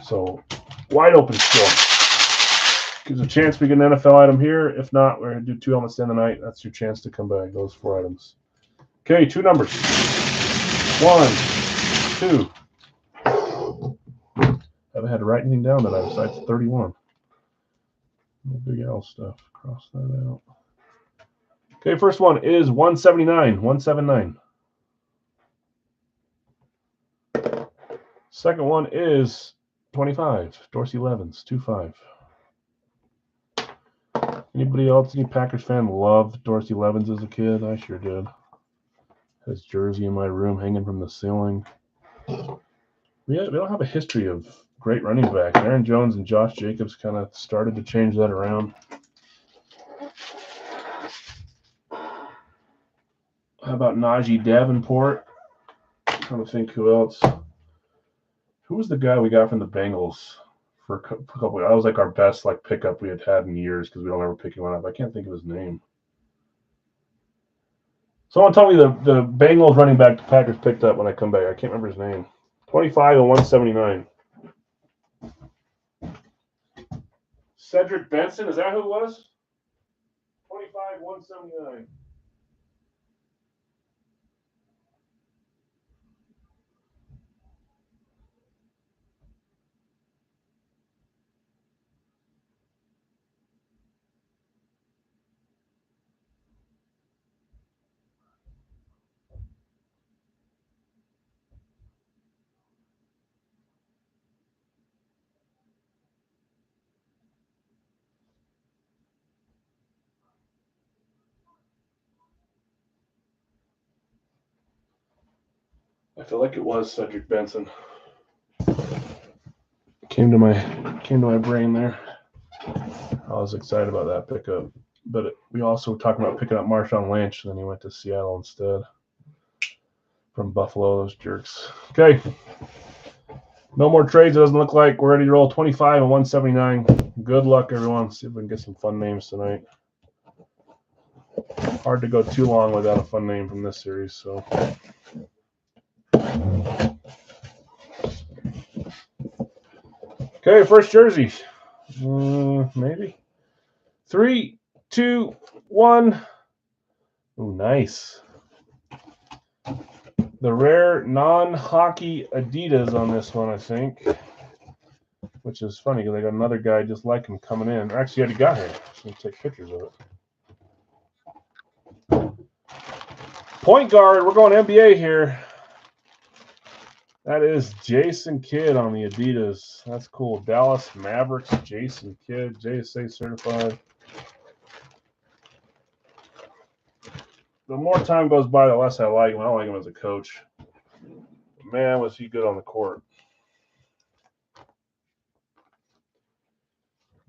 So wide open still. Gives a chance we get an NFL item here. If not, we're going to do 2 helmets in the night. That's your chance to come back. Those 4 items. Okay, 2 numbers. 1, 2. Haven't had to write anything down tonight besides 31. No Big L stuff. Cross that out. Okay, first one is 179. 179. Second one is 25. Dorsey Levens. 25. Anybody else, any Packers fan, loved Dorsey Levens as a kid? I sure did. His jersey in my room hanging from the ceiling. We don't have a history of great running backs. Aaron Jones and Josh Jacobs kind of started to change that around. How about Najee Davenport? I'm trying to think who else. Who was the guy we got from the Bengals for a couple? That was like our best pickup we had in years because we don't ever pick one up. I can't think of his name. Someone tell me the Bengals running back the Packers picked up when I come back. I can't remember his name. 25 and 179. Cedric Benson, is that who it was? 25, 179. I feel like it was Cedric Benson. Came to my brain there. I was excited about that pickup, but we also were talking about picking up Marshawn Lynch, and then he went to Seattle instead from Buffalo. Those jerks. Okay, no more trades. It doesn't look like we're ready to roll. 25 and 179. Good luck, everyone. See if we can get some fun names tonight. Hard to go too long without a fun name from this series. So. Okay, first jersey. Maybe. 3, 2, 1. Oh, nice. The rare non-hockey Adidas on this one, I think. Which is funny because I got another guy just like him coming in. Or actually, he already got here. Just going to take pictures of it. Point guard. We're going NBA here. That is Jason Kidd on the Adidas. That's cool. Dallas Mavericks, Jason Kidd, JSA certified. The more time goes by, the less I like him. I don't like him as a coach. Man, was he good on the court.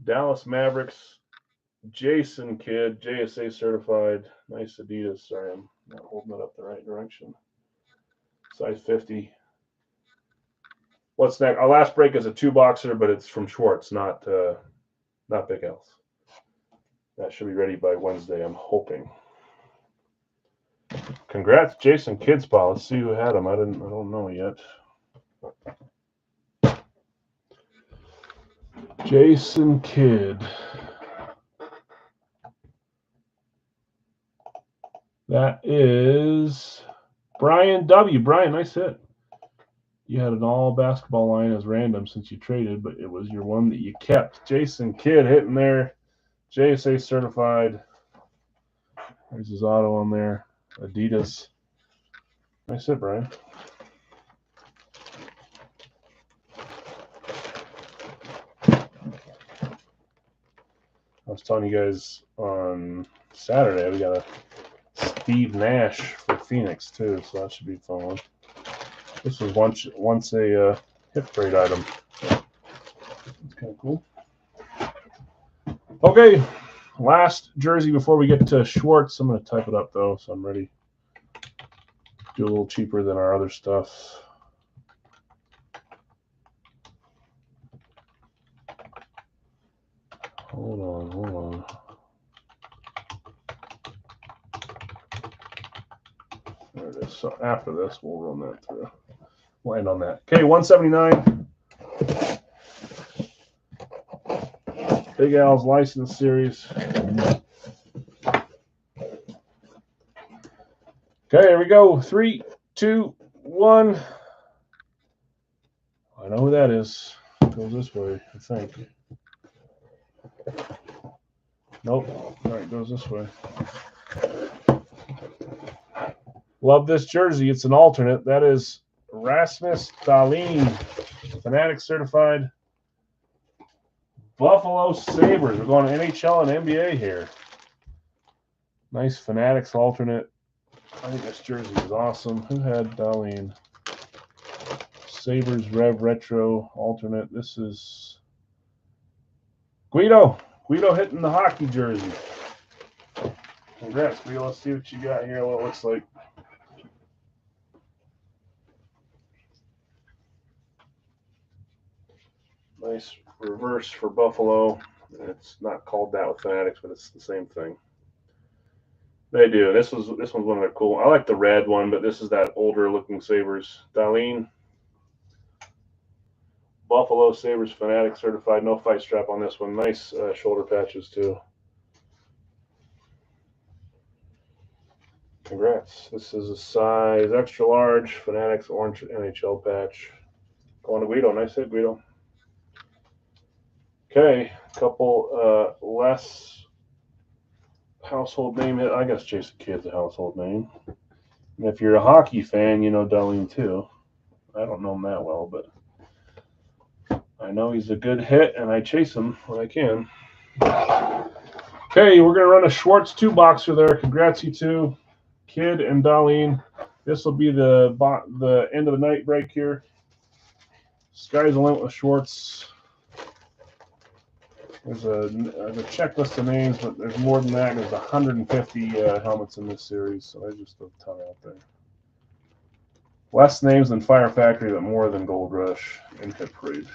Dallas Mavericks, Jason Kidd, JSA certified. Nice Adidas. Sorry, I'm not holding it up the right direction. Size 50. What's next? Our last break is a 2-boxer, but it's from Schwarz, not Big L's. That should be ready by Wednesday, I'm hoping. Congrats, Jason Kidd's pal. Let's see who had him. I don't know yet. Jason Kidd. That is Brian W. Brian, nice hit. You had an all basketball line as random since you traded, but it was your one that you kept. Jason Kidd hitting there. JSA certified. There's his auto on there. Adidas. Nice hit, Brian. I was telling you guys on Saturday we got a Steve Nash for Phoenix too, so that should be fun. This was once a hip trade item. It's kind of cool. Okay, last jersey before we get to Schwarz. I'm going to type it up though, so I'm ready. Do a little cheaper than our other stuff. Hold on. There it is. So after this, we'll run that through. We'll end on that. Okay, 179. Big Al's license series. Okay, here we go. 3, 2, 1. I know who that is. It goes this way, I think. Nope. All right, it goes this way. Love this jersey. It's an alternate. That is Rasmus Dahlin, Fanatic certified. Buffalo Sabres. We're going to NHL and NBA here. Nice Fanatics alternate. I think this jersey is awesome. Who had Dahlin? Sabres Rev Retro alternate. This is Guido. Guido hitting the hockey jersey. Congrats, Guido. Let's see what you got here, what it looks like. Nice reverse for Buffalo. It's not called that with Fanatics, but it's the same thing. They do. This one's one of their cool. I like the red one, but this is that older looking Sabres. Dahlin. Buffalo Sabres Fanatic certified. No fight strap on this one. Nice shoulder patches too. Congrats. This is a size extra large Fanatics orange NHL patch. Going to Guido. Nice hit, Guido. Okay, a couple less household name hit. I guess Jason Kidd's a household name. And if you're a hockey fan, you know Dahlin too. I don't know him that well, but I know he's a good hit, and I chase him when I can. Okay, we're going to run a Schwarz 2-boxer there. Congrats, you two. Kidd and Dahlin. This will be the end of the night break here. Sky's the limit with Schwarz. There's a checklist of names, but there's more than that. There's 150 helmets in this series, so there's just a ton out there. Less names than Fire Factory, but more than Gold Rush and Hit Parade.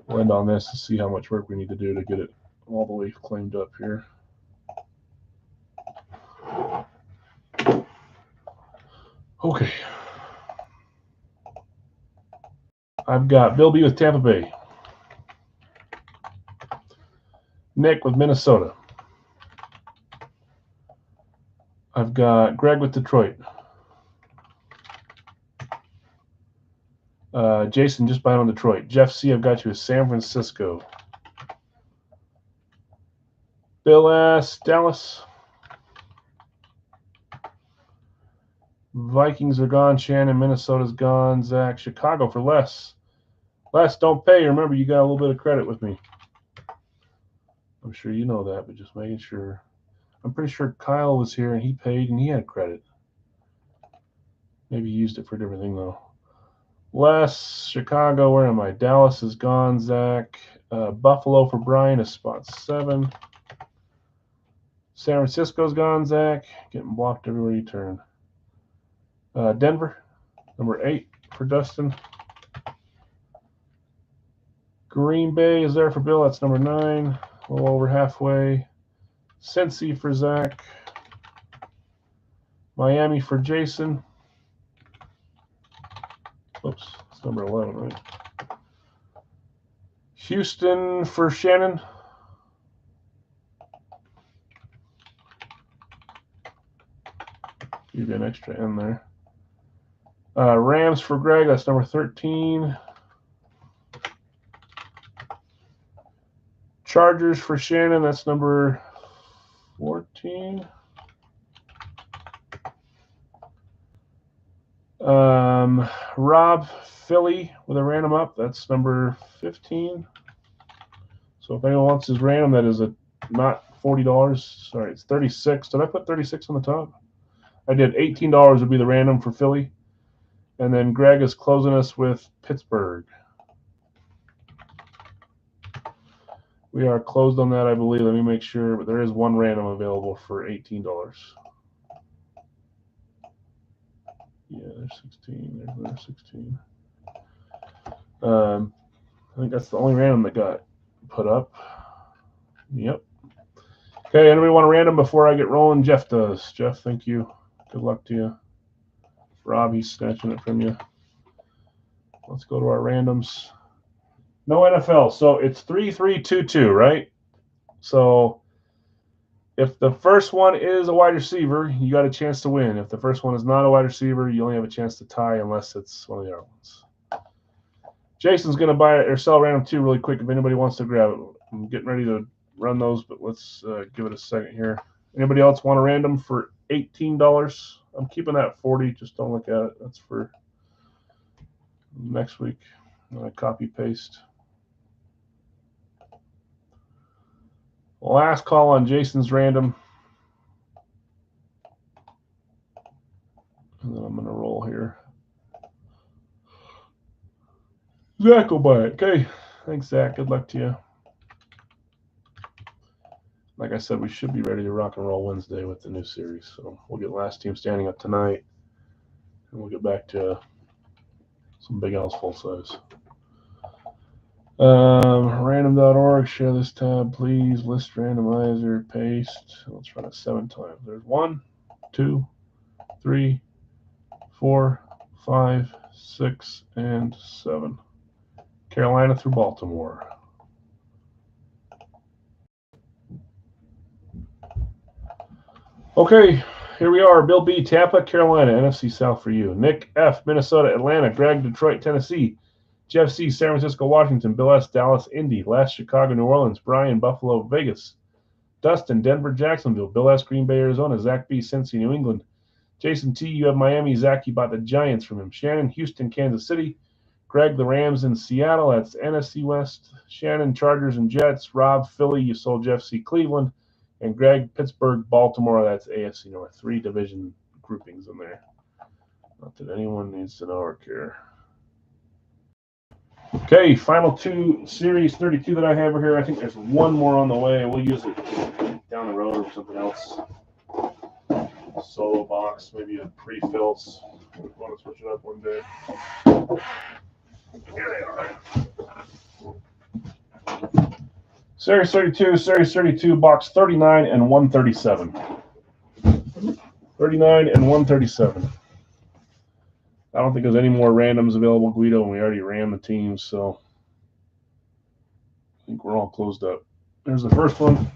We'll end on this to see how much work we need to do to get it all the way claimed up here. Okay. I've got Bill B with Tampa Bay. Nick with Minnesota. I've got Greg with Detroit. Jason just buying on Detroit. Jeff C, I've got you with San Francisco. Bill S, Dallas. Vikings are gone. Shannon, Minnesota's gone. Zach, Chicago for Les. Les, don't pay. Remember, you got a little bit of credit with me. I'm sure you know that, but just making sure. I'm pretty sure Kyle was here and he paid and he had credit. Maybe he used it for a different thing, though. Les, Chicago, where am I? Dallas is gone. Zach. Buffalo for Brian is spot 7. San Francisco's gone, Zach. Getting blocked everywhere you turn. Denver, number 8 for Dustin. Green Bay is there for Bill. That's number 9. A little over halfway. Cincy for Zach. Miami for Jason. Oops, it's number 11, right? Houston for Shannon. Give you an extra N there. Rams for Greg. That's number 13. Chargers for Shannon. That's number 14. Rob, Philly with a random up. That's number 15. So if anyone wants his random, that is not $40. Sorry, it's 36. Did I put 36 on the top? I did. $18 would be the random for Philly. And then Greg is closing us with Pittsburgh. We are closed on that, I believe. Let me make sure. But there is one random available for $18. Yeah, there's 16. There's 16. I think that's the only random that got put up. Yep. Okay, anybody want a random before I get rolling? Jeff does. Jeff, thank you. Good luck to you. Rob, he's snatching it from you. Let's go to our randoms. No NFL. So it's 3-3-2-2, right? So if the first one is a wide receiver, you got a chance to win. If the first one is not a wide receiver, you only have a chance to tie unless it's one of the other ones. Jason's going to buy it or sell random 2 really quick if anybody wants to grab it. I'm getting ready to run those, but let's give it a second here. Anybody else want a random for $18? I'm keeping that at 40. Just don't look at it. That's for next week. I'm going to copy paste. Last call on Jason's random. And then I'm going to roll here. Zach will buy it. Okay. Thanks, Zach. Good luck to you. Like I said, we should be ready to rock and roll Wednesday with the new series. So we'll get last team standing up tonight. And we'll get back to some big L's full size. Random.org, share this tab, please. List randomizer, paste. Let's run it 7 times. There's 1, 2, 3, 4, 5, 6, and 7. Carolina through Baltimore. Okay, here we are. Bill B, Tampa, Carolina, NFC South for you. Nick F, Minnesota, Atlanta, Greg, Detroit, Tennessee. Jeff C, San Francisco, Washington. Bill S, Dallas, Indy. Les, Chicago, New Orleans. Brian, Buffalo, Vegas. Dustin, Denver, Jacksonville. Bill S, Green Bay, Arizona. Zach B, Cincy, New England. Jason T, you have Miami. Zach, you bought the Giants from him. Shannon, Houston, Kansas City. Greg, the Rams in Seattle. That's NFC West. Shannon, Chargers and Jets. Rob, Philly. You sold Jeff C, Cleveland. And Greg, Pittsburgh, Baltimore, that's AFC North. 3 division groupings in there. Not that anyone needs to know or care. Okay, final 2 Series 32 that I have here. I think there's one more on the way. We'll use it down the road or something else. Solo box, maybe a pre-fills. We want to switch it up one day. Here they are. Series 32, box 39 and 137. 39 and 137. I don't think there's any more randoms available, Guido, and we already ran the teams, so I think we're all closed up. There's the first one.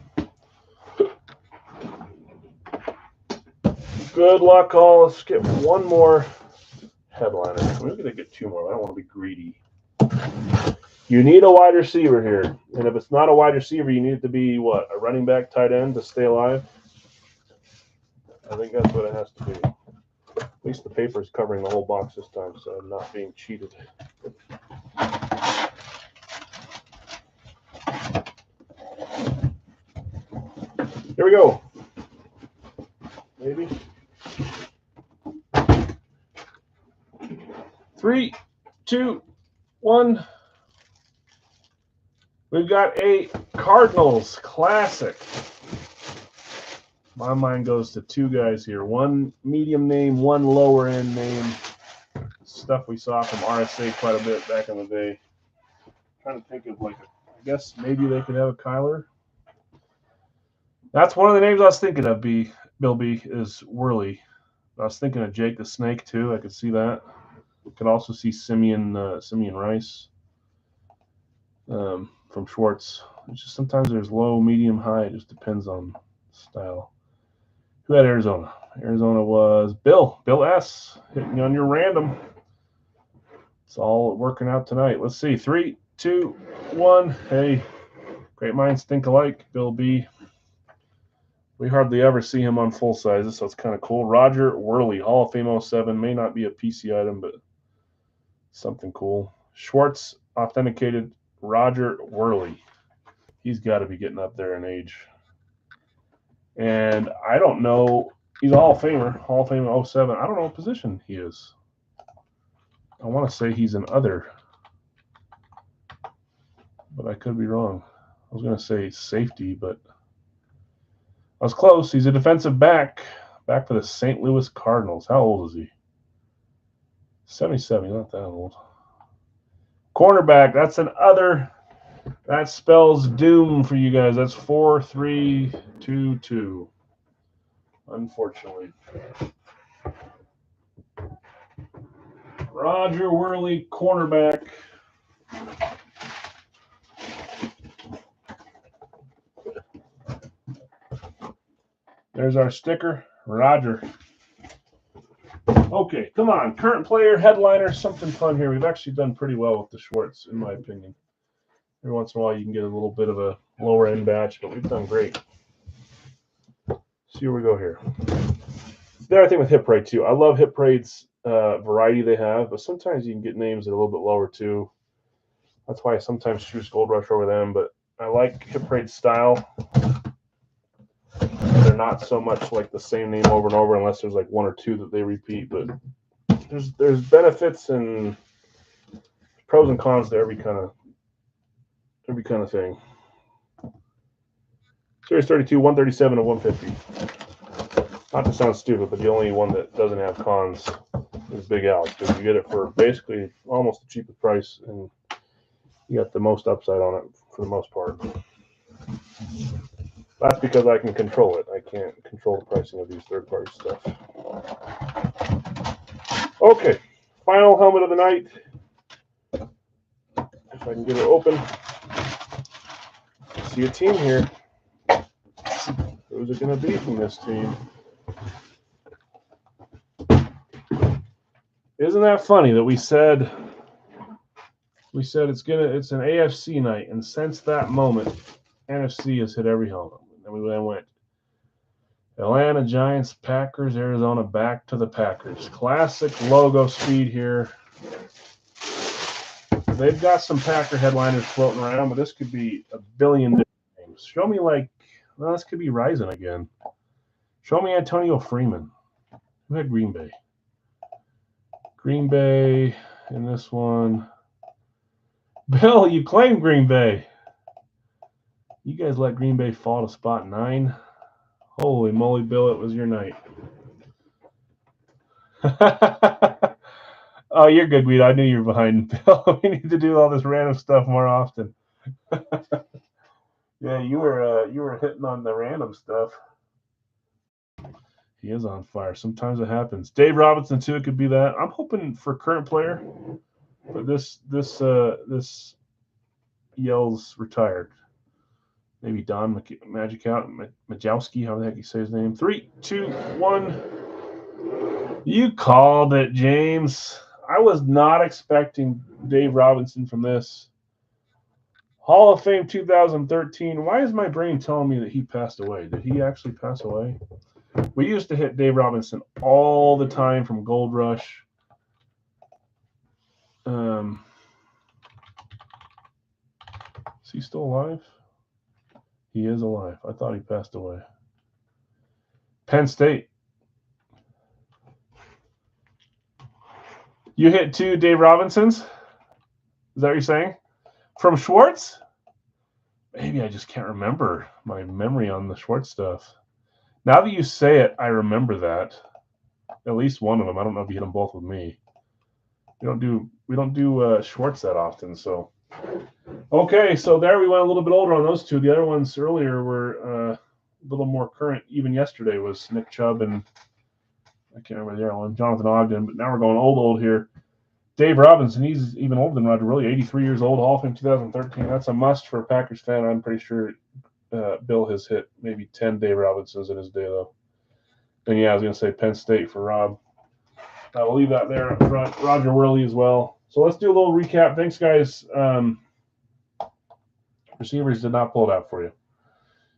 Good luck, all. Let's get one more headliner. We're going to get 2 more. I don't want to be greedy. You need a wide receiver here. And if it's not a wide receiver, you need it to be, what, a running back, tight end to stay alive? I think that's what it has to be. At least the paper is covering the whole box this time, so I'm not being cheated. Here we go. Maybe. 3, 2, 1. We've got a Cardinals Classic. My mind goes to 2 guys here. One medium name, one lower end name. Stuff we saw from RSA quite a bit back in the day. Trying to think of I guess maybe they could have a Kyler. That's one of the names I was thinking of, Bill B, is Worley. I was thinking of Jake the Snake too. I could see that. Could also see Simeon Rice from Schwarz. It's just sometimes there's low, medium, high. It just depends on style. Who had Arizona? Arizona was Bill S. Hitting on your random. It's all working out tonight. Let's see. 3, 2, 1. Hey, great minds think alike. Bill B. We hardly ever see him on full sizes, so it's kind of cool. Roger Worley, Hall of Fame 07. May not be a PC item, but something cool. Schwarz authenticated Roger Worley. He's got to be getting up there in age. And I don't know. He's a Hall of Famer. Hall of Fame 07. I don't know what position he is. I want to say he's an other, but I could be wrong. I was going to say safety, but I was close. He's a defensive back for the St. Louis Cardinals. How old is he? 77. He's not that old. Cornerback. That's an other. That spells doom for you guys. That's 4-3-2-2. Unfortunately. Roger Worley, cornerback. There's our sticker, Roger. Okay, come on. Current player, headliner, something fun here. We've actually done pretty well with the Schwarz, in my opinion. Every once in a while, you can get a little bit of a lower end batch, but we've done great. See where we go here. The other thing with hip parade, too. I love hip parade's variety they have, but sometimes you can get names that are a little bit lower, too. That's why I sometimes choose Gold Rush over them, but I like hip parade's style. They're not so much like the same name over and over unless there's like 1 or 2 that they repeat, but there's benefits and pros and cons to every kind of thing. Series 32, 137 and 150. Not to sound stupid, but the only one that doesn't have cons is Big Al, because you get it for basically almost the cheapest price, and you got the most upside on it for the most part. That's because I can control it. I can't control the pricing of these third-party stuff. Okay, final helmet of the night. If I can get it open. See a team here. Who's it going to be from this team? Isn't that funny that we said it's an AFC night, and since that moment, NFC has hit every helmet. And we then went Atlanta, Giants, Packers, Arizona, back to the Packers. Classic logo speed here. They've got some Packer headliners floating around, but this could be a billion different names. Show me like Well, this could be Rising again. Show me Antonio Freeman. Who had Green Bay? Green Bay in this one. Bill, you claimed Green Bay. You guys let Green Bay fall to spot 9. Holy moly, Bill, it was your night. Oh, you're good, Weed. I knew you were behind, Bill. We need to do all this random stuff more often. Yeah, you were hitting on the random stuff. He is on fire. Sometimes it happens. Dave Robinson too. It could be that. I'm hoping for current player, but this Yell's retired. Maybe Don Majowski. How the heck you say his name? 3, 2, 1. You called it, James. I was not expecting Dave Robinson from this. Hall of Fame 2013. Why is my brain telling me that he passed away? Did he actually pass away? We used to hit Dave Robinson all the time from Gold Rush. Is he still alive? He is alive. I thought he passed away. Penn State. You hit 2 Dave Robinsons? Is that what you're saying? From Schwarz? Maybe I just can't remember my memory on the Schwarz stuff. Now that you say it, I remember that. At least one of them. I don't know if you hit them both with me. We don't do Schwarz that often, so. Okay, so there we went a little bit older on those 2. The other ones earlier were a little more current. Even yesterday was Nick Chubb and I can't remember the other one, Jonathan Ogden. But now we're going old here. Dave Robinson, he's even older than Roger Willie, 83 years old, Hall of Fame 2013. That's a must for a Packers fan. I'm pretty sure Bill has hit maybe 10 Dave Robinsons in his day, though. And yeah, I was going to say Penn State for Rob. We'll leave that there up front. Roger Worley as well. So let's do a little recap. Thanks, guys. Receivers did not pull it out for you.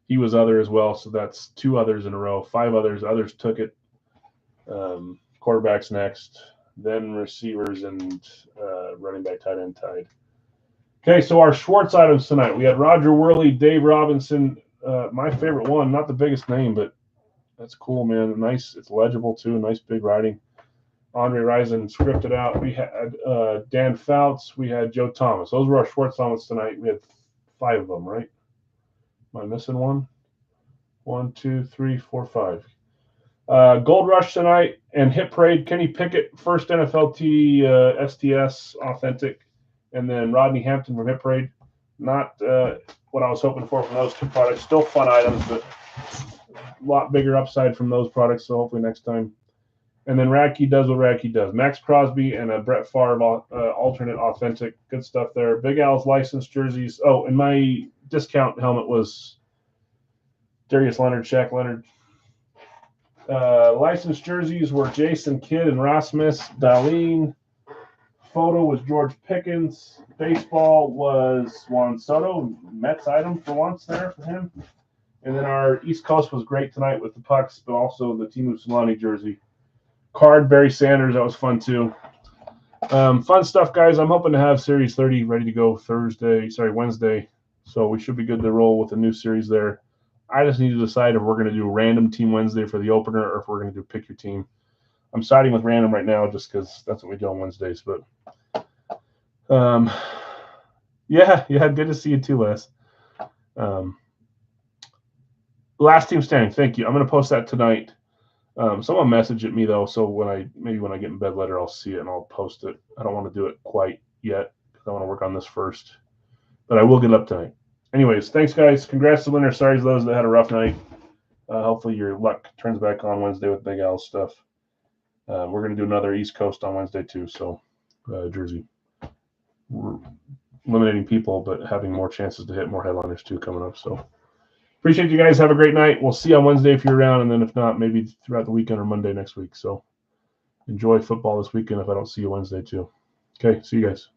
He was other as well, so that's 2 others in a row. 5 others. Others took it. Quarterbacks next. Then receivers and running back, tight end tied. Okay, so our Schwarz items tonight. We had Roger Worley, Dave Robinson. My favorite one, not the biggest name, but that's cool, man. Nice, it's legible too. Nice big writing. Andre Rison scripted out. We had Dan Fouts. We had Joe Thomas. Those were our Schwarz helmets tonight. We had 5 of them, right? Am I missing one? 1, 2, 3, 4, 5. Gold Rush tonight and Hit Parade. Kenny Pickett, first NFLT STS authentic, and then Rodney Hampton from Hit Parade. Not what I was hoping for from those 2 products. Still fun items, but a lot bigger upside from those products. So hopefully next time. And then Radkey does what Radkey does. Max Crosby and a Brett Favre alternate authentic. Good stuff there. Big Al's licensed jerseys. Oh, and my discount helmet was Darius Leonard, Shaq Leonard. Licensed jerseys were Jason Kidd and Rasmus Dahlin. Photo was George Pickens. Baseball was Juan Soto. Mets item for once there for him. And then our East Coast was great tonight with the pucks, but also the Timu Solani jersey. Card, Barry Sanders. That was fun too. Fun stuff, guys. I'm hoping to have Series 30 ready to go Wednesday. So we should be good to roll with a new series there. I just need to decide if we're going to do Random Team Wednesday for the opener or if we're going to do Pick Your Team. I'm siding with Random right now just because that's what we do on Wednesdays. But yeah, good to see you too, Les. Last Team Standing. Thank you. I'm going to post that tonight. Someone messaged at me though, so when I get in bed later, I'll see it and I'll post it. I don't want to do it quite yet because I want to work on this first, but I will get it up tonight. Anyways, thanks, guys. Congrats to the winner. Sorry to those that had a rough night. Hopefully your luck turns back on Wednesday with Big Al stuff. We're going to do another East Coast on Wednesday, too. So, Jersey. We're eliminating people, but having more chances to hit more headliners, too, coming up. So, appreciate you guys. Have a great night. We'll see you on Wednesday if you're around. And then if not, maybe throughout the weekend or Monday next week. So, enjoy football this weekend if I don't see you Wednesday, too. Okay, see you guys.